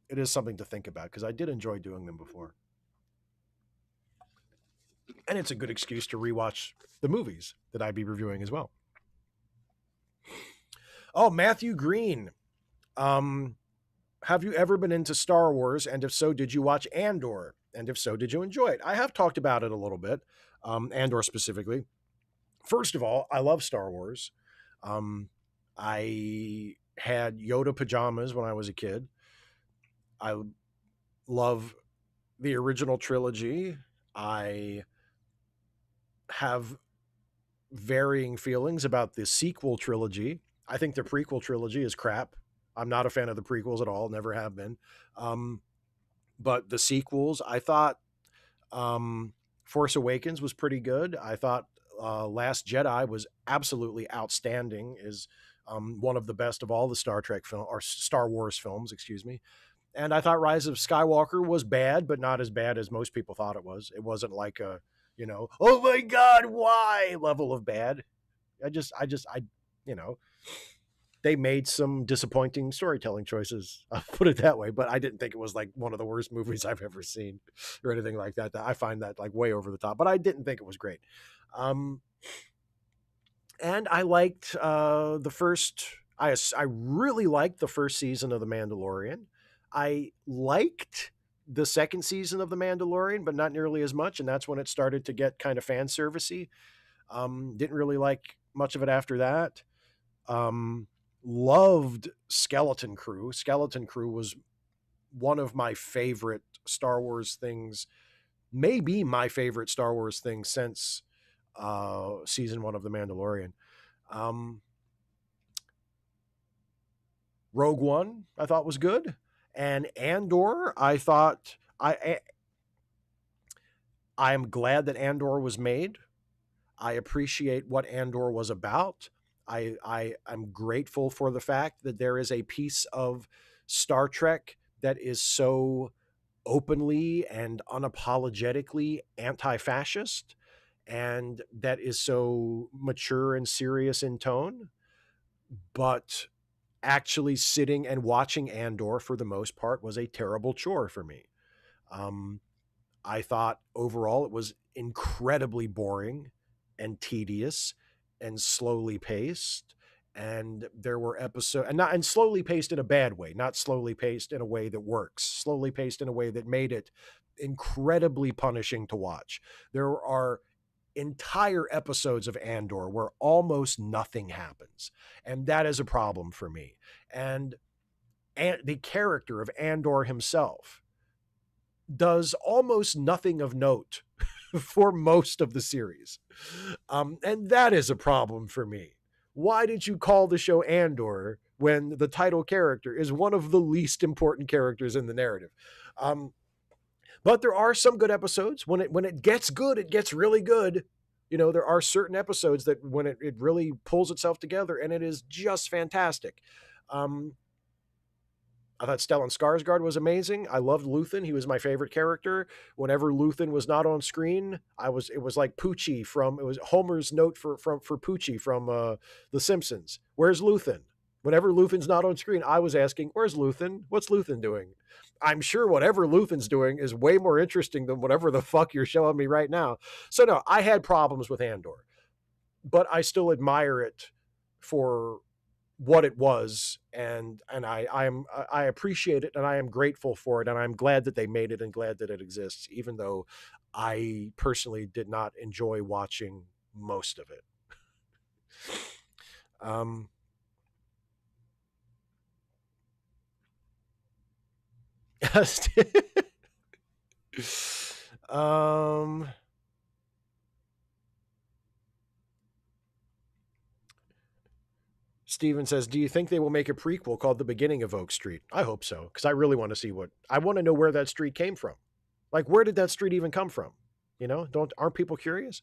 it is something to think about because I did enjoy doing them before. And it's a good excuse to rewatch the movies that I'd be reviewing as well. Oh, Matthew Green. Have you ever been into Star Wars? And if so, did you watch Andor? And if so, did you enjoy it? I have talked about it a little bit, Andor specifically. First of all, I love Star Wars. I had Yoda pajamas when I was a kid. I love the original trilogy. I have varying feelings about the sequel trilogy. I think the prequel trilogy is crap. I'm not a fan of the prequels at all, never have been. But the sequels, I thought Force Awakens was pretty good. I thought Last Jedi was absolutely outstanding, is one of the best of all the Star Trek film or Star Wars films, excuse me. And I thought Rise of Skywalker was bad, but not as bad as most people thought it was. It wasn't like a, oh my God, why level of bad. I, they made some disappointing storytelling choices. I'll put it that way, but I didn't think it was like one of the worst movies I've ever seen or anything like that. I find that like way over the top, but I didn't think it was great. And I liked the first. I really liked the first season of The Mandalorian. I liked the second season of The Mandalorian, but not nearly as much. And that's when it started to get kind of fan servicey. Didn't really like much of it after that. Loved Skeleton Crew. Skeleton Crew was one of my favorite Star Wars things, maybe my favorite Star Wars thing since season 1 of The Mandalorian. Rogue One, I thought was good. And Andor, I thought I am glad that Andor was made. I appreciate what Andor was about. I'm grateful for the fact that there is a piece of Star Trek that is so openly and unapologetically anti-fascist, and that is so mature and serious in tone. But actually sitting and watching Andor for the most part was a terrible chore for me. I thought overall it was incredibly boring and tedious and slowly paced. And there were episodes, and slowly paced in a bad way, not slowly paced in a way that works, slowly paced in a way that made it incredibly punishing to watch. There are entire episodes of Andor where almost nothing happens. And that is a problem for me. And the character of Andor himself does almost nothing of note for most of the series. And that is a problem for me. Why did you call the show Andor when the title character is one of the least important characters in the narrative? But there are some good episodes. When it gets good, it gets really good. There are certain episodes that when it really pulls itself together, and it is just fantastic. I thought Stellan Skarsgård was amazing. I loved Luthen. He was my favorite character. Whenever Luthen was not on screen, it was like Poochie it was Homer's note for Poochie from The Simpsons. Where's Luthen? Whenever Luthen's not on screen, I was asking, where's Luthen? What's Luthen doing? I'm sure whatever Luthen's doing is way more interesting than whatever the fuck you're showing me right now. So no, I had problems with Andor, but I still admire it for what it was, and I appreciate it, and I am grateful for it, and I'm glad that they made it and glad that it exists, even though I personally did not enjoy watching most of it. Steven says, do you think they will make a prequel called The Beginning of Oak Street? I hope so, because I really want to see I want to know where that street came from. Like, where did that street even come from? Aren't people curious?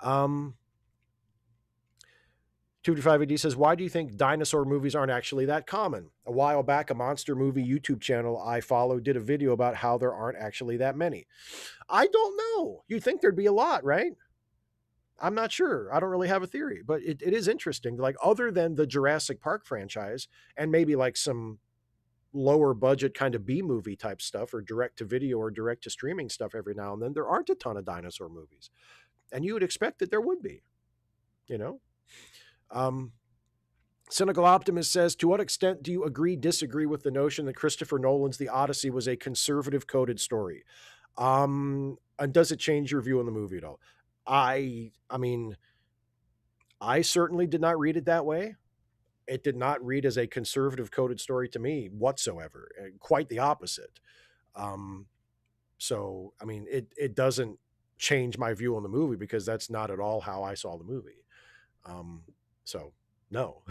225AD says, why do you think dinosaur movies aren't actually that common? A while back, a monster movie YouTube channel I follow did a video about how there aren't actually that many. I don't know. You'd think there'd be a lot, right? I'm not sure. I don't really have a theory, but it is interesting. Like, other than the Jurassic Park franchise and maybe like some lower budget kind of B movie type stuff or direct to video or direct to streaming stuff every now and then, there aren't a ton of dinosaur movies. And you would expect that there would be, you know? Um, Cynical Optimist says, to what extent do you agree, disagree with the notion that Christopher Nolan's The Odyssey was a conservative coded story? And does it change your view on the movie at all? I mean, I certainly did not read it that way. It did not read as a conservative coded story to me whatsoever. Quite the opposite. Um, so I mean, it doesn't change my view on the movie because that's not at all how I saw the movie. So no,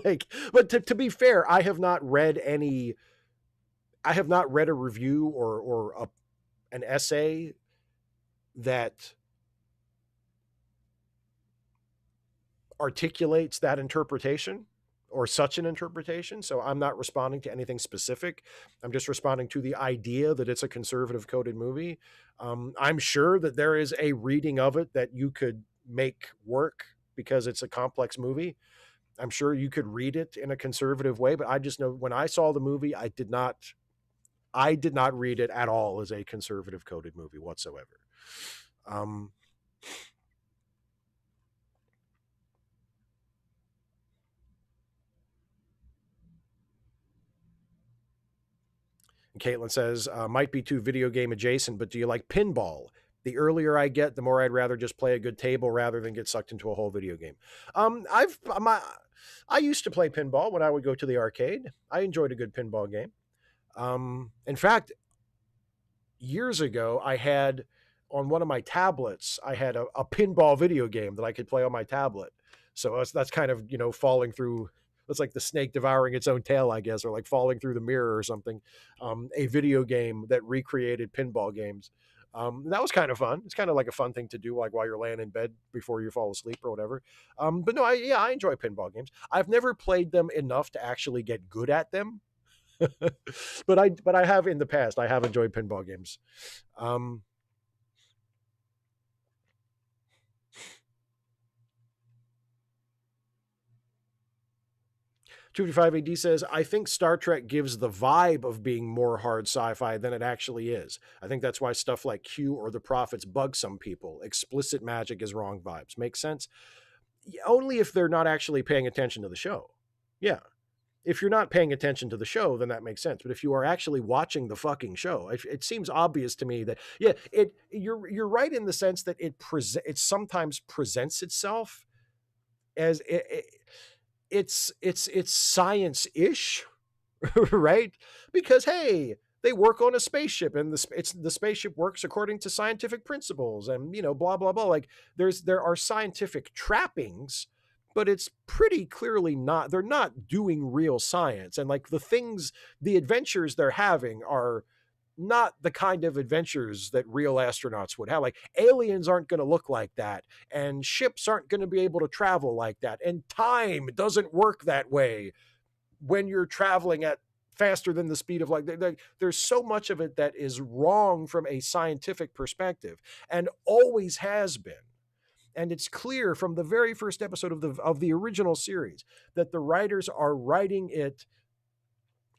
like, but to be fair, I have not read any. I have not read a review or an essay that articulates that interpretation or such an interpretation. So I'm not responding to anything specific. I'm just responding to the idea that it's a conservative coded movie. I'm sure that there is a reading of it that you could make work because it's a complex movie. I'm sure you could read it in a conservative way, but I just know when I saw the movie, I did not read it at all as a conservative coded movie whatsoever. And Caitlin says, might be too video game adjacent, but do you like pinball? The earlier I get, the more I'd rather just play a good table rather than get sucked into a whole video game. I used to play pinball when I would go to the arcade. I enjoyed a good pinball game. In fact, years ago, I had on one of my tablets, I had a pinball video game that I could play on my tablet. So that's kind of, falling through. It's like the snake devouring its own tail, I guess, or like falling through the mirror or something. A video game that recreated pinball games. That was kind of fun. It's kind of like a fun thing to do, like while you're laying in bed before you fall asleep or whatever. But no, I enjoy pinball games. I've never played them enough to actually get good at them. but I have in the past. I have enjoyed pinball games. 255 AD says, I think Star Trek gives the vibe of being more hard sci-fi than it actually is. I think that's why stuff like Q or the Prophets bug some people. Explicit magic is wrong vibes. Makes sense? Only if they're not actually paying attention to the show. Yeah. If you're not paying attention to the show, then that makes sense. But if you are actually watching the fucking show, it seems obvious to me that, yeah, you're right in the sense that it sometimes presents itself as it's science-ish, right? Because hey, they work on a spaceship and the spaceship works according to scientific principles and blah blah blah. Like there are scientific trappings, but it's pretty clearly not. They're not doing real science, and like the adventures they're having are not the kind of adventures that real astronauts would have. Like aliens aren't going to look like that, and ships aren't going to be able to travel like that, and time doesn't work that way when you're traveling at faster than the speed of light. There's so much of it that is wrong from a scientific perspective and always has been. And it's clear from the very first episode of the original series that the writers are writing it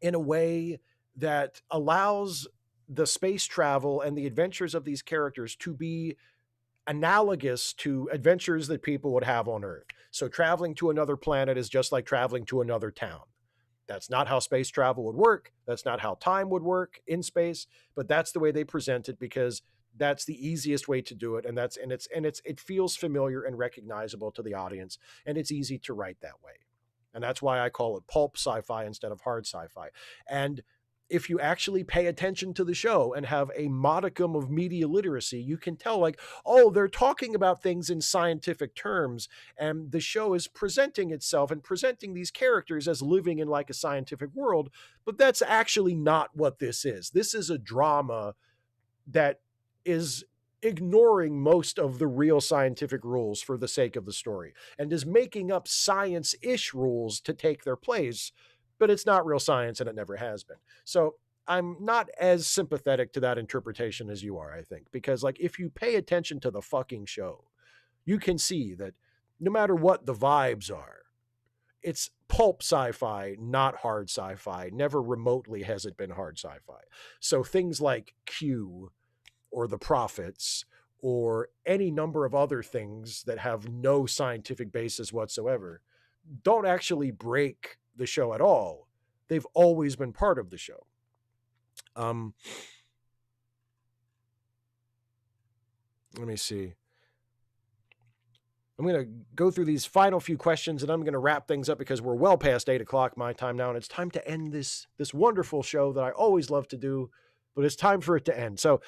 in a way that allows the space travel and the adventures of these characters to be analogous to adventures that people would have on Earth. So traveling to another planet is just like traveling to another town. That's not how space travel would work. That's not how time would work in space, but that's the way they present it because that's the easiest way to do it. And it feels familiar and recognizable to the audience, and it's easy to write that way. And that's why I call it pulp sci-fi instead of hard sci-fi. And if you actually pay attention to the show and have a modicum of media literacy, you can tell like, oh, they're talking about things in scientific terms, and the show is presenting itself and presenting these characters as living in like a scientific world, but that's actually not what this is. This is a drama that is ignoring most of the real scientific rules for the sake of the story and is making up science-ish rules to take their place, but it's not real science and it never has been. So I'm not as sympathetic to that interpretation as you are, I think, because like if you pay attention to the fucking show, you can see that no matter what the vibes are, it's pulp sci-fi, not hard sci-fi. Never remotely has it been hard sci-fi. So things like Q or The Prophets or any number of other things that have no scientific basis whatsoever don't actually break the show at all. They've always been part of the show. Let me see. I'm going to go through these final few questions and I'm going to wrap things up because we're well past 8 o'clock my time now. And it's time to end this wonderful show that I always love to do, but it's time for it to end. So,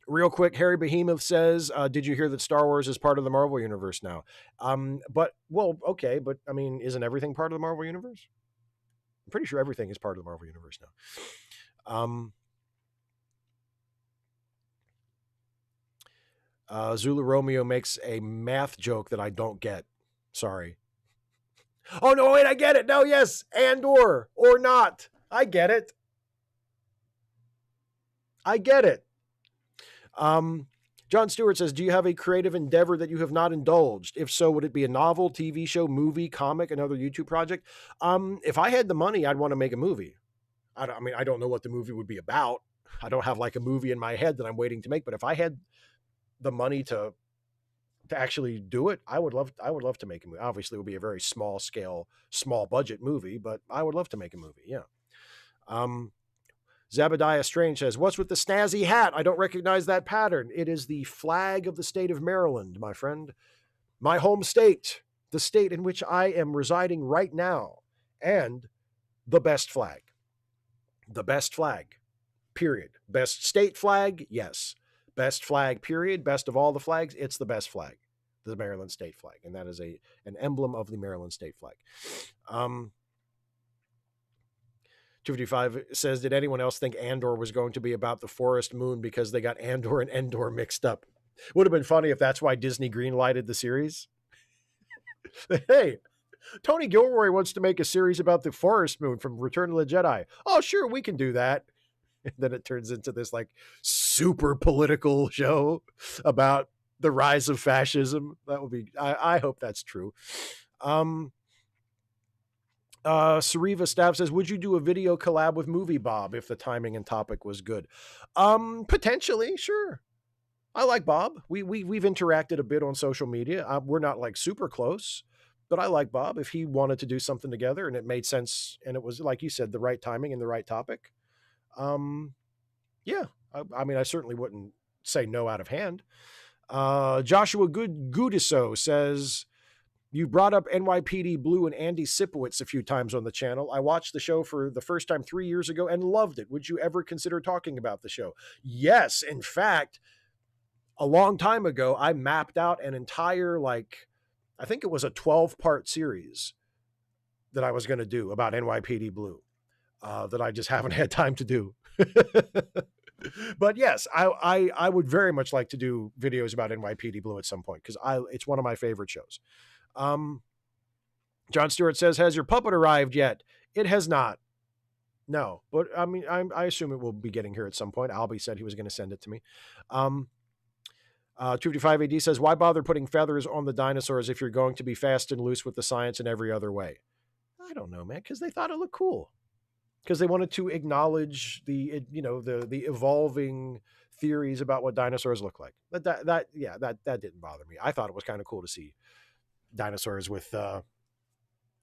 real quick, Harry Behemoth says, did you hear that Star Wars is part of the Marvel Universe now? Okay, but I mean, isn't everything part of the Marvel Universe? I'm pretty sure everything is part of the Marvel Universe now. Zulu Romeo makes a math joke that I don't get. Sorry. Oh, no, wait, I get it. No, yes, and or not. I get it. I get it. John Stewart says, do you have a creative endeavor that you have not indulged? If so, would it be a novel, TV show, movie, comic, another YouTube project? If I had the money, I'd want to make a movie. I don't know what the movie would be about. I don't have like a movie in my head that I'm waiting to make, but if I had the money to actually do it, I would love to make a movie. Obviously, it would be a very small scale, small budget movie, but I would love to make a movie. Yeah. Zabadiah Strange says, what's with the snazzy hat? I don't recognize that pattern. It is the flag of the state of Maryland, my friend. My home state, the state in which I am residing right now, and the best flag. The best flag, period. Best state flag, yes. Best flag, period. Best of all the flags, it's the best flag, the Maryland state flag. And that is an emblem of the Maryland state flag. 255 says, did anyone else think Andor was going to be about the forest moon because they got Andor and Endor mixed up? Would have been funny if that's why Disney greenlighted the series. Hey, Tony Gilroy wants to make a series about the forest moon from Return of the Jedi. Oh, sure, we can do that. And then it turns into this like super political show about the rise of fascism. That would be, I hope that's true. Sariva Staff says, would you do a video collab with Movie Bob if the timing and topic was good? Potentially, sure. I like Bob. We've interacted a bit on social media. We're not like super close, but I like Bob. If he wanted to do something together and it made sense and it was, like you said, the right timing and the right topic, yeah, I certainly wouldn't say no out of hand. Joshua Goodiso says, you brought up NYPD Blue and Andy Sipowicz a few times on the channel. I watched the show for the first time 3 years ago and loved it. Would you ever consider talking about the show? Yes. In fact, a long time ago, I mapped out an entire, I think it was a 12-part series that I was going to do about NYPD Blue that I just haven't had time to do. But yes, I would very much like to do videos about NYPD Blue at some point because it's one of my favorite shows. John Stewart says, has your puppet arrived yet? It has not. No, but I mean, I assume it will be getting here at some point. Albie said he was going to send it to me. 255 AD says, why bother putting feathers on the dinosaurs if you're going to be fast and loose with the science in every other way? I don't know, man, because they thought it looked cool. Because they wanted to acknowledge the evolving theories about what dinosaurs look like. But that didn't bother me. I thought it was kind of cool to see dinosaurs with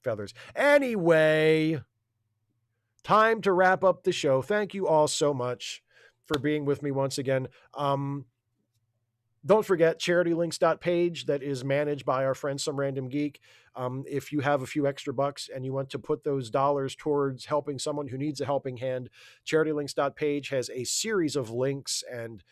feathers. Anyway, time to wrap up the show. Thank you all so much for being with me once again. Don't forget charitylinks.page that is managed by our friend Some Random Geek. If you have a few extra bucks and you want to put those dollars towards helping someone who needs a helping hand, charitylinks.page has a series of links and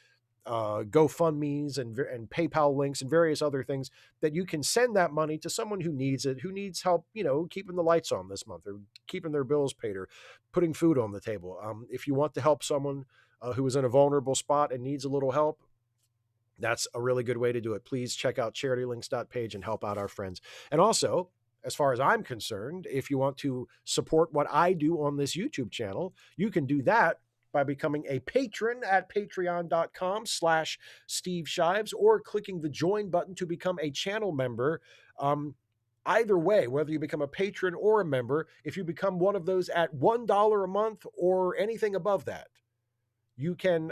GoFundMe's and PayPal links and various other things that you can send that money to someone who needs it, who needs help, keeping the lights on this month or keeping their bills paid or putting food on the table. If you want to help someone who is in a vulnerable spot and needs a little help, that's a really good way to do it. Please check out charitylinks.page and help out our friends. And also, as far as I'm concerned, if you want to support what I do on this YouTube channel, you can do that by becoming a patron at patreon.com/Steve Shives or clicking the join button to become a channel member. Either way, whether you become a patron or a member, if you become one of those at $1 a month or anything above that, you can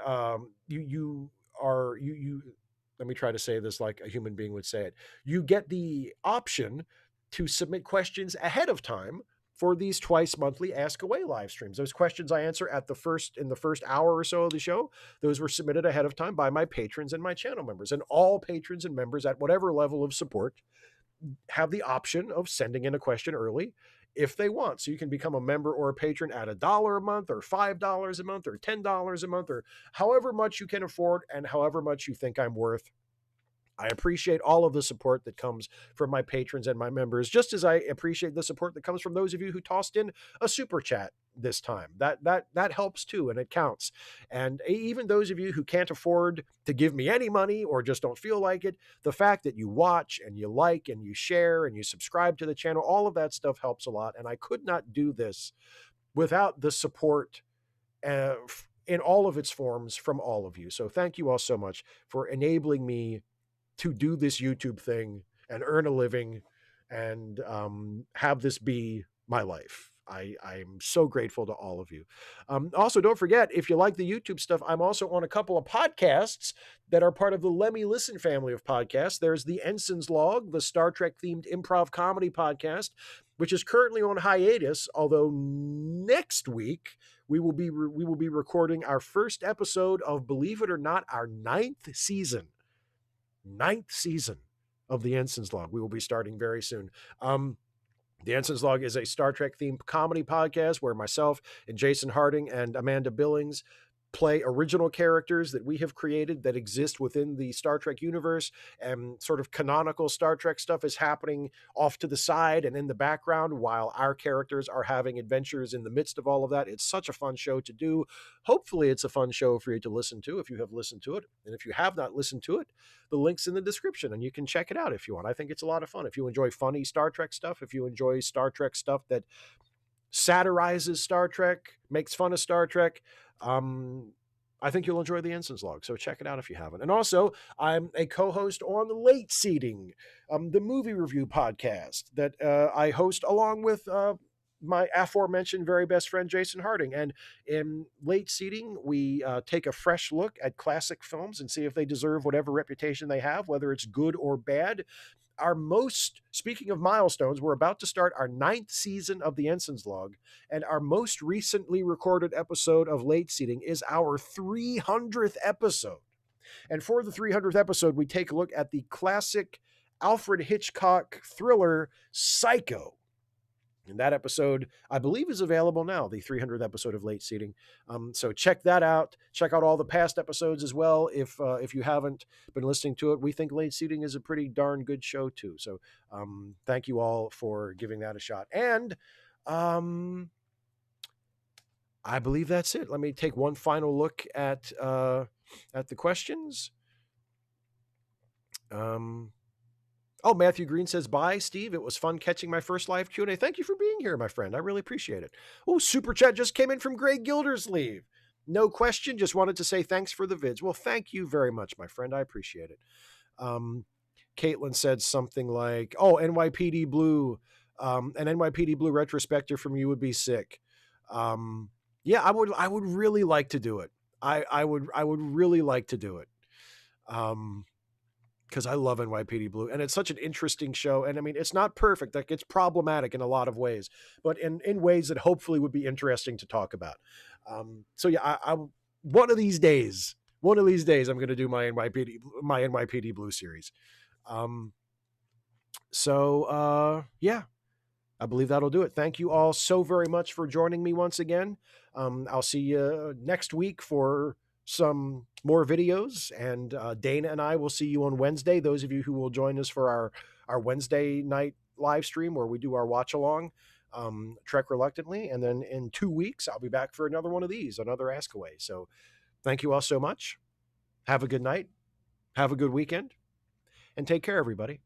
let me try to say this like a human being would say it. You get the option to submit questions ahead of time for these twice monthly Ask Away live streams. Those questions I answer in the first hour or so of the show, those were submitted ahead of time by my patrons and my channel members. And all patrons and members at whatever level of support have the option of sending in a question early if they want. So you can become a member or a patron at $1 a month or $5 a month or $10 a month or however much you can afford and however much you think I'm worth. I appreciate all of the support that comes from my patrons and my members, just as I appreciate the support that comes from those of you who tossed in a super chat this time. That helps too, and it counts. And even those of you who can't afford to give me any money or just don't feel like it, the fact that you watch and you like and you share and you subscribe to the channel, all of that stuff helps a lot. And I could not do this without the support in all of its forms from all of you. So thank you all so much for enabling me to do this YouTube thing and earn a living and have this be my life. I'm so grateful to all of you. Also, don't forget, if you like the YouTube stuff, I'm also on a couple of podcasts that are part of the Let Me Listen family of podcasts. There's the Ensign's Log, the Star Trek themed improv comedy podcast, which is currently on hiatus, although next week we will be recording our first episode of, believe it or not, our ninth season of the Ensign's Log. We will be starting very soon. The Ensign's Log is a Star Trek themed comedy podcast where myself and Jason Harding and Amanda Billings play original characters that we have created that exist within the Star Trek universe, and sort of canonical Star Trek stuff is happening off to the side and in the background while our characters are having adventures in the midst of all of that. It's such a fun show to do. Hopefully it's a fun show for you to listen to if you have listened to it. And if you have not listened to it, the link's in the description and you can check it out if you want. I think it's a lot of fun. If you enjoy funny Star Trek stuff, if you enjoy Star Trek stuff that satirizes Star Trek, makes fun of Star Trek, I think you'll enjoy the Ensign's Log, so check it out if you haven't. And also, I'm a co-host on the Late Seating, the movie review podcast that I host along with my aforementioned very best friend, Jason Harding. And in Late Seating, we take a fresh look at classic films and see if they deserve whatever reputation they have, whether it's good or bad. Speaking of milestones, we're about to start our 9th season of the Ensign's Log, and our most recently recorded episode of Late Seating is our 300th episode. And for the 300th episode, we take a look at the classic Alfred Hitchcock thriller Psycho. And that episode, I believe, is available now, the 300th episode of Late Seating. So check that out. Check out all the past episodes as well if you haven't been listening to it. We think Late Seating is a pretty darn good show, too. So thank you all for giving that a shot. And I believe that's it. Let me take one final look at the questions. Oh, Matthew Green says, bye, Steve. It was fun catching my first live Q&A. Thank you for being here, my friend. I really appreciate it. Oh, Super Chat just came in from Greg Gildersleeve. No question, just wanted to say thanks for the vids. Well, thank you very much, my friend. I appreciate it. Caitlin said something like, oh, NYPD Blue, an NYPD Blue retrospective from you would be sick. Yeah, I would really like to do it. I would really like to do it. Because I love NYPD Blue, and it's such an interesting show. And I mean, it's not perfect. Like, it's problematic in a lot of ways, but in ways that hopefully would be interesting to talk about. So yeah, I one of these days, I'm going to do my NYPD Blue series. Yeah, I believe that'll do it. Thank you all so very much for joining me once again. I'll see you next week for some more videos, and Dana and I will see you on Wednesday. Those of you who will join us for our Wednesday night live stream where we do our watch along, Trek Reluctantly. And then in 2 weeks, I'll be back for another one of these, another Ask Away. So thank you all so much. Have a good night. Have a good weekend, and take care, everybody.